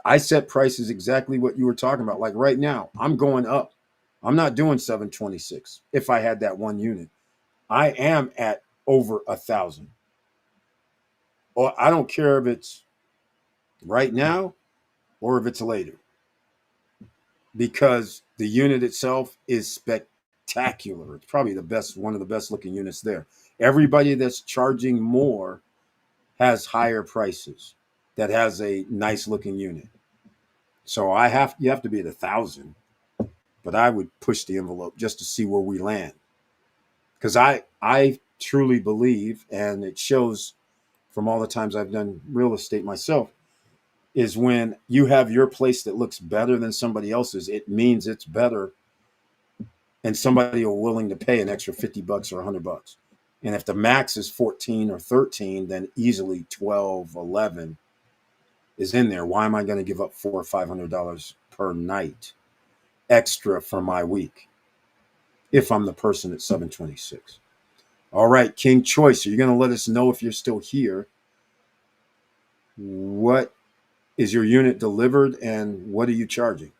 I set prices exactly what you were talking about. Like right now, I'm going up. I'm not doing 726 if I had that one unit. I am at over 1,000. Or I don't care if it's right now or if it's later, because the unit itself is spectacular. It's probably the best, one of the best looking units there. Everybody that's charging more has higher prices that has a nice looking unit. So you have to be at 1,000, but I would push the envelope just to see where we land. Because I truly believe, and it shows from all the times I've done real estate myself, is when you have your place that looks better than somebody else's, it means it's better, and somebody are willing to pay an extra $50 or $100. And if the max is 14 or 13, then easily 12, 11 is in there. Why am I going to give up $400 or $500 per night extra for my week if I'm the person at 726? All right, King Choice, are you going to let us know if you're still here? What is your unit delivered and what are you charging?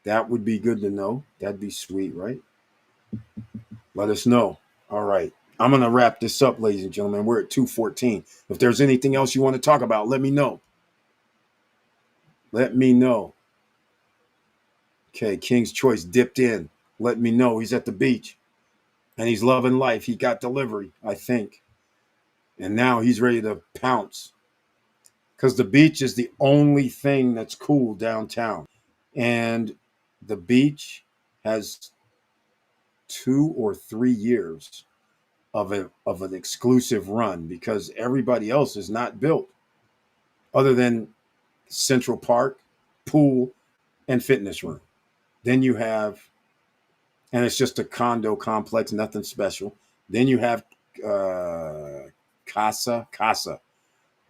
That would be good to know. That'd be sweet, right? Let us know. All right. I'm going to wrap this up, ladies and gentlemen. We're at 2:14. If there's anything else you want to talk about, let me know. Let me know. Okay, King's Choice dipped in. Let me know. He's at the beach. and he's loving life. He got delivery, I think, and now he's ready to pounce because the beach is the only thing that's cool downtown, and the beach has 2 or 3 years of an exclusive run because everybody else is not built other than Central Park, pool, and fitness room. Then you have, and it's just a condo complex, nothing special. Then you have casa,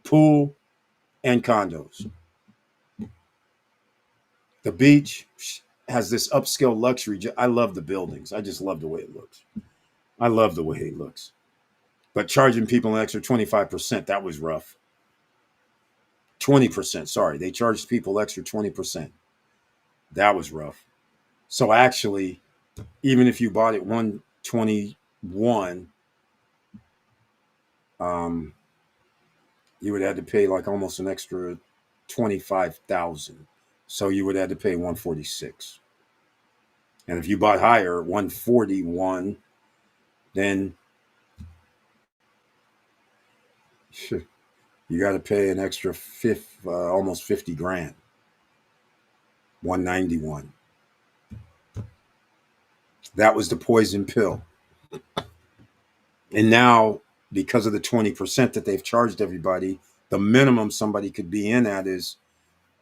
pool, and condos. The beach has this upscale luxury. I love the buildings. I just love the way it looks. I love the way it looks. But charging people an extra 25%, that was rough. 20%, sorry. They charged people extra 20%. That was rough. So actually, even if you bought it 121, you would have to pay like almost an extra 25,000. So you would have to pay 146. And if you bought higher, 141, then you got to pay an extra almost 50 grand. 191. That was the poison pill. And now, because of the 20% that they've charged everybody, the minimum somebody could be in at is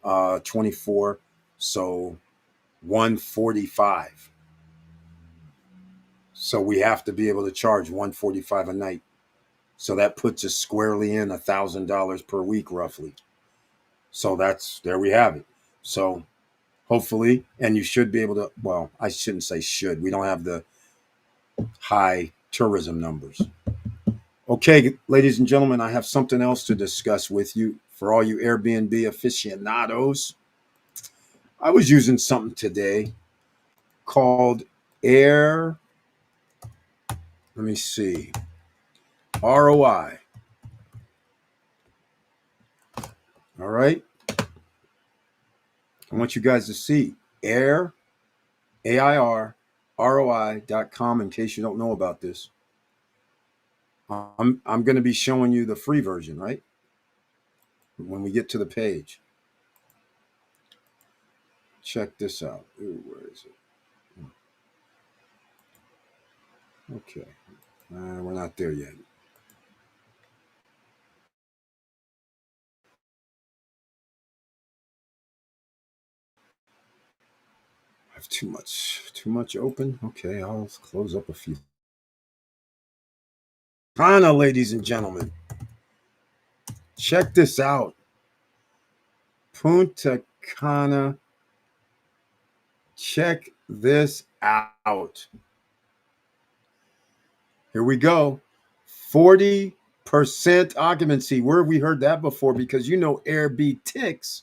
24. So 145. So we have to be able to charge 145 a night. So that puts us squarely in $1,000 per week, roughly. So there we have it. So hopefully, and you should be able to, well, I shouldn't say should. We don't have the high tourism numbers. Okay, ladies and gentlemen, I have something else to discuss with you for all you Airbnb aficionados. I was using something today called let me see, ROI. All right. I want you guys to see AIR, ROI.com in case you don't know about this. I'm going to be showing you the free version, right? When we get to the page. Check this out. Ooh, where is it? Okay. We're not there yet. I have too much open. Okay, I'll close up a few. Hana, ladies and gentlemen. Check this out. Punta Cana. Check this out. Here we go. 40% occupancy. Where have we heard that before? Because Airbnb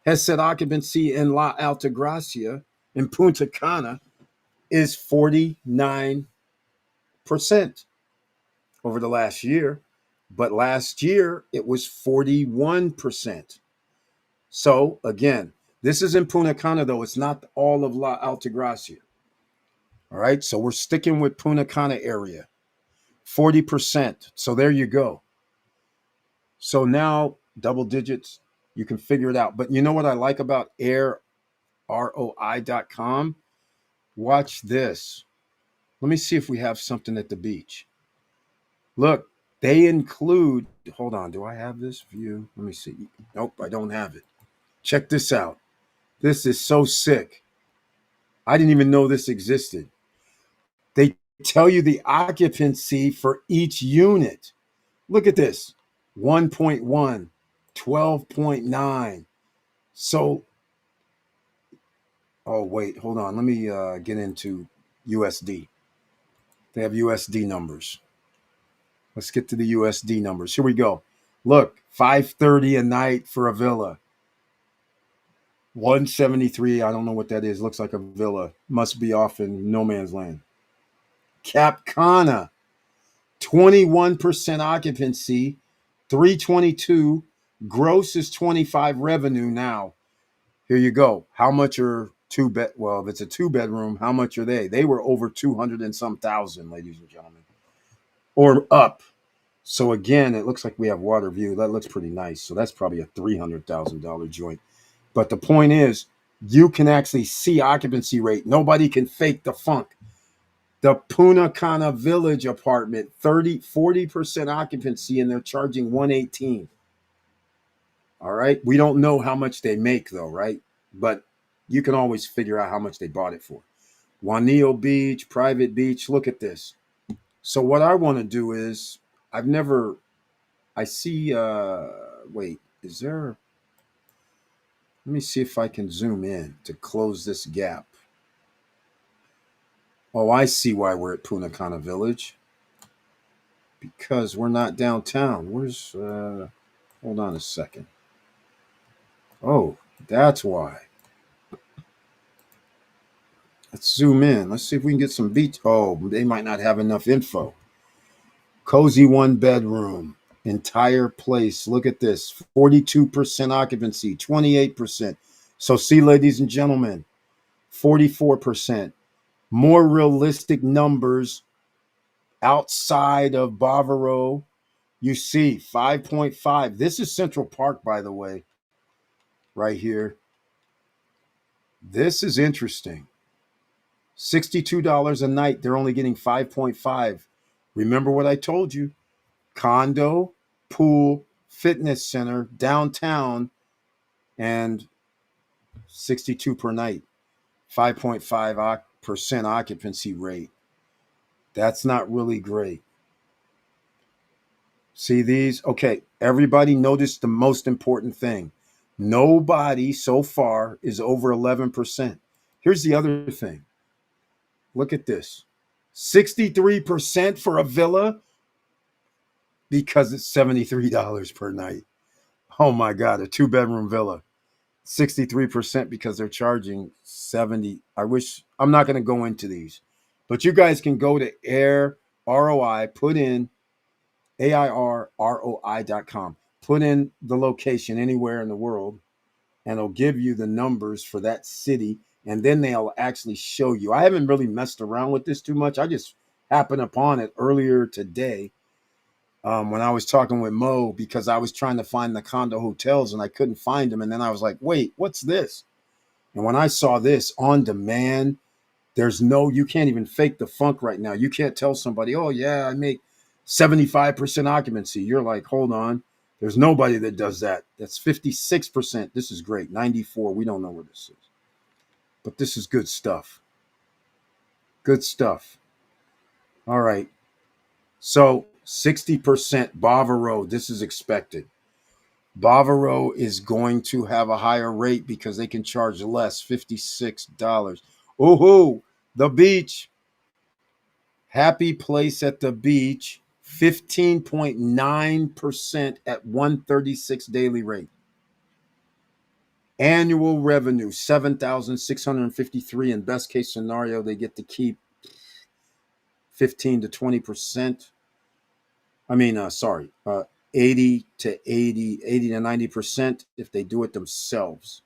has said occupancy in La Altagracia in Punta Cana is 49% over the last year. But last year it was 41%. So again, this is in Punta Cana, though. It's not all of La Altagracia. All right. So we're sticking with Punta Cana area. 40%. So there you go. So now double digits, you can figure it out. But you know what I like about ROI.com? Watch this. Let me see if we have something at the beach. Look, they include, hold on, do I have this view? Let me see. Nope, I don't have it. Check this out. This is so sick. I didn't even know this existed. They tell you the occupancy for each unit. Look at this. 1.1, 12.9. So, oh, wait, hold on. Let me get into USD. They have USD numbers. Let's get to the USD numbers. Here we go. Look, $530 a night for a villa. 173. I don't know what that is. Looks like a villa. Must be off in no man's land. Cap Cana, 21% occupancy, 322. Gross is 25 revenue now. Here you go. How much are Well, if it's a two-bedroom, how much are they? They were over 200 and some thousand, ladies and gentlemen, or up. So again, it looks like we have water view. That looks pretty nice. So that's probably a $300,000 joint. But the point is, you can actually see occupancy rate. Nobody can fake the funk. The Punta Cana Village apartment, 40% occupancy, and they're charging 118. All right. We don't know how much they make though, right? But you can always figure out how much they bought it for. Juanillo Beach, private beach. Look at this. So what I want to do is I've never I see wait, is there let me see if I can zoom in to close this gap. Oh, I see why we're at Punta Cana Village. Because we're not downtown. Where's hold on a second. Oh, that's why. Let's zoom in. Let's see if we can get some beach. Oh, they might not have enough info. Cozy one bedroom. Entire place. Look at this. 42% occupancy, 28%. So see, ladies and gentlemen, 44%. More realistic numbers outside of Bavaro. You see 5.5. This is Central Park, by the way, right here. This is interesting. $62 a night. They're only getting 5.5. Remember what I told you? Condo, pool, fitness center, downtown, and 62 per night. 5.5% occupancy rate. That's not really great. See these? Okay, everybody notice the most important thing. Nobody so far is over 11%. Here's the other thing. Look at this. 63% for a villa because it's $73 per night. Oh my God, a two-bedroom villa. 63% because they're charging 70. I wish I'm not going to go into these. But you guys can go to Air ROI, put in AIRROI.com. Put in the location anywhere in the world, and it'll give you the numbers for that city. And then they'll actually show you. I haven't really messed around with this too much. I just happened upon it earlier today when I was talking with Mo because I was trying to find the condo hotels and I couldn't find them. And then I was like, wait, what's this? And when I saw this on demand, you can't even fake the funk right now. You can't tell somebody, oh, yeah, I make 75% occupancy. You're like, hold on. There's nobody that does that. That's 56%. This is great. 94. We don't know where this is. But this is good stuff. Good stuff. All right. So 60% Bavaro. This is expected. Bavaro is going to have a higher rate because they can charge less, $56. Ooh, the beach. Happy place at the beach, 15.9% at 136 daily rate. Annual revenue, 7,653. In best case scenario, they get to keep 15 to 20%. 80 to 90% if they do it themselves.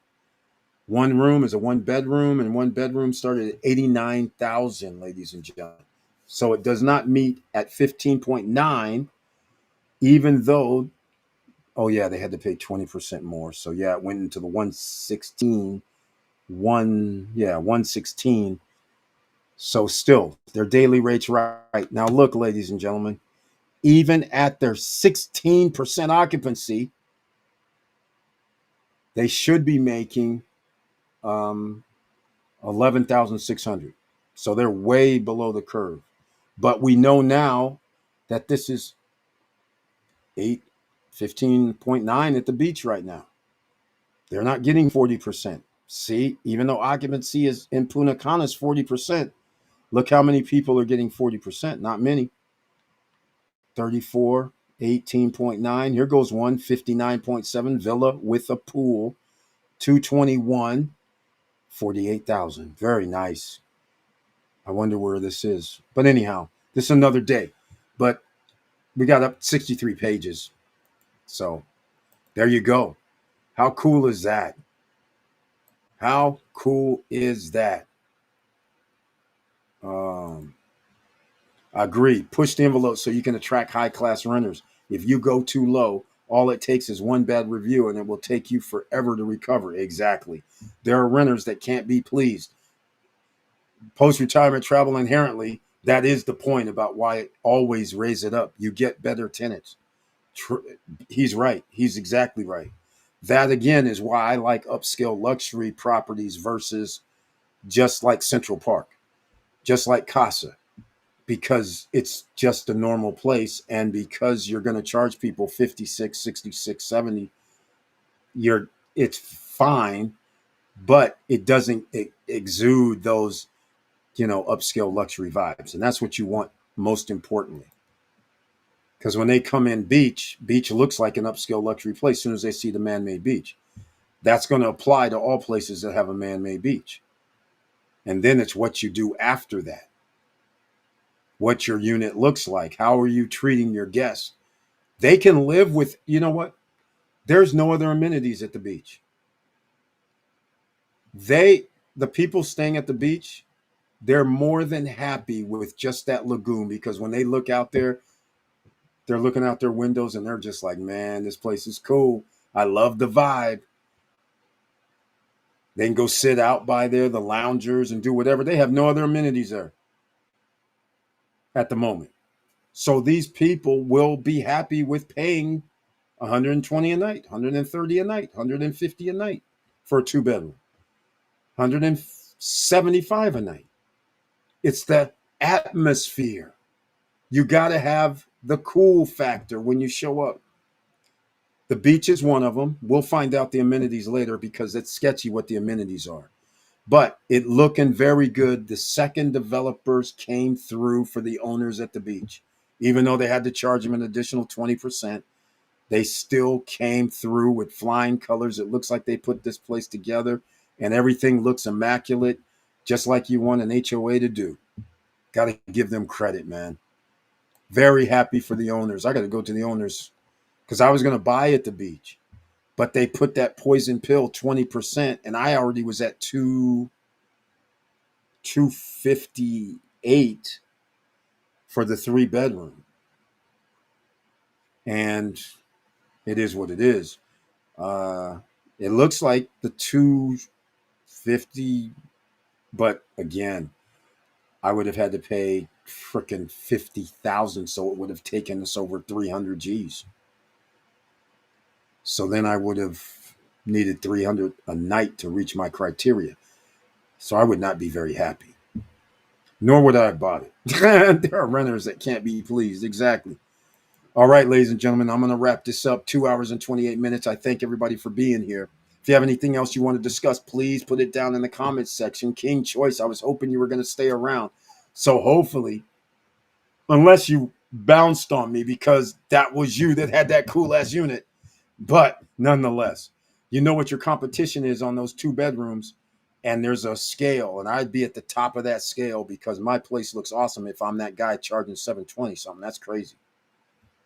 One room is a one bedroom, and one bedroom started at 89,000, ladies and gentlemen. So it does not meet at 15.9, even though, oh yeah, they had to pay 20% more. So yeah, it went into the 116, 116. So still, their daily rates right. Now look, ladies and gentlemen, even at their 16% occupancy, they should be making 11,600. So they're way below the curve. But we know now that this is 15.9 at the beach right now. They're not getting 40%. See, even though occupancy is in Punta Cana is 40%, look how many people are getting 40%. Not many. 34, 18.9. Here goes one, 59.7 villa with a pool, 221, 48,000. Very nice. I wonder where this is. But anyhow, this is another day. But we got up 63 pages. So there you go. How cool is that? How cool is that? Um, Agree. Push the envelope so you can attract high class renters. If you go too low, all it takes is one bad review and it will take you forever to recover. Exactly. There are renters that can't be pleased. Post retirement travel inherently, that is the point about why it always raise it up. You get better tenants. He's right. He's exactly right. That again is why I like upscale luxury properties versus just like Central Park, just like Casa, because it's just a normal place. And because you're going to charge people 56, 66, 70, it's fine, but it doesn't exude those, upscale luxury vibes. And that's what you want most importantly. Because when they come in beach looks like an upscale luxury place as soon as they see the man-made beach. That's going to apply to all places that have a man-made beach. And then it's what you do after that, what your unit looks like. How are you treating your guests? They can live with, you know what? There's no other amenities at the beach. The people staying at the beach, they're more than happy with just that lagoon because when they look out there, they're looking out their windows and they're just like, man, this place is cool. I love the vibe. They can go sit out by there, the loungers, and do whatever. They have no other amenities there at the moment. So these people will be happy with paying 120 a night, 130 a night, 150 a night for a two-bedroom, 175 a night. It's the atmosphere. You got to have the cool factor when you show up. The beach is one of them. We'll find out the amenities later because it's sketchy what the amenities are. But it looking very good. The second developers came through for the owners at the beach. Even though they had to charge them an additional 20%, they still came through with flying colors. It looks like they put this place together and everything looks immaculate, just like you want an HOA to do. Got to give them credit, man. Very happy for the owners. I got to go to the owners because I was going to buy at the beach, but they put that poison pill 20%, and I already was at 258 for the 3-bedroom, and it is what it is. Uh, it looks like the 250, but again, I would have had to pay freaking 50,000, so it would have taken us over 300 G's. So then I would have needed 300 a night to reach my criteria. So I would not be very happy. Nor would I have bought it. There are renters that can't be pleased. Exactly. All right, ladies and gentlemen, I'm going to wrap this up. 2 hours and 28 minutes. I thank everybody for being here. If you have anything else you want to discuss, please put it down in the comments section. King Choice, I was hoping you were going to stay around. So hopefully, unless you bounced on me because that was you that had that cool ass unit. But nonetheless, you know what your competition is on those 2 bedrooms, and there's a scale, and I'd be at the top of that scale because my place looks awesome. If I'm that guy charging 720 something, that's crazy.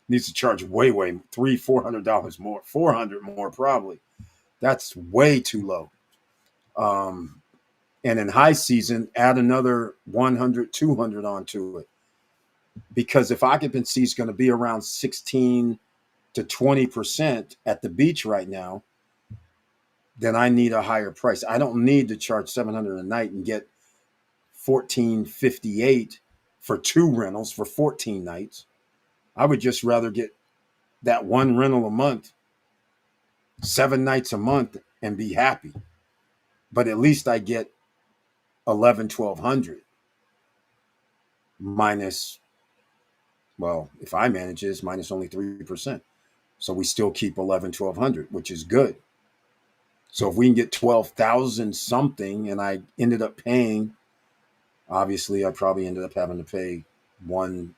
Needs to charge way $300-$400 more, 400 more probably. That's way too low. Um, and in high season, add another 100, 200 onto it because if occupancy is going to be around 16 to 20% at the beach right now, then I need a higher price. I don't need to charge 700 a night and get 1458 for 2 rentals for 14 nights. I would just rather get that 1 rental a month, 7 nights a month, and be happy. But at least I get 1200 minus, well, if I manage this, minus only 3%. So we still keep 1200, which is good. So if we can get 12,000 something, and I ended up paying, obviously I probably ended up having to pay what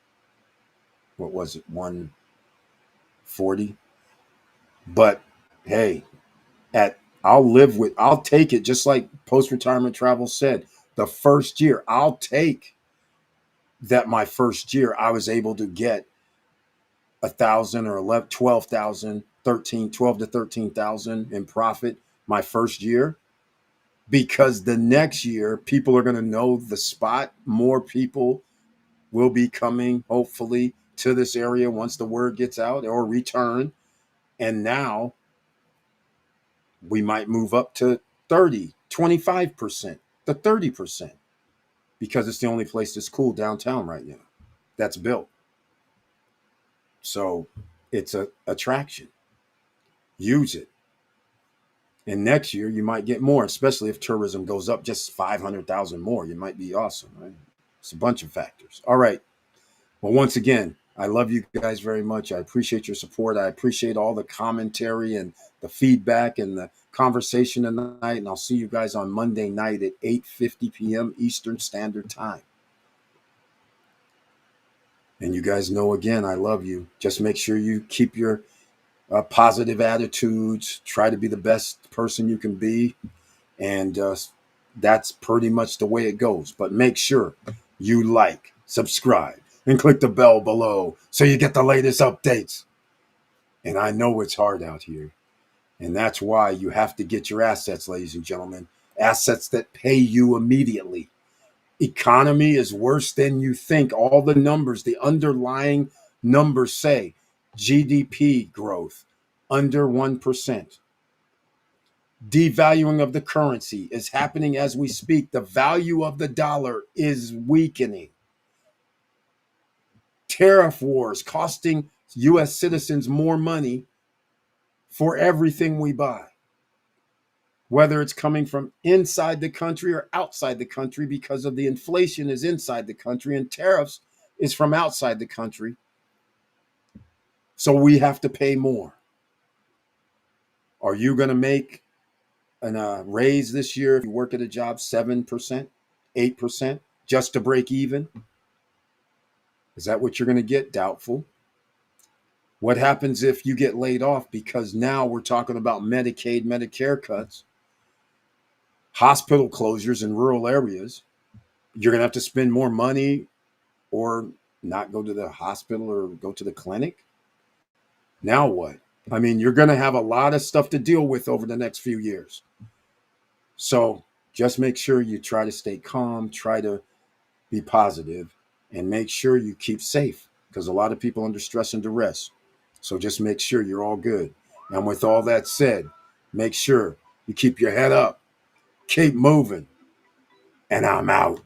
was it, 140. But hey, I'll take it, just like post retirement travel said. The first year, I'll take that. My first year, I was able to get 1,000 or 11, 12,000, 13, 12 to 13,000 in profit my first year. because the next year people are going to know the spot. More people will be coming, hopefully, to this area once the word gets out or return. And now we might move up to 30, 25% to 30% because it's the only place that's cool downtown right now that's built. So it's a attraction. Use it. And next year you might get more, especially if tourism goes up just 500,000 more. You might be awesome, right? It's a bunch of factors. All right. Well, once again, I love you guys very much. I appreciate your support. I appreciate all the commentary and the feedback and the conversation tonight. And I'll see you guys on Monday night at 8:50 p.m. Eastern Standard Time. And you guys know, again, I love you. Just make sure you keep your positive attitudes. Try to be the best person you can be. And that's pretty much the way it goes. But make sure you like, subscribe, and click the bell below so you get the latest updates. And I know it's hard out here. And that's why you have to get your assets, ladies and gentlemen. Assets that pay you immediately. Economy is worse than you think. All the numbers, the underlying numbers say GDP growth under 1%. Devaluing of the currency is happening as we speak. The value of the dollar is weakening. Tariff wars costing U.S. citizens more money for everything we buy, whether it's coming from inside the country or outside the country, because of the inflation is inside the country and tariffs is from outside the country. So we have to pay more. Are you going to make a raise this year if you work at a job 7%, 8%, just to break even? Is that what you're going to get? Doubtful. What happens if you get laid off? Because now we're talking about Medicaid, Medicare cuts, hospital closures in rural areas. You're going to have to spend more money or not go to the hospital or go to the clinic. Now what? I mean, you're going to have a lot of stuff to deal with over the next few years. So just make sure you try to stay calm, try to be positive, and make sure you keep safe, because a lot of people under stress and duress. So just make sure you're all good. And with all that said, make sure you keep your head up, keep moving, and I'm out.